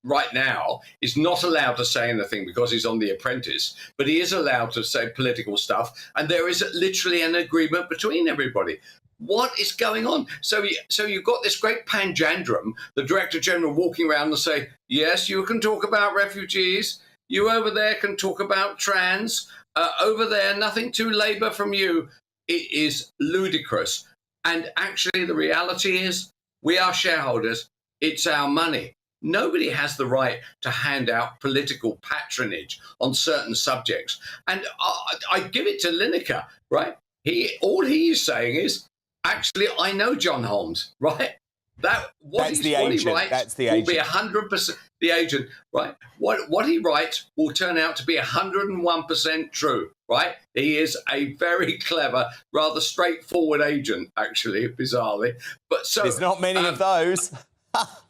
right now is not allowed to say anything because he's on The Apprentice, but he is allowed to say political stuff, and there is literally an agreement between everybody. What is going on? So you've got this great panjandrum, the Director General walking around and say, yes, you can talk about refugees, you over there can talk about trans, over there, nothing to Labour from you. It is ludicrous. And actually the reality is we are shareholders, it's our money. Nobody has the right to hand out political patronage on certain subjects. And I give it to Lineker, right? All he is saying is, actually, I know John Holmes, right? That's the agent. He writes will be 100% the agent, right? What he writes will turn out to be 101% true, right? He is a very clever, rather straightforward agent, actually, bizarrely. But so there's not many of those.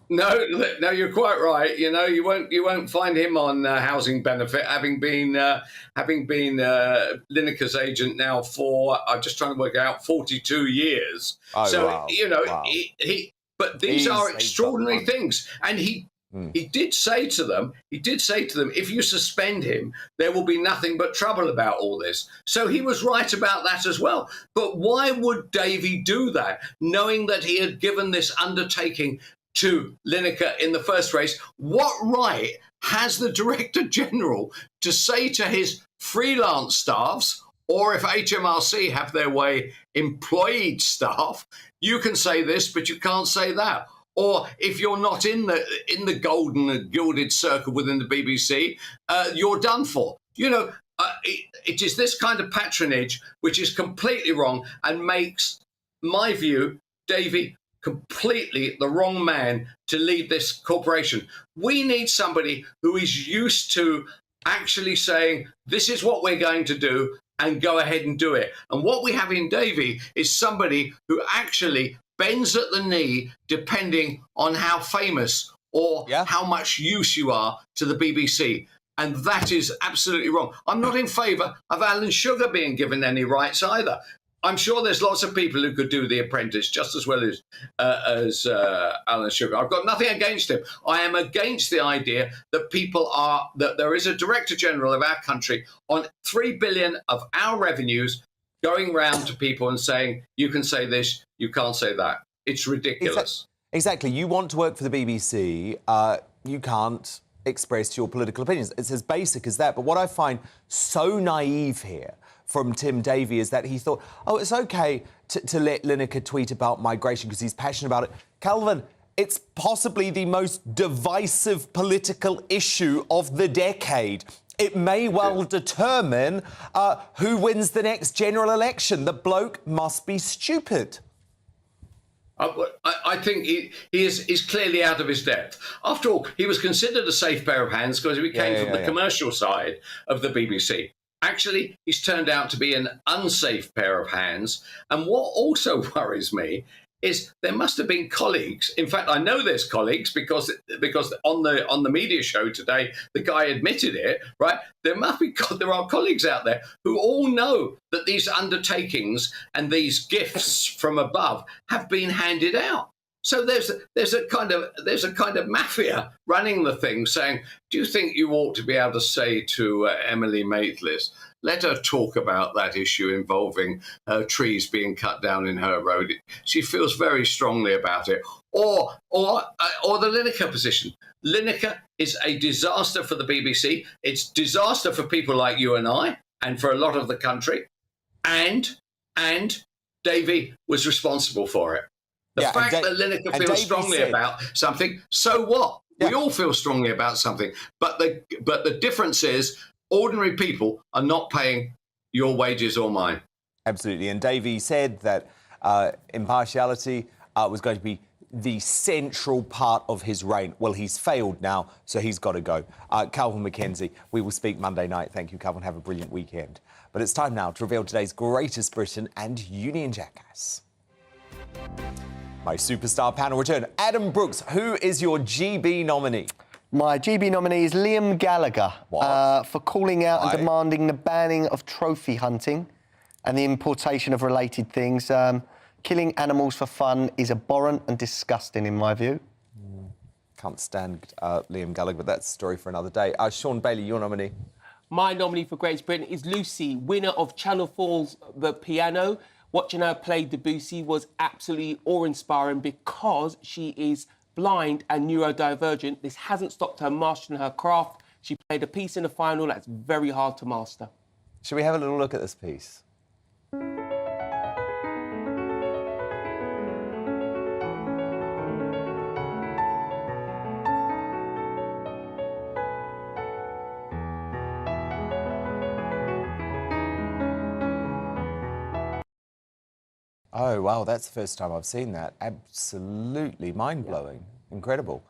No, you're quite right. You know, you won't find him on housing benefit, having been Lineker's agent now for, I'm just trying to work out, 42 years. Oh, so wow. you know, Wow. he but these are extraordinary things, and he He did say to them, if you suspend him, there will be nothing but trouble about all this. So he was right about that as well. But why would Davey do that, knowing that he had given this undertaking to Lineker in the first race? What right has the Director General to say to his freelance staffs, or if HMRC have their way, employed staff, you can say this, but you can't say that? Or if you're not in the golden and gilded circle within the BBC, you're done for. You know, it is this kind of patronage which is completely wrong and makes, my view, Davey, completely the wrong man to lead this corporation. We need somebody who is used to actually saying, this is what we're going to do, and go ahead and do it. And what we have in Davey is somebody who actually bends at the knee depending on how famous or how much use you are to the BBC. And that is absolutely wrong. I'm not in favour of Alan Sugar being given any rights either. I'm sure there's lots of people who could do The Apprentice just as well as Alan Sugar. I've got nothing against him. I am against the idea that that there is a Director General of our country on 3 billion of our revenues going round to people and saying, you can say this, you can't say that. It's ridiculous. Exactly. You want to work for the BBC, you can't express your political opinions. It's as basic as that. But what I find so naive here from Tim Davey is that he thought, oh, it's OK to let Lineker tweet about migration because he's passionate about it. Calvin, it's possibly the most divisive political issue of the decade. It may well determine who wins the next general election. The bloke must be stupid. I think he is clearly out of his depth. After all, he was considered a safe pair of hands because he came from the commercial side of the BBC. Actually, he's turned out to be an unsafe pair of hands. And what also worries me is there must have been colleagues. In fact, I know there's colleagues because on the media show today, the guy admitted it, right? There are colleagues out there who all know that these undertakings and these gifts from above have been handed out. So there's a kind of mafia running the thing, saying, do you think you ought to be able to say to Emily Maitlis, let her talk about that issue involving trees being cut down in her road? She feels very strongly about it. Or the Lineker position. Lineker is a disaster for the BBC. It's disaster for people like you and I, and for a lot of the country. And Davey was responsible for it. The fact that Lineker feels strongly about something, so what? We all feel strongly about something. But the difference is ordinary people are not paying your wages or mine. Absolutely. And Davey said that impartiality was going to be the central part of his reign. Well, he's failed now, so he's got to go. Calvin McKenzie, we will speak Monday night. Thank you, Calvin. Have a brilliant weekend. But it's time now to reveal today's greatest Briton and Union jackass. My superstar panel return. Adam Brooks, who is your GB nominee? My GB nominee is Liam Gallagher for calling out and demanding the banning of trophy hunting and the importation of related things. Killing animals for fun is abhorrent and disgusting, in my view. Can't stand Liam Gallagher, but that's a story for another day. Sean Bailey, your nominee? My nominee for Great Britain is Lucy, winner of Channel 4's The Piano. Watching her play Debussy was absolutely awe-inspiring because she is blind and neurodivergent. This hasn't stopped her mastering her craft. She played a piece in the final that's very hard to master. Shall we have a little look at this piece? Oh, wow, that's the first time I've seen that. Absolutely mind-blowing. Incredible.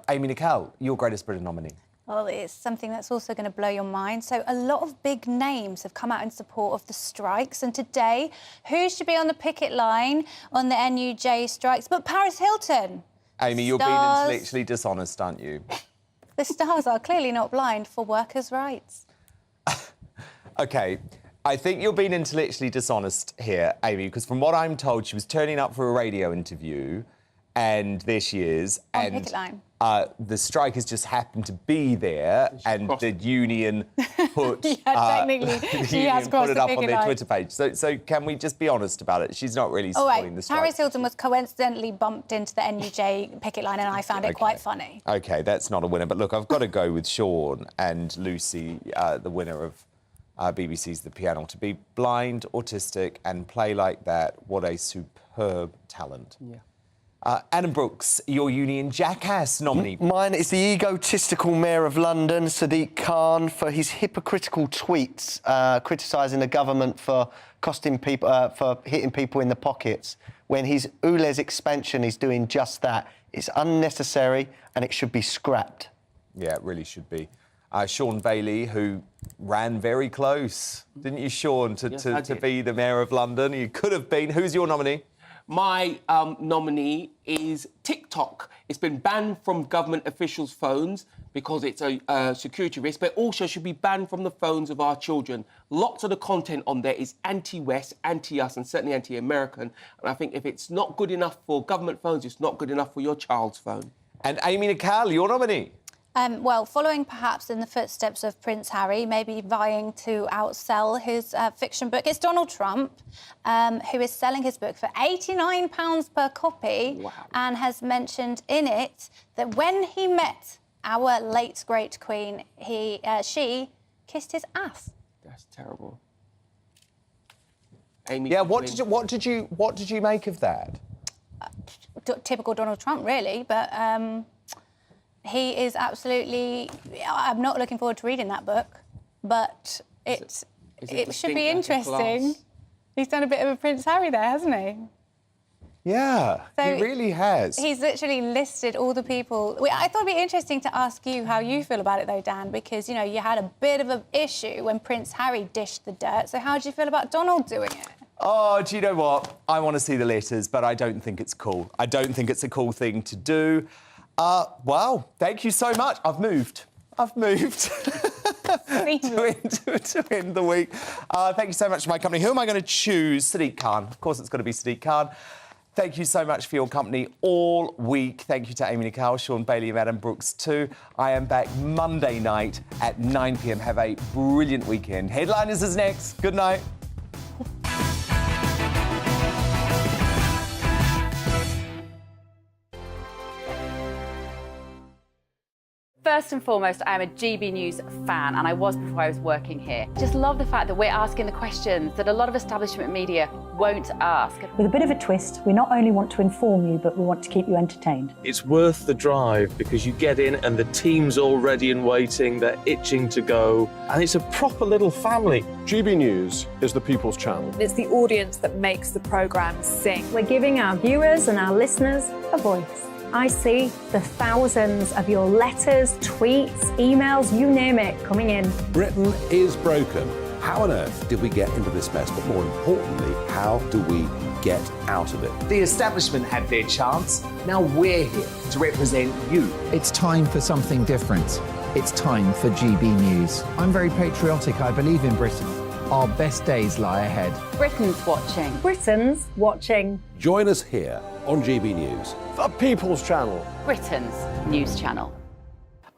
Amy Nicole, your Greatest Britain nominee. Well, it's something that's also going to blow your mind. So a lot of big names have come out in support of the strikes. And today, who should be on the picket line on the NUJ strikes but Paris Hilton? Amy, you're being intellectually dishonest, aren't you? The stars are clearly not blind for workers' rights. OK, I think you're being intellectually dishonest here, Amy, because from what I'm told, she was turning up for a radio interview, and there she is. On picket line. The strikers just happened to be there, and the union put technically, she has put it up on picket their line. Twitter page. So can we just be honest about it? She's not really All supporting right, the strike. Paris Hilton was coincidentally bumped into the NUJ picket line, and I found it quite funny. OK, that's not a winner. But look, I've got to go with Sean and Lucy, the winner of BBC's The Piano. To be blind, autistic, and play like that, what a superb talent. Yeah. Adam Brooks, your Union Jackass nominee. Mine is the egotistical Mayor of London, Sadiq Khan, for his hypocritical tweets criticising the government for costing people, for hitting people in the pockets, when his ULEZ expansion is doing just that. It's unnecessary and it should be scrapped. Yeah, it really should be. Sean Bailey, who ran very close, didn't you, Sean, to be the Mayor of London? You could have been. Who's your nominee? My nominee is TikTok. It's been banned from government officials' phones because it's a security risk, but also should be banned from the phones of our children. Lots of the content on there is anti-West, anti-us, and certainly anti-American. And I think if it's not good enough for government phones, it's not good enough for your child's phone. And Amy Nicole, your nominee? Well, following perhaps in the footsteps of Prince Harry, maybe vying to outsell his fiction book, it's Donald Trump, who is selling his book for £89 per copy and has mentioned in it that when he met our late great Queen, she kissed his ass. That's terrible. Amy, yeah, what did you make of that? Typical Donald Trump, really, but. He is absolutely... I'm not looking forward to reading that book, but it should be interesting. He's done a bit of a Prince Harry there, hasn't he? Yeah, So he really has. He's literally listed all the people... I thought it'd be interesting to ask you how you feel about it, though, Dan, because, you know, you had a bit of an issue when Prince Harry dished the dirt. So how do you feel about Donald doing it? Oh, do you know what? I want to see the letters, but I don't think it's cool. I don't think it's a cool thing to do. Wow, thank you so much. I've moved to end the week. Thank you so much for my company. Who am I going to choose? Sadiq Khan. Of course, it's going to be Sadiq Khan. Thank you so much for your company all week. Thank you to Amy Nicole, Sean Bailey and Adam Brooks too. I am back Monday night at 9 p.m. Have a brilliant weekend. Headliners is next. Good night. First and foremost, I am a GB News fan, and I was before I was working here. Just love the fact that we're asking the questions that a lot of establishment media won't ask. With a bit of a twist, we not only want to inform you, but we want to keep you entertained. It's worth the drive because you get in and the team's all ready and waiting, they're itching to go, and it's a proper little family. GB News is the people's channel. It's the audience that makes the programme sing. We're giving our viewers and our listeners a voice. I see the thousands of your letters, tweets, emails, you name it, coming in. Britain is broken. How on earth did we get into this mess? But more importantly, how do we get out of it? The establishment had their chance. Now we're here to represent you. It's time for something different. It's time for GB News. I'm very patriotic. I believe in Britain. Our best days lie ahead. Britain's watching. Britain's watching. Join us here on GB News. The people's channel. Britain's news channel.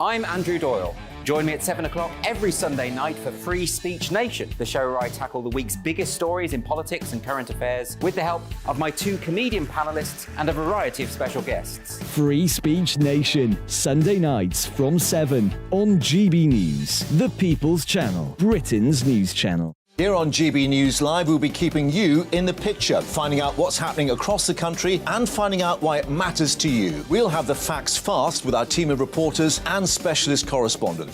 I'm Andrew Doyle. Join me at 7 o'clock every Sunday night for Free Speech Nation, the show where I tackle the week's biggest stories in politics and current affairs with the help of my two comedian panellists and a variety of special guests. Free Speech Nation, Sunday nights from 7 on GB News, the People's Channel, Britain's news channel. Here on GB News Live, we'll be keeping you in the picture, finding out what's happening across the country and finding out why it matters to you. We'll have the facts fast with our team of reporters and specialist correspondents.